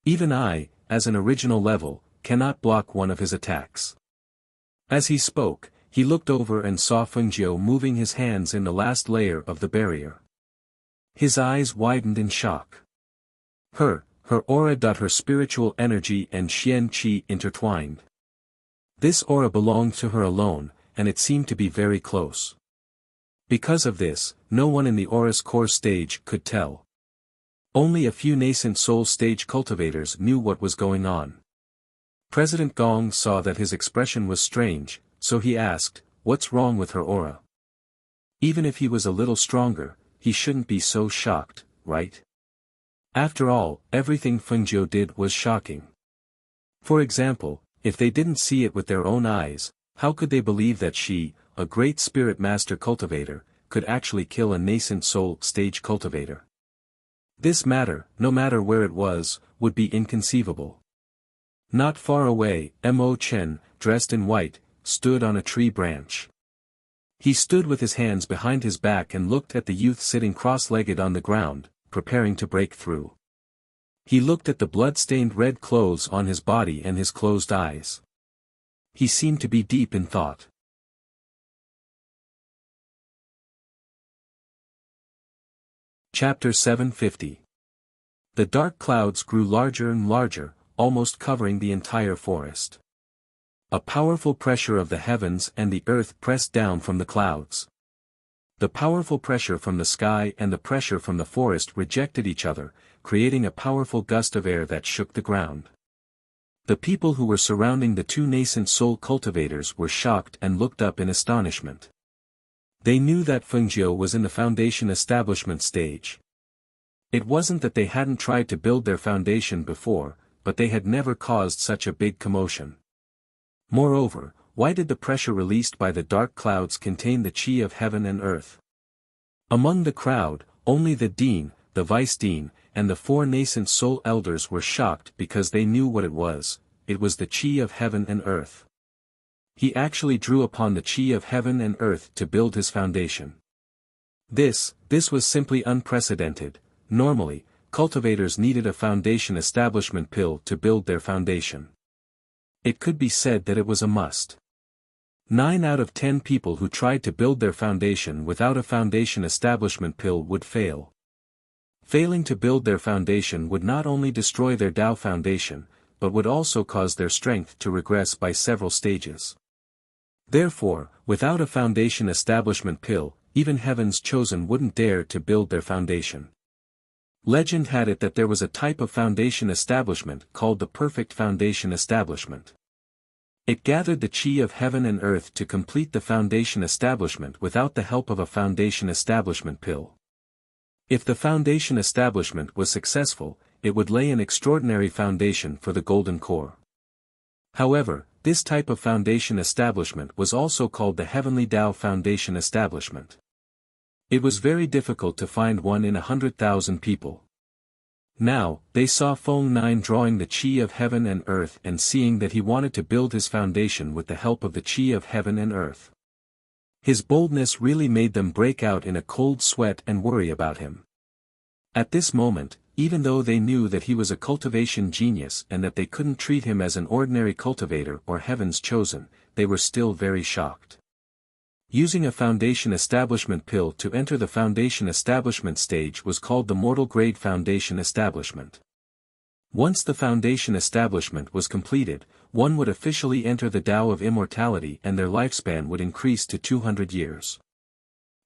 Even I, as an original level, cannot block one of his attacks." As he spoke, he looked over and saw Fengjiu moving his hands in the last layer of the barrier. His eyes widened in shock. Her aura. Her spiritual energy and Xian Qi intertwined. This aura belonged to her alone, and it seemed to be very close. Because of this, no one in the aura's core stage could tell. Only a few nascent soul stage cultivators knew what was going on. President Gong saw that his expression was strange, so he asked, "What's wrong with her aura?" Even if he was a little stronger, he shouldn't be so shocked, right? After all, everything Fengjiu did was shocking. For example, if they didn't see it with their own eyes, how could they believe that she, a great spirit master cultivator, could actually kill a nascent soul stage cultivator? This matter, no matter where it was, would be inconceivable. Not far away, Mo Chen, dressed in white, stood on a tree branch. He stood with his hands behind his back and looked at the youth sitting cross-legged on the ground, preparing to break through. He looked at the blood-stained red clothes on his body and his closed eyes. He seemed to be deep in thought. Chapter 750. The dark clouds grew larger and larger, almost covering the entire forest. A powerful pressure of the heavens and the earth pressed down from the clouds. The powerful pressure from the sky and the pressure from the forest rejected each other, creating a powerful gust of air that shook the ground. The people who were surrounding the two nascent soul cultivators were shocked and looked up in astonishment. They knew that Fengjiu was in the foundation establishment stage. It wasn't that they hadn't tried to build their foundation before, but they had never caused such a big commotion. Moreover, why did the pressure released by the dark clouds contain the qi of heaven and earth? Among the crowd, only the dean, the vice-dean, and the four nascent soul elders were shocked because they knew what it was the qi of heaven and earth. He actually drew upon the qi of heaven and earth to build his foundation. This was simply unprecedented. Normally, cultivators needed a foundation establishment pill to build their foundation. It could be said that it was a must. 9 out of 10 people who tried to build their foundation without a foundation establishment pill would fail. Failing to build their foundation would not only destroy their Tao foundation, but would also cause their strength to regress by several stages. Therefore, without a foundation establishment pill, even Heaven's Chosen wouldn't dare to build their foundation. Legend had it that there was a type of foundation establishment called the perfect foundation establishment. It gathered the qi of heaven and earth to complete the foundation establishment without the help of a foundation establishment pill. If the foundation establishment was successful, it would lay an extraordinary foundation for the golden core. However, this type of foundation establishment was also called the Heavenly Tao Foundation Establishment. It was very difficult to find one in 100,000 people. Now, they saw Feng Nine drawing the qi of heaven and earth and seeing that he wanted to build his foundation with the help of the qi of heaven and earth. His boldness really made them break out in a cold sweat and worry about him. At this moment, even though they knew that he was a cultivation genius and that they couldn't treat him as an ordinary cultivator or heaven's chosen, they were still very shocked. Using a foundation establishment pill to enter the foundation establishment stage was called the mortal grade foundation establishment. Once the foundation establishment was completed, one would officially enter the Tao of immortality and their lifespan would increase to 200 years.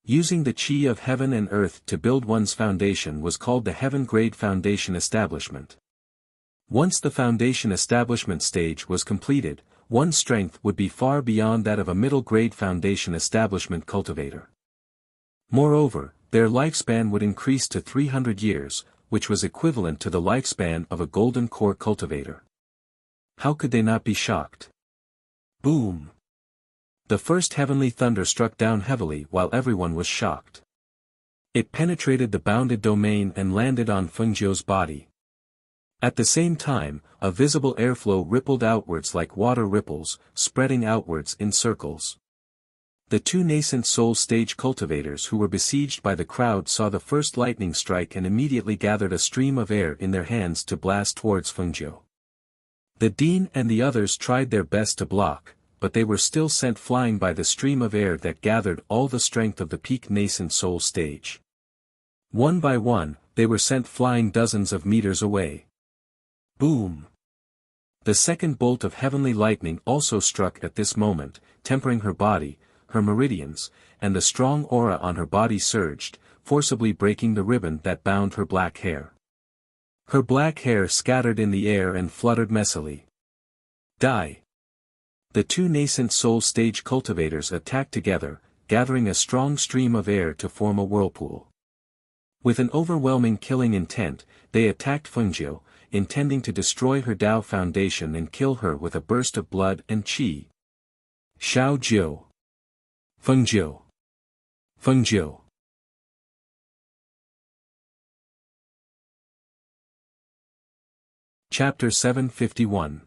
Using the Qi of heaven and earth to build one's foundation was called the heaven grade foundation establishment. Once the foundation establishment stage was completed, one's strength would be far beyond that of a middle-grade foundation establishment cultivator. Moreover, their lifespan would increase to 300 years, which was equivalent to the lifespan of a golden core cultivator. How could they not be shocked? Boom! The first heavenly thunder struck down heavily while everyone was shocked. It penetrated the bounded domain and landed on Fengjiu's body. At the same time, a visible airflow rippled outwards like water ripples, spreading outwards in circles. The two nascent soul stage cultivators who were besieged by the crowd saw the first lightning strike and immediately gathered a stream of air in their hands to blast towards Fengjiu. The dean and the others tried their best to block, but they were still sent flying by the stream of air that gathered all the strength of the peak nascent soul stage. One by one, they were sent flying dozens of meters away. Boom! The second bolt of heavenly lightning also struck at this moment, tempering her body, her meridians, and the strong aura on her body surged, forcibly breaking the ribbon that bound her black hair. Her black hair scattered in the air and fluttered messily. Die! The two nascent soul stage cultivators attacked together, gathering a strong stream of air to form a whirlpool. With an overwhelming killing intent, they attacked Fengjiu, intending to destroy her Tao foundation and kill her with a burst of blood and qi. Xiao Jiu. Fengjiu. Fengjiu. Chapter 751.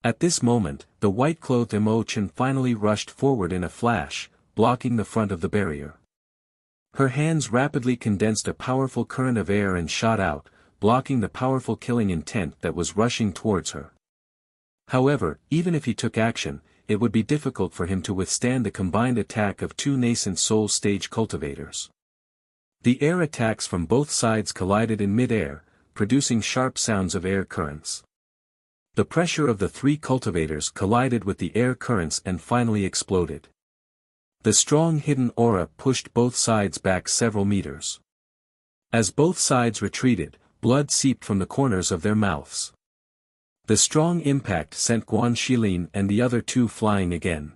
At this moment, the white-clothed Imochen finally rushed forward in a flash, blocking the front of the barrier. Her hands rapidly condensed a powerful current of air and shot out, blocking the powerful killing intent that was rushing towards her. However, even if he took action, it would be difficult for him to withstand the combined attack of two nascent soul stage cultivators. The air attacks from both sides collided in mid-air, producing sharp sounds of air currents. The pressure of the three cultivators collided with the air currents and finally exploded. The strong hidden aura pushed both sides back several meters. As both sides retreated, blood seeped from the corners of their mouths. The strong impact sent Guan Shilin and the other two flying again.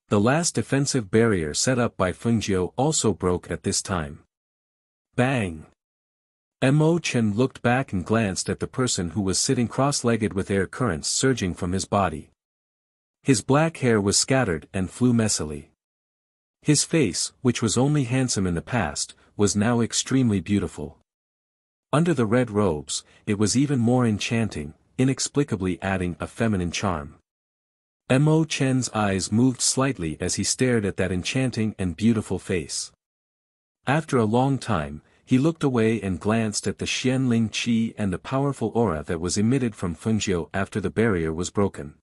The last defensive barrier set up by Fengjiu also broke at this time. Bang! Mo Chen looked back and glanced at the person who was sitting cross-legged with air currents surging from his body. His black hair was scattered and flew messily. His face, which was only handsome in the past, was now extremely beautiful. Under the red robes, it was even more enchanting, inexplicably adding a feminine charm. Mo Chen's eyes moved slightly as he stared at that enchanting and beautiful face. After a long time, he looked away and glanced at the Xianling Qi and the powerful aura that was emitted from Fengjiu after the barrier was broken.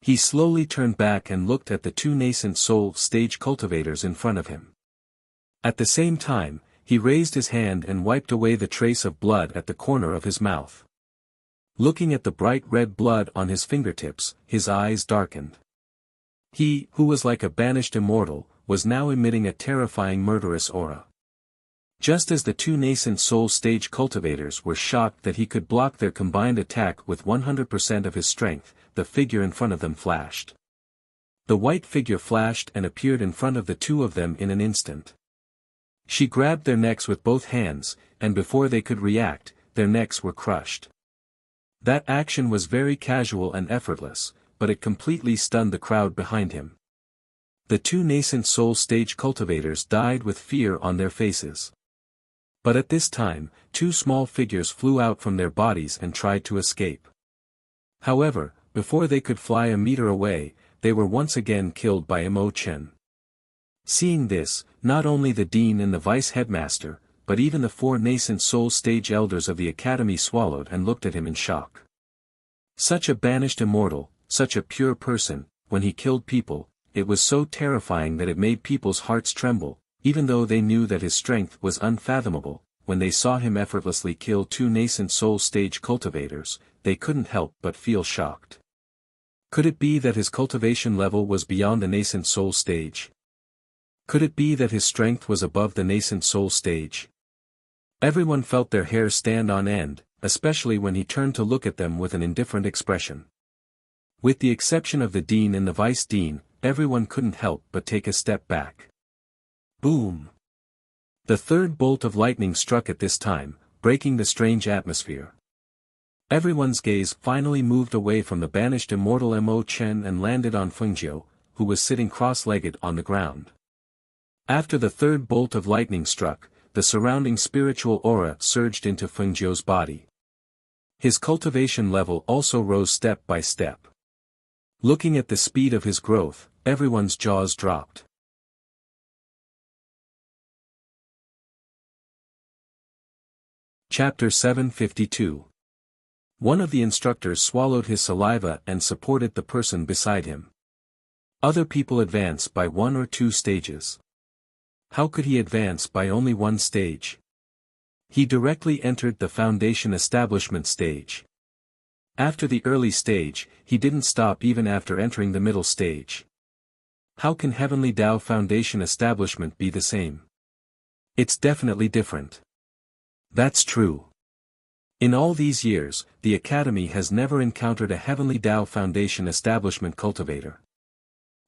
He slowly turned back and looked at the two nascent soul stage cultivators in front of him. At the same time, he raised his hand and wiped away the trace of blood at the corner of his mouth. Looking at the bright red blood on his fingertips, his eyes darkened. He, who was like a banished immortal, was now emitting a terrifying murderous aura. Just as the two nascent soul stage cultivators were shocked that he could block their combined attack with 100% of his strength, the figure in front of them flashed. The white figure flashed and appeared in front of the two of them in an instant. She grabbed their necks with both hands, and before they could react, their necks were crushed. That action was very casual and effortless, but it completely stunned the crowd behind him. The two nascent soul stage cultivators died with fear on their faces. But at this time, two small figures flew out from their bodies and tried to escape. However, before they could fly a meter away, they were once again killed by Mo Chen. Seeing this, not only the dean and the vice headmaster, but even the 4 nascent soul stage elders of the academy swallowed and looked at him in shock. Such a banished immortal, such a pure person, when he killed people, it was so terrifying that it made people's hearts tremble, even though they knew that his strength was unfathomable. When they saw him effortlessly kill 2 nascent soul stage cultivators, they couldn't help but feel shocked. Could it be that his cultivation level was beyond the nascent soul stage? Could it be that his strength was above the nascent soul stage? Everyone felt their hair stand on end, especially when he turned to look at them with an indifferent expression. With the exception of the dean and the vice dean, everyone couldn't help but take a step back. Boom! The 3rd bolt of lightning struck at this time, breaking the strange atmosphere. Everyone's gaze finally moved away from the banished immortal Mo Chen and landed on Fengjiu, who was sitting cross-legged on the ground. After the 3rd bolt of lightning struck, the surrounding spiritual aura surged into Fengjiu's body. His cultivation level also rose step by step. Looking at the speed of his growth, everyone's jaws dropped. Chapter 752. One of the instructors swallowed his saliva and supported the person beside him. Other people advance by 1 or 2 stages. How could he advance by only 1 stage? He directly entered the foundation establishment stage. After the early stage, he didn't stop even after entering the middle stage. How can Heavenly Tao Foundation establishment be the same? It's definitely different. That's true. In all these years, the Academy has never encountered a Heavenly Tao Foundation establishment cultivator.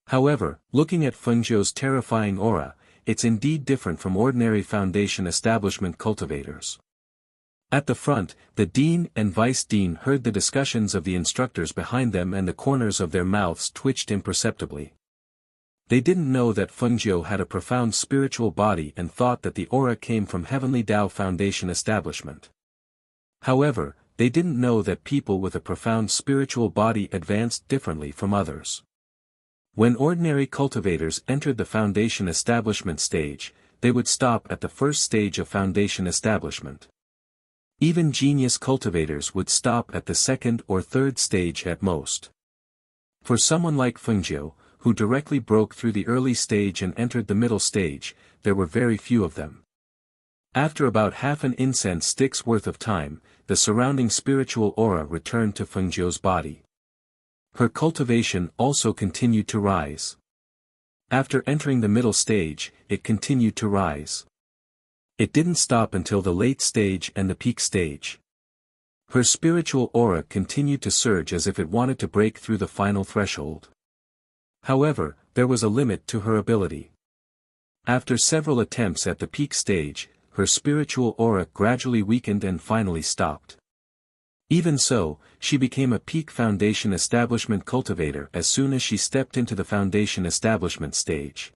However, looking at Fengjiu's terrifying aura, it's indeed different from ordinary Foundation establishment cultivators. At the front, the Dean and Vice Dean heard the discussions of the instructors behind them and the corners of their mouths twitched imperceptibly. They didn't know that Fengjiu had a profound spiritual body and thought that the aura came from Heavenly Tao Foundation establishment. However, they didn't know that people with a profound spiritual body advanced differently from others. When ordinary cultivators entered the Foundation establishment stage, they would stop at the first stage of Foundation establishment. Even genius cultivators would stop at the 2nd or 3rd stage at most. For someone like Fengjiu, who directly broke through the early stage and entered the middle stage, there were very few of them. After about half an incense stick's worth of time, the surrounding spiritual aura returned to Fengjiu's body. Her cultivation also continued to rise. After entering the middle stage, it continued to rise. It didn't stop until the late stage and the peak stage. Her spiritual aura continued to surge as if it wanted to break through the final threshold. However, there was a limit to her ability. After several attempts at the peak stage, her spiritual aura gradually weakened and finally stopped. Even so, she became a peak Foundation establishment cultivator as soon as she stepped into the Foundation establishment stage.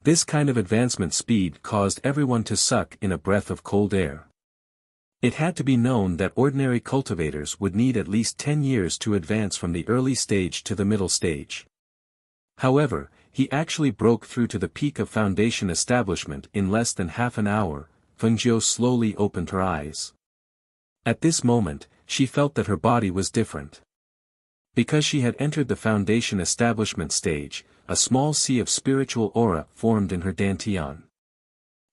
This kind of advancement speed caused everyone to suck in a breath of cold air. It had to be known that ordinary cultivators would need at least 10 years to advance from the early stage to the middle stage. However, he actually broke through to the peak of Foundation establishment in less than half an hour. Fengjiu slowly opened her eyes. At this moment, she felt that her body was different. Because she had entered the Foundation establishment stage, a small sea of spiritual aura formed in her dantian.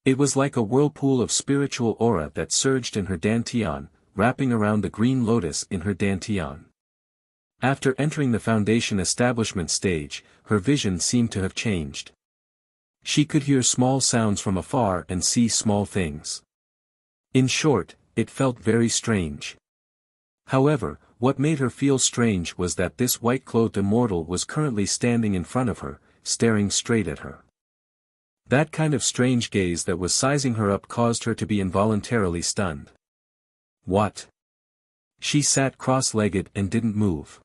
It was like a whirlpool of spiritual aura that surged in her dantian, wrapping around the green lotus in her dantian. After entering the Foundation establishment stage, her vision seemed to have changed. She could hear small sounds from afar and see small things. In short, it felt very strange. However, what made her feel strange was that this white-clothed immortal was currently standing in front of her, staring straight at her. That kind of strange gaze that was sizing her up caused her to be involuntarily stunned. What? She sat cross-legged and didn't move.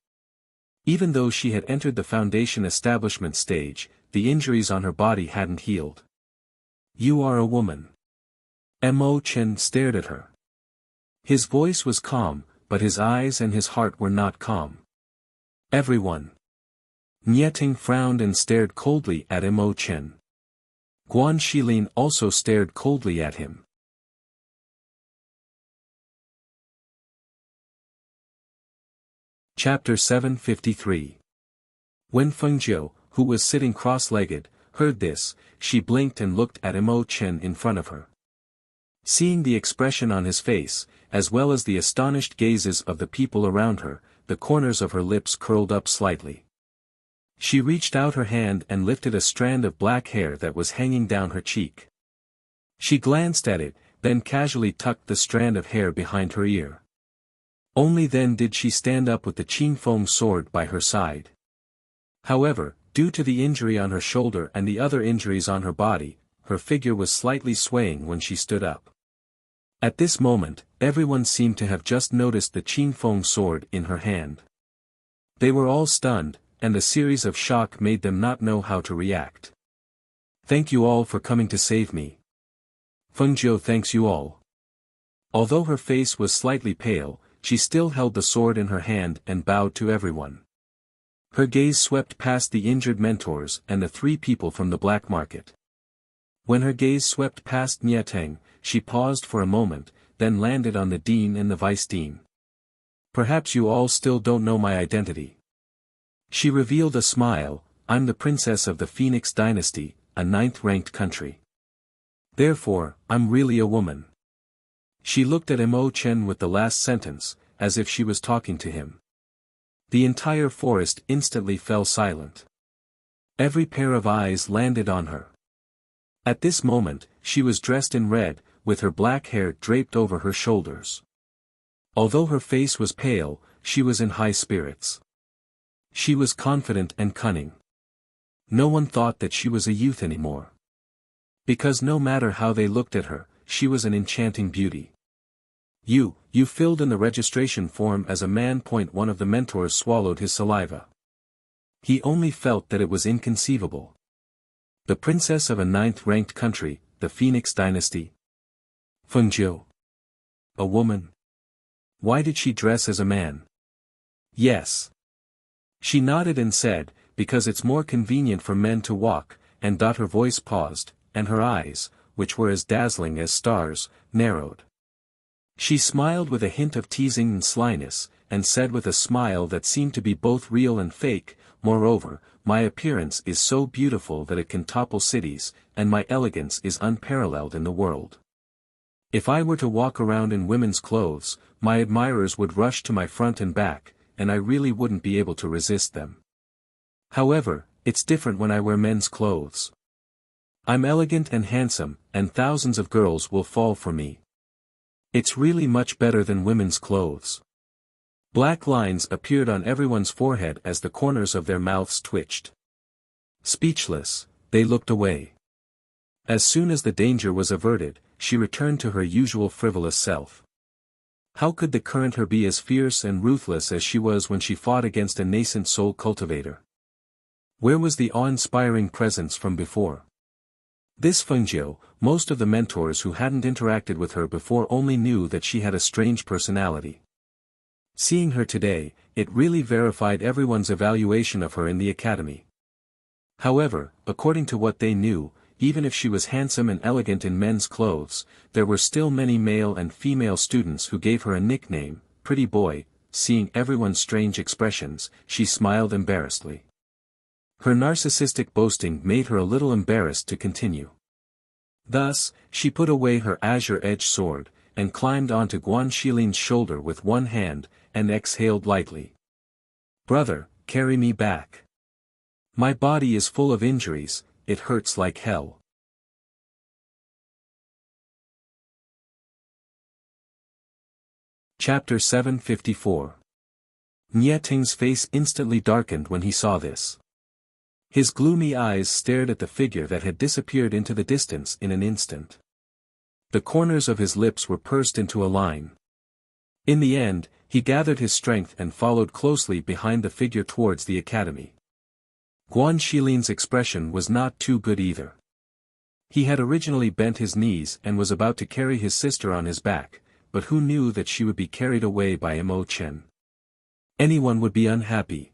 Even though she had entered the Foundation establishment stage, the injuries on her body hadn't healed. You are a woman. Mo Chen stared at her. His voice was calm, but his eyes and his heart were not calm. Everyone. Nieting frowned and stared coldly at Mo Chen. Guan Shilin also stared coldly at him. Chapter 753. When Fengjiu, who was sitting cross-legged, heard this, she blinked and looked at Mo Chen in front of her. Seeing the expression on his face, as well as the astonished gazes of the people around her, the corners of her lips curled up slightly. She reached out her hand and lifted a strand of black hair that was hanging down her cheek. She glanced at it, then casually tucked the strand of hair behind her ear. Only then did she stand up with the Qingfeng sword by her side. However, due to the injury on her shoulder and the other injuries on her body, her figure was slightly swaying when she stood up. At this moment, everyone seemed to have just noticed the Qingfeng sword in her hand. They were all stunned, and the series of shock made them not know how to react. "Thank you all for coming to save me. Fengjiu thanks you all." Although her face was slightly pale, she still held the sword in her hand and bowed to everyone. Her gaze swept past the injured mentors and the three people from the black market. When her gaze swept past Nieteng, she paused for a moment, then landed on the dean and the vice-dean. "Perhaps you all still don't know my identity." She revealed a smile. "I'm the princess of the Phoenix dynasty, a 9th-ranked country. Therefore, I'm really a woman." She looked at Mo Chen with the last sentence, as if she was talking to him. The entire forest instantly fell silent. Every pair of eyes landed on her. At this moment, she was dressed in red, with her black hair draped over her shoulders. Although her face was pale, she was in high spirits. She was confident and cunning. No one thought that she was a youth anymore. Because no matter how they looked at her, she was an enchanting beauty. You filled in the registration form as a man. One of the mentors swallowed his saliva. He only felt that it was inconceivable. The princess of a 9th-ranked country, the Phoenix dynasty. Fengjiu. A woman. Why did she dress as a man? Yes. She nodded and said, "Because it's more convenient for men to walk," and her voice paused, and her eyes, which were as dazzling as stars, narrowed. She smiled with a hint of teasing and slyness, and said with a smile that seemed to be both real and fake, "Moreover, my appearance is so beautiful that it can topple cities, and my elegance is unparalleled in the world. If I were to walk around in women's clothes, my admirers would rush to my front and back, and I really wouldn't be able to resist them. However, it's different when I wear men's clothes. I'm elegant and handsome, and thousands of girls will fall for me. It's really much better than women's clothes." Black lines appeared on everyone's forehead as the corners of their mouths twitched. Speechless, they looked away. As soon as the danger was averted, she returned to her usual frivolous self. How could the current her be as fierce and ruthless as she was when she fought against a nascent soul cultivator? Where was the awe-inspiring presence from before? This Fengjiu, most of the mentors who hadn't interacted with her before only knew that she had a strange personality. Seeing her today, it really verified everyone's evaluation of her in the academy. However, according to what they knew, even if she was handsome and elegant in men's clothes, there were still many male and female students who gave her a nickname, "Pretty Boy." Seeing everyone's strange expressions, she smiled embarrassedly. Her narcissistic boasting made her a little embarrassed to continue. Thus, she put away her azure-edged sword, and climbed onto Guan Xilin's shoulder with one hand, and exhaled lightly. "Brother, carry me back. My body is full of injuries, it hurts like hell." Chapter 754. Nieteng's face instantly darkened when he saw this. His gloomy eyes stared at the figure that had disappeared into the distance in an instant. The corners of his lips were pursed into a line. In the end, he gathered his strength and followed closely behind the figure towards the academy. Guan Xilin's expression was not too good either. He had originally bent his knees and was about to carry his sister on his back, but who knew that she would be carried away by Mo Chen? Anyone would be unhappy.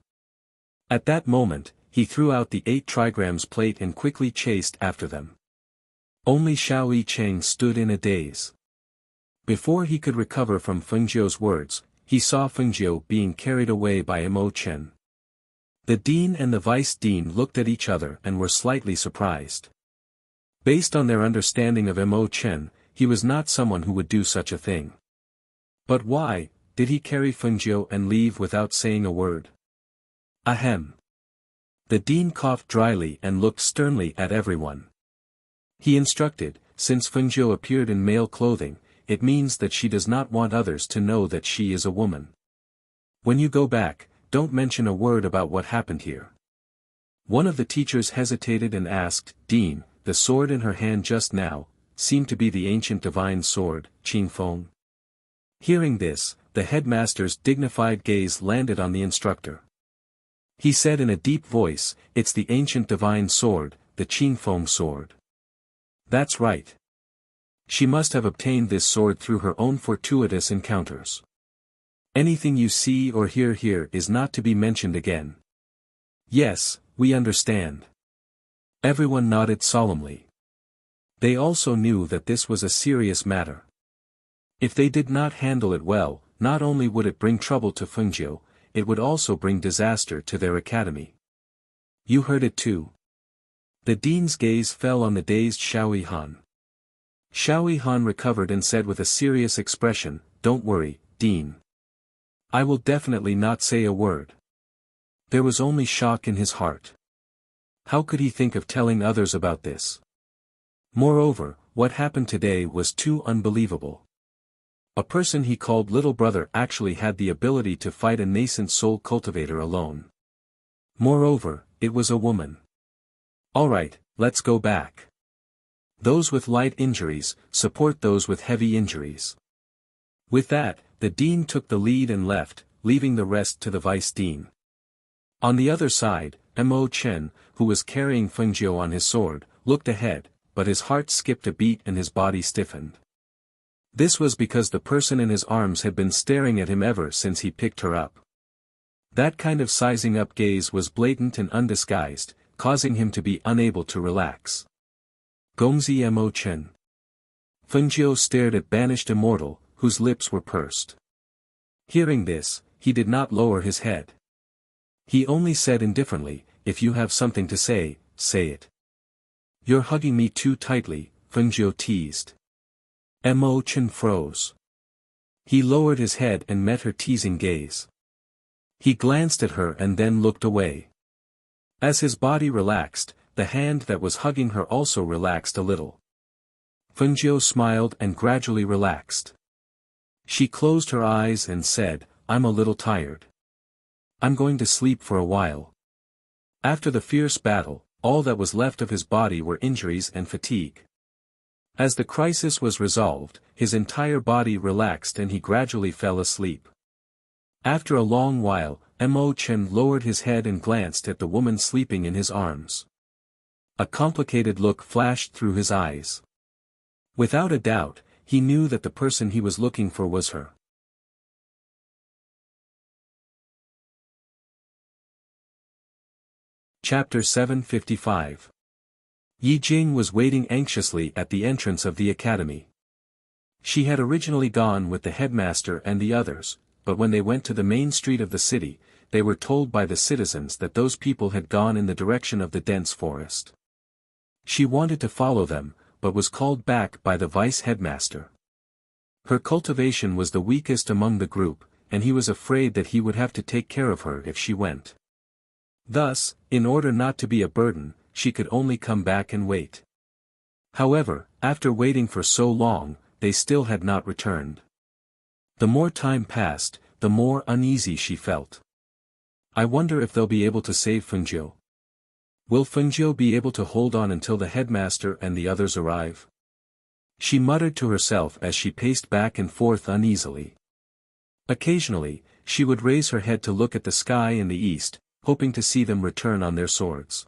At that moment, he threw out the 8 trigrams plate and quickly chased after them. Only Xiao Yicheng stood in a daze. Before he could recover from Fengjiu's words, he saw Fengjiu being carried away by Mo Chen. The dean and the vice dean looked at each other and were slightly surprised. Based on their understanding of Mo Chen, he was not someone who would do such a thing. But why did he carry Fengjiu and leave without saying a word? Ahem. The dean coughed dryly and looked sternly at everyone. He instructed, since Fengjiu appeared in male clothing, it means that she does not want others to know that she is a woman. When you go back, don't mention a word about what happened here. One of the teachers hesitated and asked, Dean, the sword in her hand just now, seemed to be the ancient divine sword, Qingfeng. Hearing this, the headmaster's dignified gaze landed on the instructor. He said in a deep voice, it's the ancient divine sword, the Qingfeng sword. That's right. She must have obtained this sword through her own fortuitous encounters. Anything you see or hear here is not to be mentioned again. Yes, we understand. Everyone nodded solemnly. They also knew that this was a serious matter. If they did not handle it well, not only would it bring trouble to Fengjiu, it would also bring disaster to their academy. You heard it too. The dean's gaze fell on the dazed Xiao Han. Xiao Han recovered and said with a serious expression, Don't worry, Dean. I will definitely not say a word. There was only shock in his heart. How could he think of telling others about this? Moreover, what happened today was too unbelievable. A person he called little brother actually had the ability to fight a nascent soul cultivator alone. Moreover, it was a woman. Alright, let's go back. Those with light injuries, support those with heavy injuries. With that, the dean took the lead and left, leaving the rest to the vice dean. On the other side, Mo Chen, who was carrying Fengjiu on his sword, looked ahead, but his heart skipped a beat and his body stiffened. This was because the person in his arms had been staring at him ever since he picked her up. That kind of sizing up gaze was blatant and undisguised, causing him to be unable to relax. Gongzi Mo Chen. Fengjiu stared at banished immortal, whose lips were pursed. Hearing this, he did not lower his head. He only said indifferently, if you have something to say, say it. You're hugging me too tightly, Fengjiu teased. Mo Chen froze. He lowered his head and met her teasing gaze. He glanced at her and then looked away. As his body relaxed, the hand that was hugging her also relaxed a little. Fengjiu smiled and gradually relaxed. She closed her eyes and said, I'm a little tired. I'm going to sleep for a while. After the fierce battle, all that was left of his body were injuries and fatigue. As the crisis was resolved, his entire body relaxed and he gradually fell asleep. After a long while, Mo Chen lowered his head and glanced at the woman sleeping in his arms. A complicated look flashed through his eyes. Without a doubt, he knew that the person he was looking for was her. Chapter 755. Yi Jing was waiting anxiously at the entrance of the academy. She had originally gone with the headmaster and the others, but when they went to the main street of the city, they were told by the citizens that those people had gone in the direction of the dense forest. She wanted to follow them, but was called back by the vice headmaster. Her cultivation was the weakest among the group, and he was afraid that he would have to take care of her if she went. Thus, in order not to be a burden, she could only come back and wait. However, after waiting for so long, they still had not returned. The more time passed, the more uneasy she felt. I wonder if they'll be able to save Fengjiu. Will Fengjiu be able to hold on until the headmaster and the others arrive? She muttered to herself as she paced back and forth uneasily. Occasionally, she would raise her head to look at the sky in the east, hoping to see them return on their swords.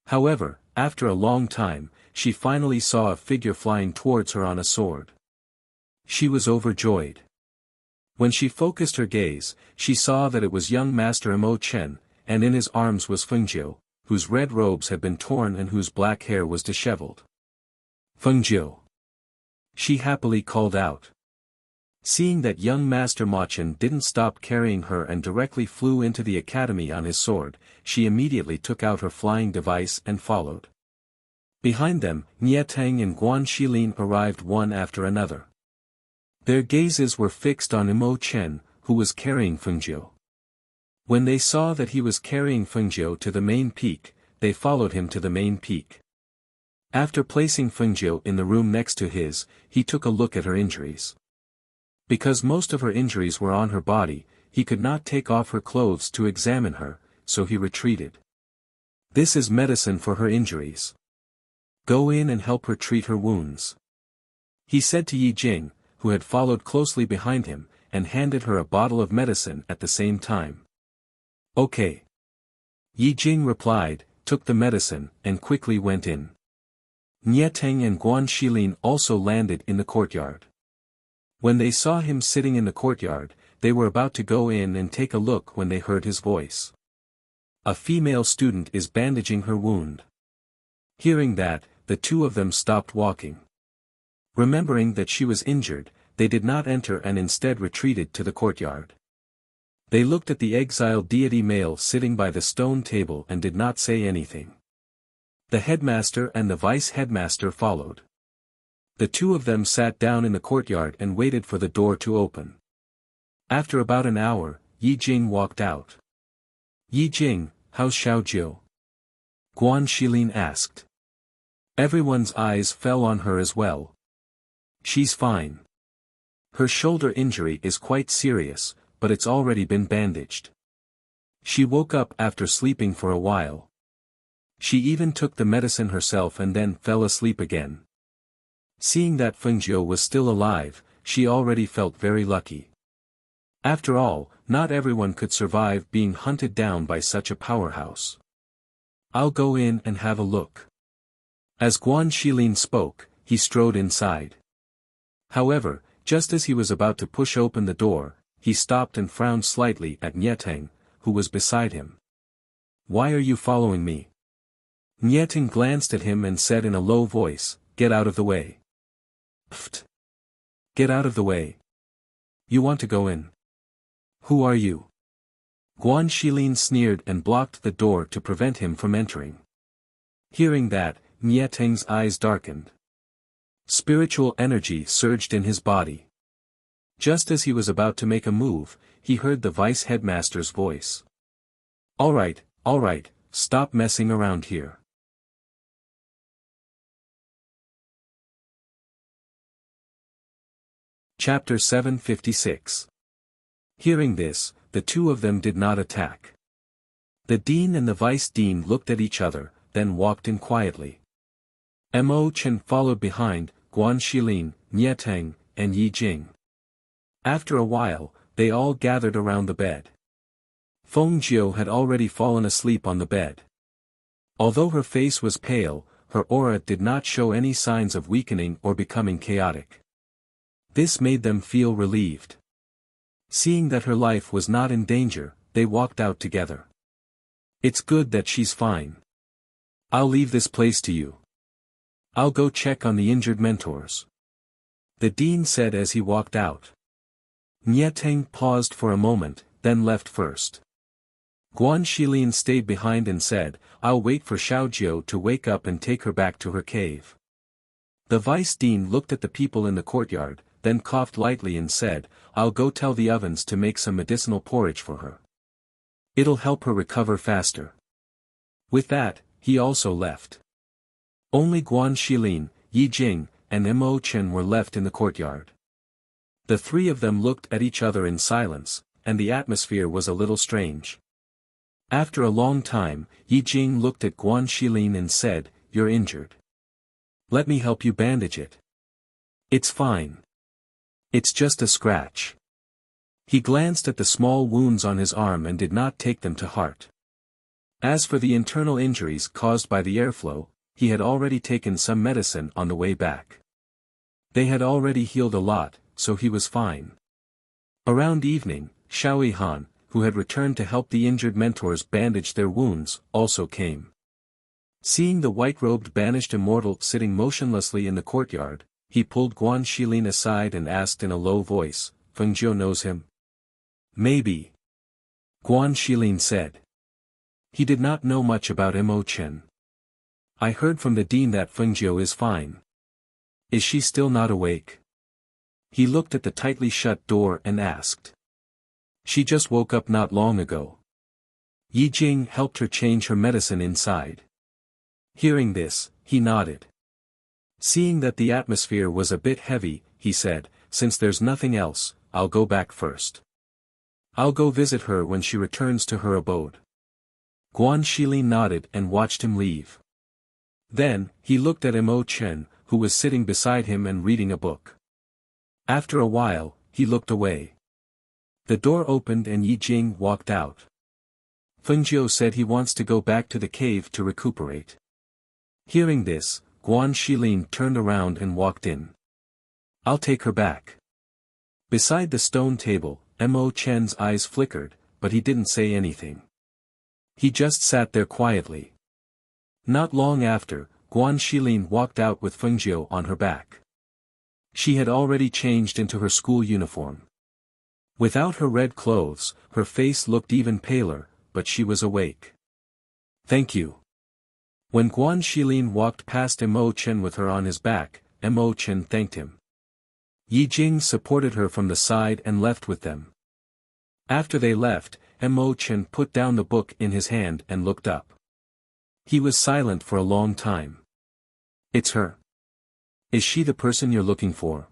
However, after a long time, she finally saw a figure flying towards her on a sword. She was overjoyed. When she focused her gaze, she saw that it was young Master Mo Chen, and in his arms was Fengjiu, whose red robes had been torn and whose black hair was disheveled. Fengjiu! She happily called out. Seeing that young Master Machen didn't stop carrying her and directly flew into the academy on his sword, she immediately took out her flying device and followed. Behind them, Nietang and Guan Shilin arrived one after another. Their gazes were fixed on Mo Chen, who was carrying Fengjiu. When they saw that he was carrying Fengjiu to the main peak, they followed him to the main peak. After placing Fengjiu in the room next to his, he took a look at her injuries. Because most of her injuries were on her body, he could not take off her clothes to examine her, so he retreated. This is medicine for her injuries. Go in and help her treat her wounds. He said to Yi Jing, who had followed closely behind him, and handed her a bottle of medicine at the same time. Okay. Yi Jing replied, took the medicine, and quickly went in. Nietang and Guan Shilin also landed in the courtyard. When they saw him sitting in the courtyard, they were about to go in and take a look when they heard his voice. A female student is bandaging her wound. Hearing that, the two of them stopped walking. Remembering that she was injured, they did not enter and instead retreated to the courtyard. They looked at the exiled deity male sitting by the stone table and did not say anything. The headmaster and the vice-headmaster followed. The two of them sat down in the courtyard and waited for the door to open. After about an hour, Yi Jing walked out. Yi Jing, how's Xiaojiu? Guan Shilin asked. Everyone's eyes fell on her as well. She's fine. Her shoulder injury is quite serious, but it's already been bandaged. She woke up after sleeping for a while. She even took the medicine herself and then fell asleep again. Seeing that Fengjiu was still alive, she already felt very lucky. After all, not everyone could survive being hunted down by such a powerhouse. I'll go in and have a look. As Guan Shilin spoke, he strode inside. However, just as he was about to push open the door, he stopped and frowned slightly at Nietang, who was beside him. Why are you following me? Nietang glanced at him and said in a low voice, Get out of the way. Pfft. Get out of the way. You want to go in? Who are you? Guan Shilin sneered and blocked the door to prevent him from entering. Hearing that, Nietang's eyes darkened. Spiritual energy surged in his body. Just as he was about to make a move, he heard the vice-headmaster's voice. All right, stop messing around here. Chapter 756. Hearing this, the two of them did not attack. The dean and the vice-dean looked at each other, then walked in quietly. Mo Chen followed behind, Guan Shilin, Nietang, and Yi Jing. After a while, they all gathered around the bed. Fengjiu had already fallen asleep on the bed. Although her face was pale, her aura did not show any signs of weakening or becoming chaotic. This made them feel relieved. Seeing that her life was not in danger, they walked out together. It's good that she's fine. I'll leave this place to you. I'll go check on the injured mentors. The dean said as he walked out. Nietang paused for a moment, then left first. Guan Shilin stayed behind and said, I'll wait for Xiaojiu to wake up and take her back to her cave. The vice-dean looked at the people in the courtyard, then coughed lightly and said, I'll go tell the ovens to make some medicinal porridge for her. It'll help her recover faster. With that, he also left. Only Guan Shilin, Yi Jing, and Mo Chen were left in the courtyard. The three of them looked at each other in silence, and the atmosphere was a little strange. After a long time, Yi Jing looked at Guan Shilin and said, You're injured. Let me help you bandage it. It's fine. It's just a scratch. He glanced at the small wounds on his arm and did not take them to heart. As for the internal injuries caused by the airflow, he had already taken some medicine on the way back. They had already healed a lot, so he was fine. Around evening, Xiao Han, who had returned to help the injured mentors bandage their wounds, also came. Seeing the white-robed banished immortal sitting motionlessly in the courtyard, he pulled Guan Shilin aside and asked in a low voice, Feng Jiu knows him? Maybe. Guan Shilin said. He did not know much about Mo Chen. I heard from the dean that Feng Jiu is fine. Is she still not awake? He looked at the tightly shut door and asked. She just woke up not long ago. Yi Jing helped her change her medicine inside. Hearing this, he nodded. Seeing that the atmosphere was a bit heavy, he said, since there's nothing else, I'll go back first. I'll go visit her when she returns to her abode. Guan Shilin nodded and watched him leave. Then, he looked at Mo Chen, who was sitting beside him and reading a book. After a while, he looked away. The door opened and Yi Jing walked out. Feng Jiu said he wants to go back to the cave to recuperate. Hearing this, Guan Shilin turned around and walked in. I'll take her back. Beside the stone table, Mo Chen's eyes flickered, but he didn't say anything. He just sat there quietly. Not long after, Guan Shilin walked out with Feng Jiu on her back. She had already changed into her school uniform. Without her red clothes, her face looked even paler, but she was awake. Thank you. When Guan Shilin walked past Mo Chen with her on his back, Mo Chen thanked him. Yi Jing supported her from the side and left with them. After they left, Mo Chen put down the book in his hand and looked up. He was silent for a long time. It's her. Is she the person you're looking for?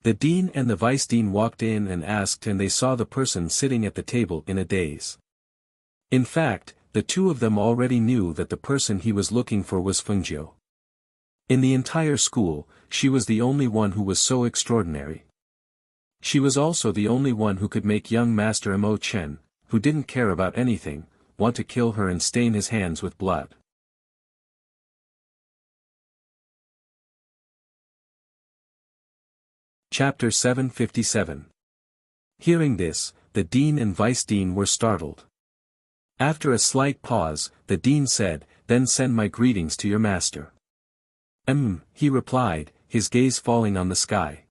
The dean and the vice dean walked in and asked, and they saw the person sitting at the table in a daze. In fact, the two of them already knew that the person he was looking for was Feng Jiu. In the entire school, she was the only one who was so extraordinary. She was also the only one who could make young Master Mo Chen, who didn't care about anything, want to kill her and stain his hands with blood. Chapter 757. Hearing this, the dean and vice dean were startled. After a slight pause, the dean said, Then send my greetings to your master. He replied, his gaze falling on the sky.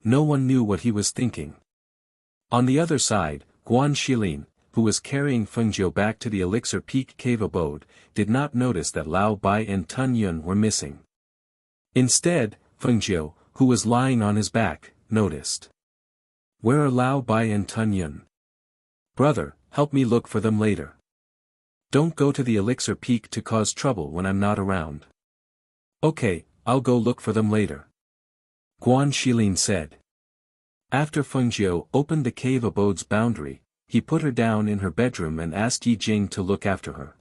No one knew what he was thinking. On the other side, Guan Shilin, who was carrying Feng Jiu back to the Elixir Peak cave abode, did not notice that Lao Bai and Tun Yun were missing. Instead, Feng Jiu, who was lying on his back, noticed. Where are Lao Bai and Tun Yun? Brother, help me look for them later. Don't go to the Elixir Peak to cause trouble when I'm not around. Okay, I'll go look for them later. Guan Shilin said. After Feng Jiu opened the cave abode's boundary, he put her down in her bedroom and asked Yi Jing to look after her.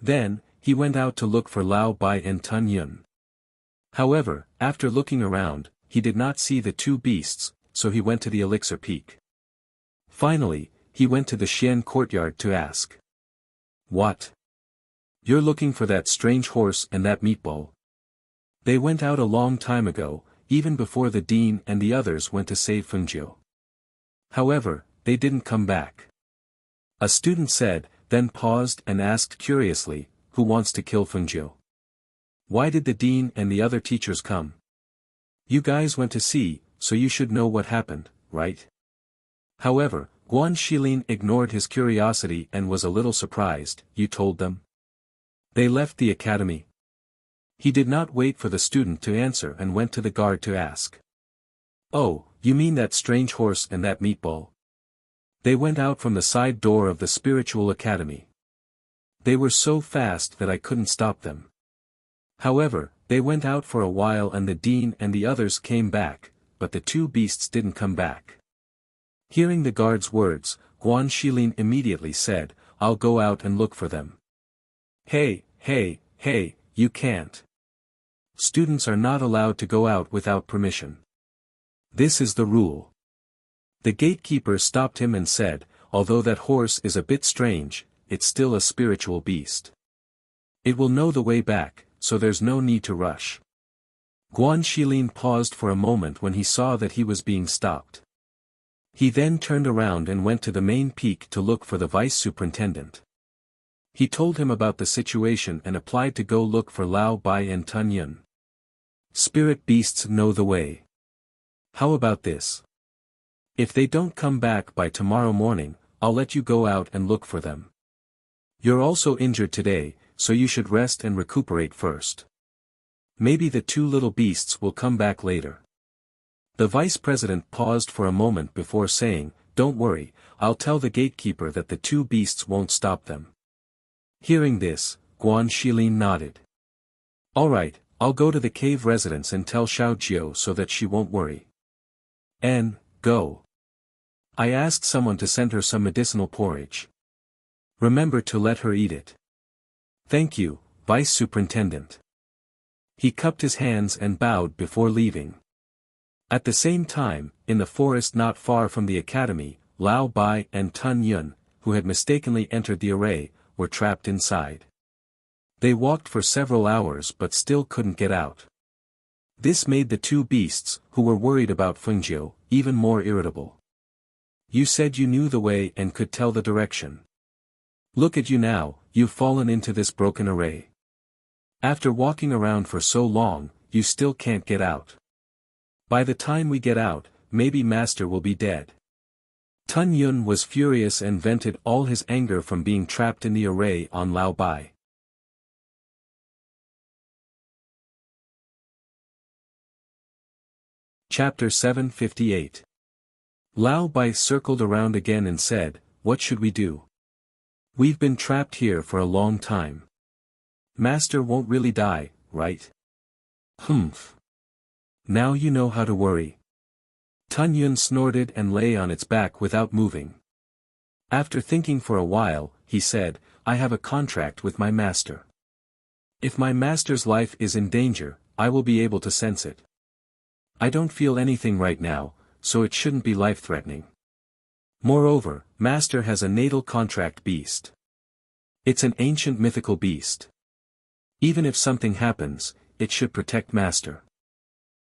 Then, he went out to look for Lao Bai and Tun Yun. However, after looking around, he did not see the two beasts, so he went to the Elixir Peak. Finally, he went to the Xian courtyard to ask. What? You're looking for that strange horse and that meatball? They went out a long time ago, even before the dean and the others went to save Feng Jiu. However, they didn't come back. A student said, then paused and asked curiously, who wants to kill Feng Jiu? Why did the dean and the other teachers come? You guys went to see, so you should know what happened, right? However, Guan Shilin ignored his curiosity and was a little surprised. You told them? They left the academy. He did not wait for the student to answer and went to the guard to ask. Oh, you mean that strange horse and that meatball? They went out from the side door of the spiritual academy. They were so fast that I couldn't stop them. However, they went out for a while and the dean and the others came back, but the two beasts didn't come back. Hearing the guard's words, Guan Shilin immediately said, I'll go out and look for them. Hey, you can't. Students are not allowed to go out without permission. This is the rule. The gatekeeper stopped him and said, although that horse is a bit strange, it's still a spiritual beast. It will know the way back, so there's no need to rush. Guan Shilin paused for a moment when he saw that he was being stopped. He then turned around and went to the main peak to look for the vice superintendent. He told him about the situation and applied to go look for Lao Bai and Tun Yun. Spirit beasts know the way. How about this? If they don't come back by tomorrow morning, I'll let you go out and look for them. You're also injured today, so you should rest and recuperate first. Maybe the two little beasts will come back later. The vice president paused for a moment before saying, "Don't worry, I'll tell the gatekeeper that the two beasts won't stop them." Hearing this, Guan Shilin nodded. "All right, I'll go to the cave residence and tell Xiao Jiao so that she won't worry. And, go. I asked someone to send her some medicinal porridge. Remember to let her eat it." "Thank you, Vice Superintendent." He cupped his hands and bowed before leaving. At the same time, in the forest not far from the academy, Lao Bai and Tun Yun, who had mistakenly entered the array, were trapped inside. They walked for several hours but still couldn't get out. This made the two beasts, who were worried about Fengjiu, even more irritable. "You said you knew the way and could tell the direction. Look at you now, you've fallen into this broken array. After walking around for so long, you still can't get out. By the time we get out, maybe Master will be dead." Tun Yun was furious and vented all his anger from being trapped in the array on Lao Bai. Chapter 758. Lao Bai circled around again and said, "What should we do? We've been trapped here for a long time. Master won't really die, right?" "Humph. Now you know how to worry." Tun Yun snorted and lay on its back without moving. After thinking for a while, he said, "I have a contract with my master. If my master's life is in danger, I will be able to sense it. I don't feel anything right now, so it shouldn't be life-threatening. Moreover, Master has a natal contract beast. It's an ancient mythical beast. Even if something happens, it should protect Master.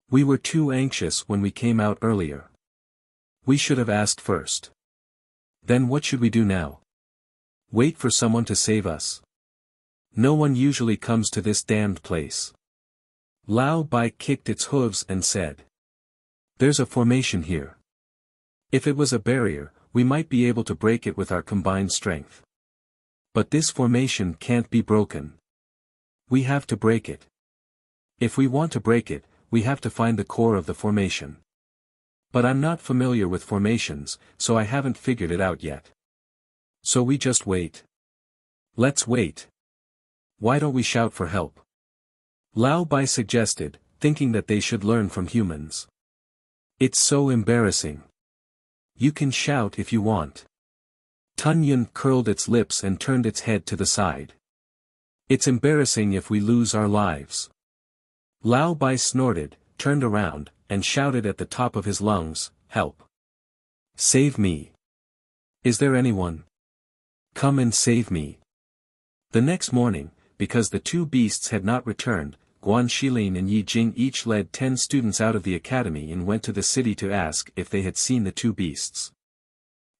We were too anxious when we came out earlier. We should have asked first. Then what should we do now? Wait for someone to save us? No one usually comes to this damned place." Lao Bai kicked its hooves and said, "There's a formation here. If it was a barrier, we might be able to break it with our combined strength. But this formation can't be broken. We have to break it. If we want to break it, we have to find the core of the formation. But I'm not familiar with formations, so I haven't figured it out yet. So we just wait. Let's wait. Why don't we shout for help?" Lao Bai suggested, thinking that they should learn from humans. "It's so embarrassing. You can shout if you want." Tun Yun curled its lips and turned its head to the side. "It's embarrassing if we lose our lives." Lao Bai snorted, turned around, and shouted at the top of his lungs, "Help! Save me! Is there anyone? Come and save me!" The next morning, because the two beasts had not returned, Guan Shilin and Yi Jing each led 10 students out of the academy and went to the city to ask if they had seen the two beasts.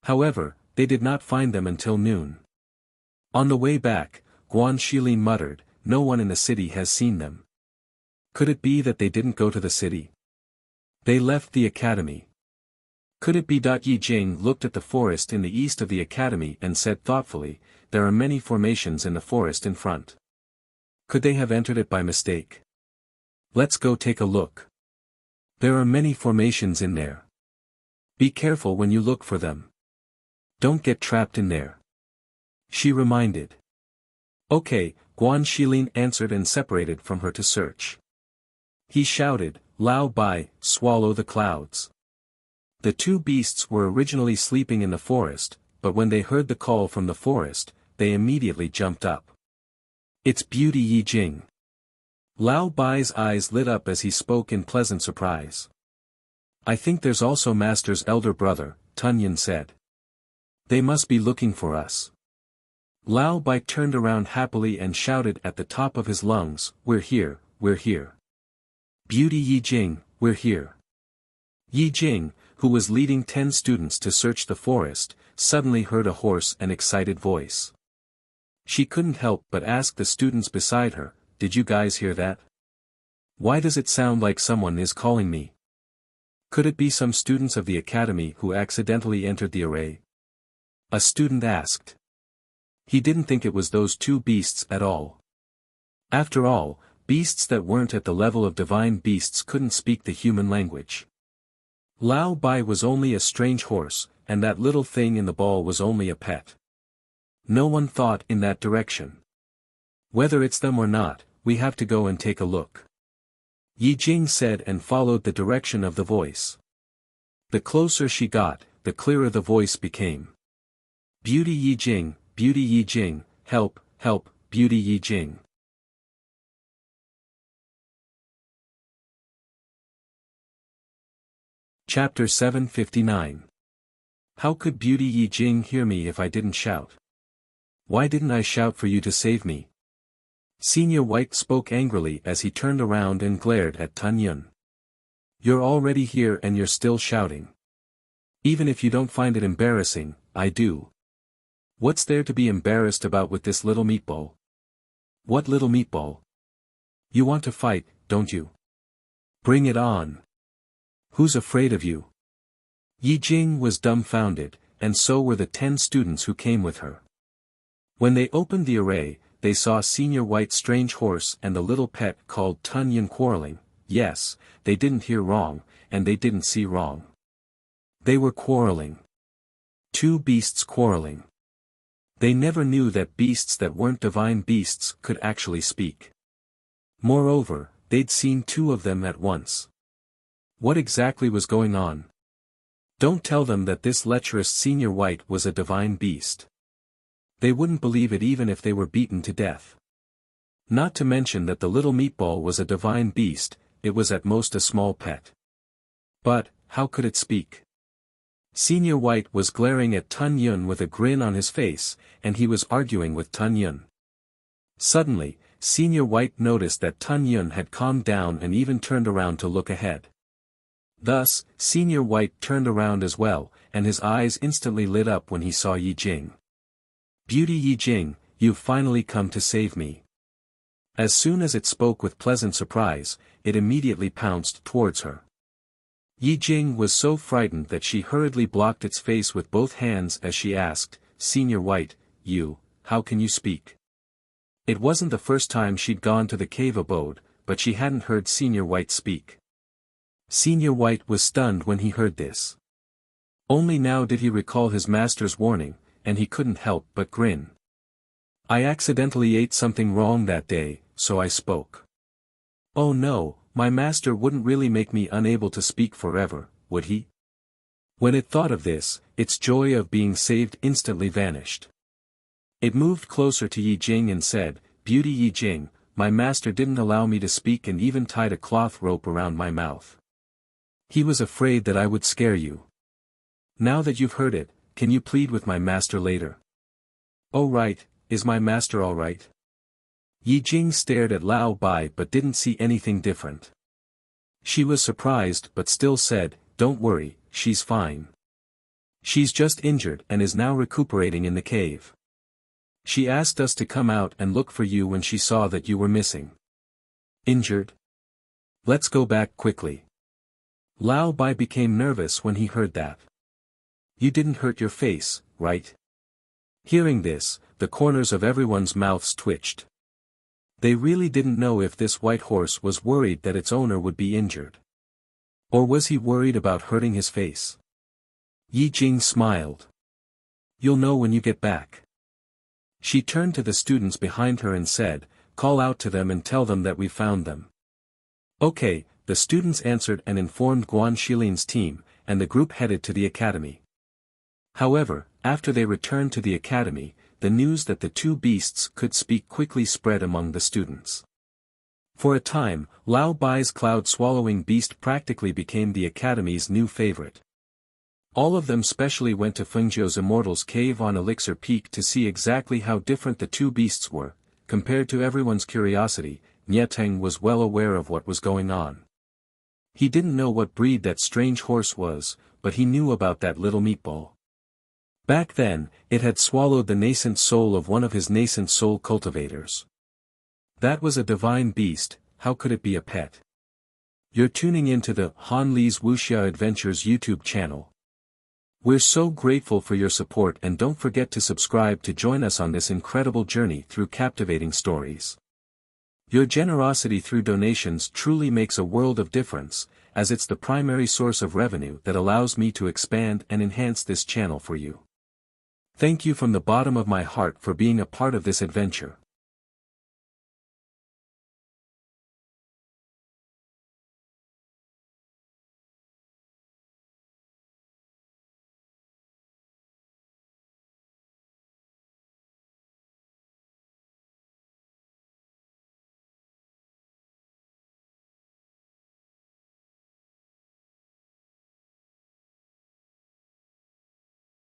However, they did not find them until noon. On the way back, Guan Shilin muttered, "No one in the city has seen them. Could it be that they didn't go to the city? They left the academy. Could it be?" Yi Jing looked at the forest in the east of the academy and said thoughtfully, "There are many formations in the forest in front. Could they have entered it by mistake? Let's go take a look. There are many formations in there. Be careful when you look for them. Don't get trapped in there," she reminded. "Okay," Guan Shilin answered and separated from her to search. He shouted, "Lao Bai, swallow the clouds." The two beasts were originally sleeping in the forest, but when they heard the call from the forest, they immediately jumped up. "It's Beauty Yi Jing." Lao Bai's eyes lit up as he spoke in pleasant surprise. "I think there's also Master's elder brother," Tun Yun said. "They must be looking for us." Lao Bai turned around happily and shouted at the top of his lungs, "We're here, we're here. Beauty Yi Jing, we're here." Yi Jing, who was leading 10 students to search the forest, suddenly heard a hoarse and excited voice. She couldn't help but ask the students beside her, "Did you guys hear that? Why does it sound like someone is calling me? Could it be some students of the academy who accidentally entered the array? A student asked. He didn't think it was those two beasts at all. After all, beasts that weren't at the level of divine beasts couldn't speak the human language. Lao Bai was only a strange horse, and that little thing in the ball was only a pet. No one thought in that direction. Whether it's them or not, we have to go and take a look. Yi Jing said and followed the direction of the voice. The closer she got, the clearer the voice became. Beauty Yi Jing, help, help, Beauty Yi Jing. Chapter 759. How could Beauty Yi Jing hear me if I didn't shout? Why didn't I shout for you to save me? Senior White spoke angrily as he turned around and glared at Tun Yun. You're already here and you're still shouting. Even if you don't find it embarrassing, I do. What's there to be embarrassed about with this little meatball? What little meatball? You want to fight, don't you? Bring it on. Who's afraid of you? Yi Jing was dumbfounded, and so were the 10 students who came with her. When they opened the array, they saw Senior White's strange horse and the little pet called Tun Yun quarreling. Yes, they didn't hear wrong, and they didn't see wrong. They were quarreling. Two beasts quarreling. They never knew that beasts that weren't divine beasts could actually speak. Moreover, they'd seen 2 of them at once. What exactly was going on? Don't tell them that this lecherous Senior White was a divine beast. They wouldn't believe it even if they were beaten to death. Not to mention that the little meatball was a divine beast, it was at most a small pet. But, how could it speak? Senior White was glaring at Tun Yun with a grin on his face, and he was arguing with Tun Yun. Suddenly, Senior White noticed that Tun Yun had calmed down and even turned around to look ahead. Thus, Senior White turned around as well, and his eyes instantly lit up when he saw Yi Jing. Beauty Yi Jing, you've finally come to save me. As soon as it spoke with pleasant surprise, it immediately pounced towards her. Yi Jing was so frightened that she hurriedly blocked its face with both hands as she asked, Senior White, how can you speak? It wasn't the first time she'd gone to the cave abode, but she hadn't heard Senior White speak. Senior White was stunned when he heard this. Only now did he recall his master's warning, and he couldn't help but grin. I accidentally ate something wrong that day, so I spoke. Oh no, my master wouldn't really make me unable to speak forever, would he? When it thought of this, its joy of being saved instantly vanished. It moved closer to Yi Jing and said, Beauty Yi Jing, my master didn't allow me to speak and even tied a cloth rope around my mouth. He was afraid that I would scare you. Now that you've heard it, can you plead with my master later? Oh right, is my master all right? Yi Jing stared at Lao Bai but didn't see anything different. She was surprised but still said, don't worry, she's fine. She's just injured and is now recuperating in the cave. She asked us to come out and look for you when she saw that you were missing. Injured? Let's go back quickly. Lao Bai became nervous when he heard that. You didn't hurt your face, right? Hearing this, the corners of everyone's mouths twitched. They really didn't know if this white horse was worried that its owner would be injured. Or was he worried about hurting his face? Yi Jing smiled. You'll know when you get back. She turned to the students behind her and said, call out to them and tell them that we found them. Okay, the students answered and informed Guan Shilin's team, and the group headed to the academy. However, after they returned to the academy, the news that the 2 beasts could speak quickly spread among the students. For a time, Lao Bai's cloud-swallowing beast practically became the academy's new favorite. All of them specially went to Fengzhou's Immortal's cave on Elixir Peak to see exactly how different the 2 beasts were. Compared to everyone's curiosity, Nieteng was well aware of what was going on. He didn't know what breed that strange horse was, but he knew about that little meatball. Back then, it had swallowed the nascent soul of one of his nascent soul cultivators. That was a divine beast, how could it be a pet? You're tuning into the Han Li's Wuxia Adventures YouTube channel. We're so grateful for your support, and don't forget to subscribe to join us on this incredible journey through captivating stories. Your generosity through donations truly makes a world of difference, as it's the primary source of revenue that allows me to expand and enhance this channel for you. Thank you from the bottom of my heart for being a part of this adventure.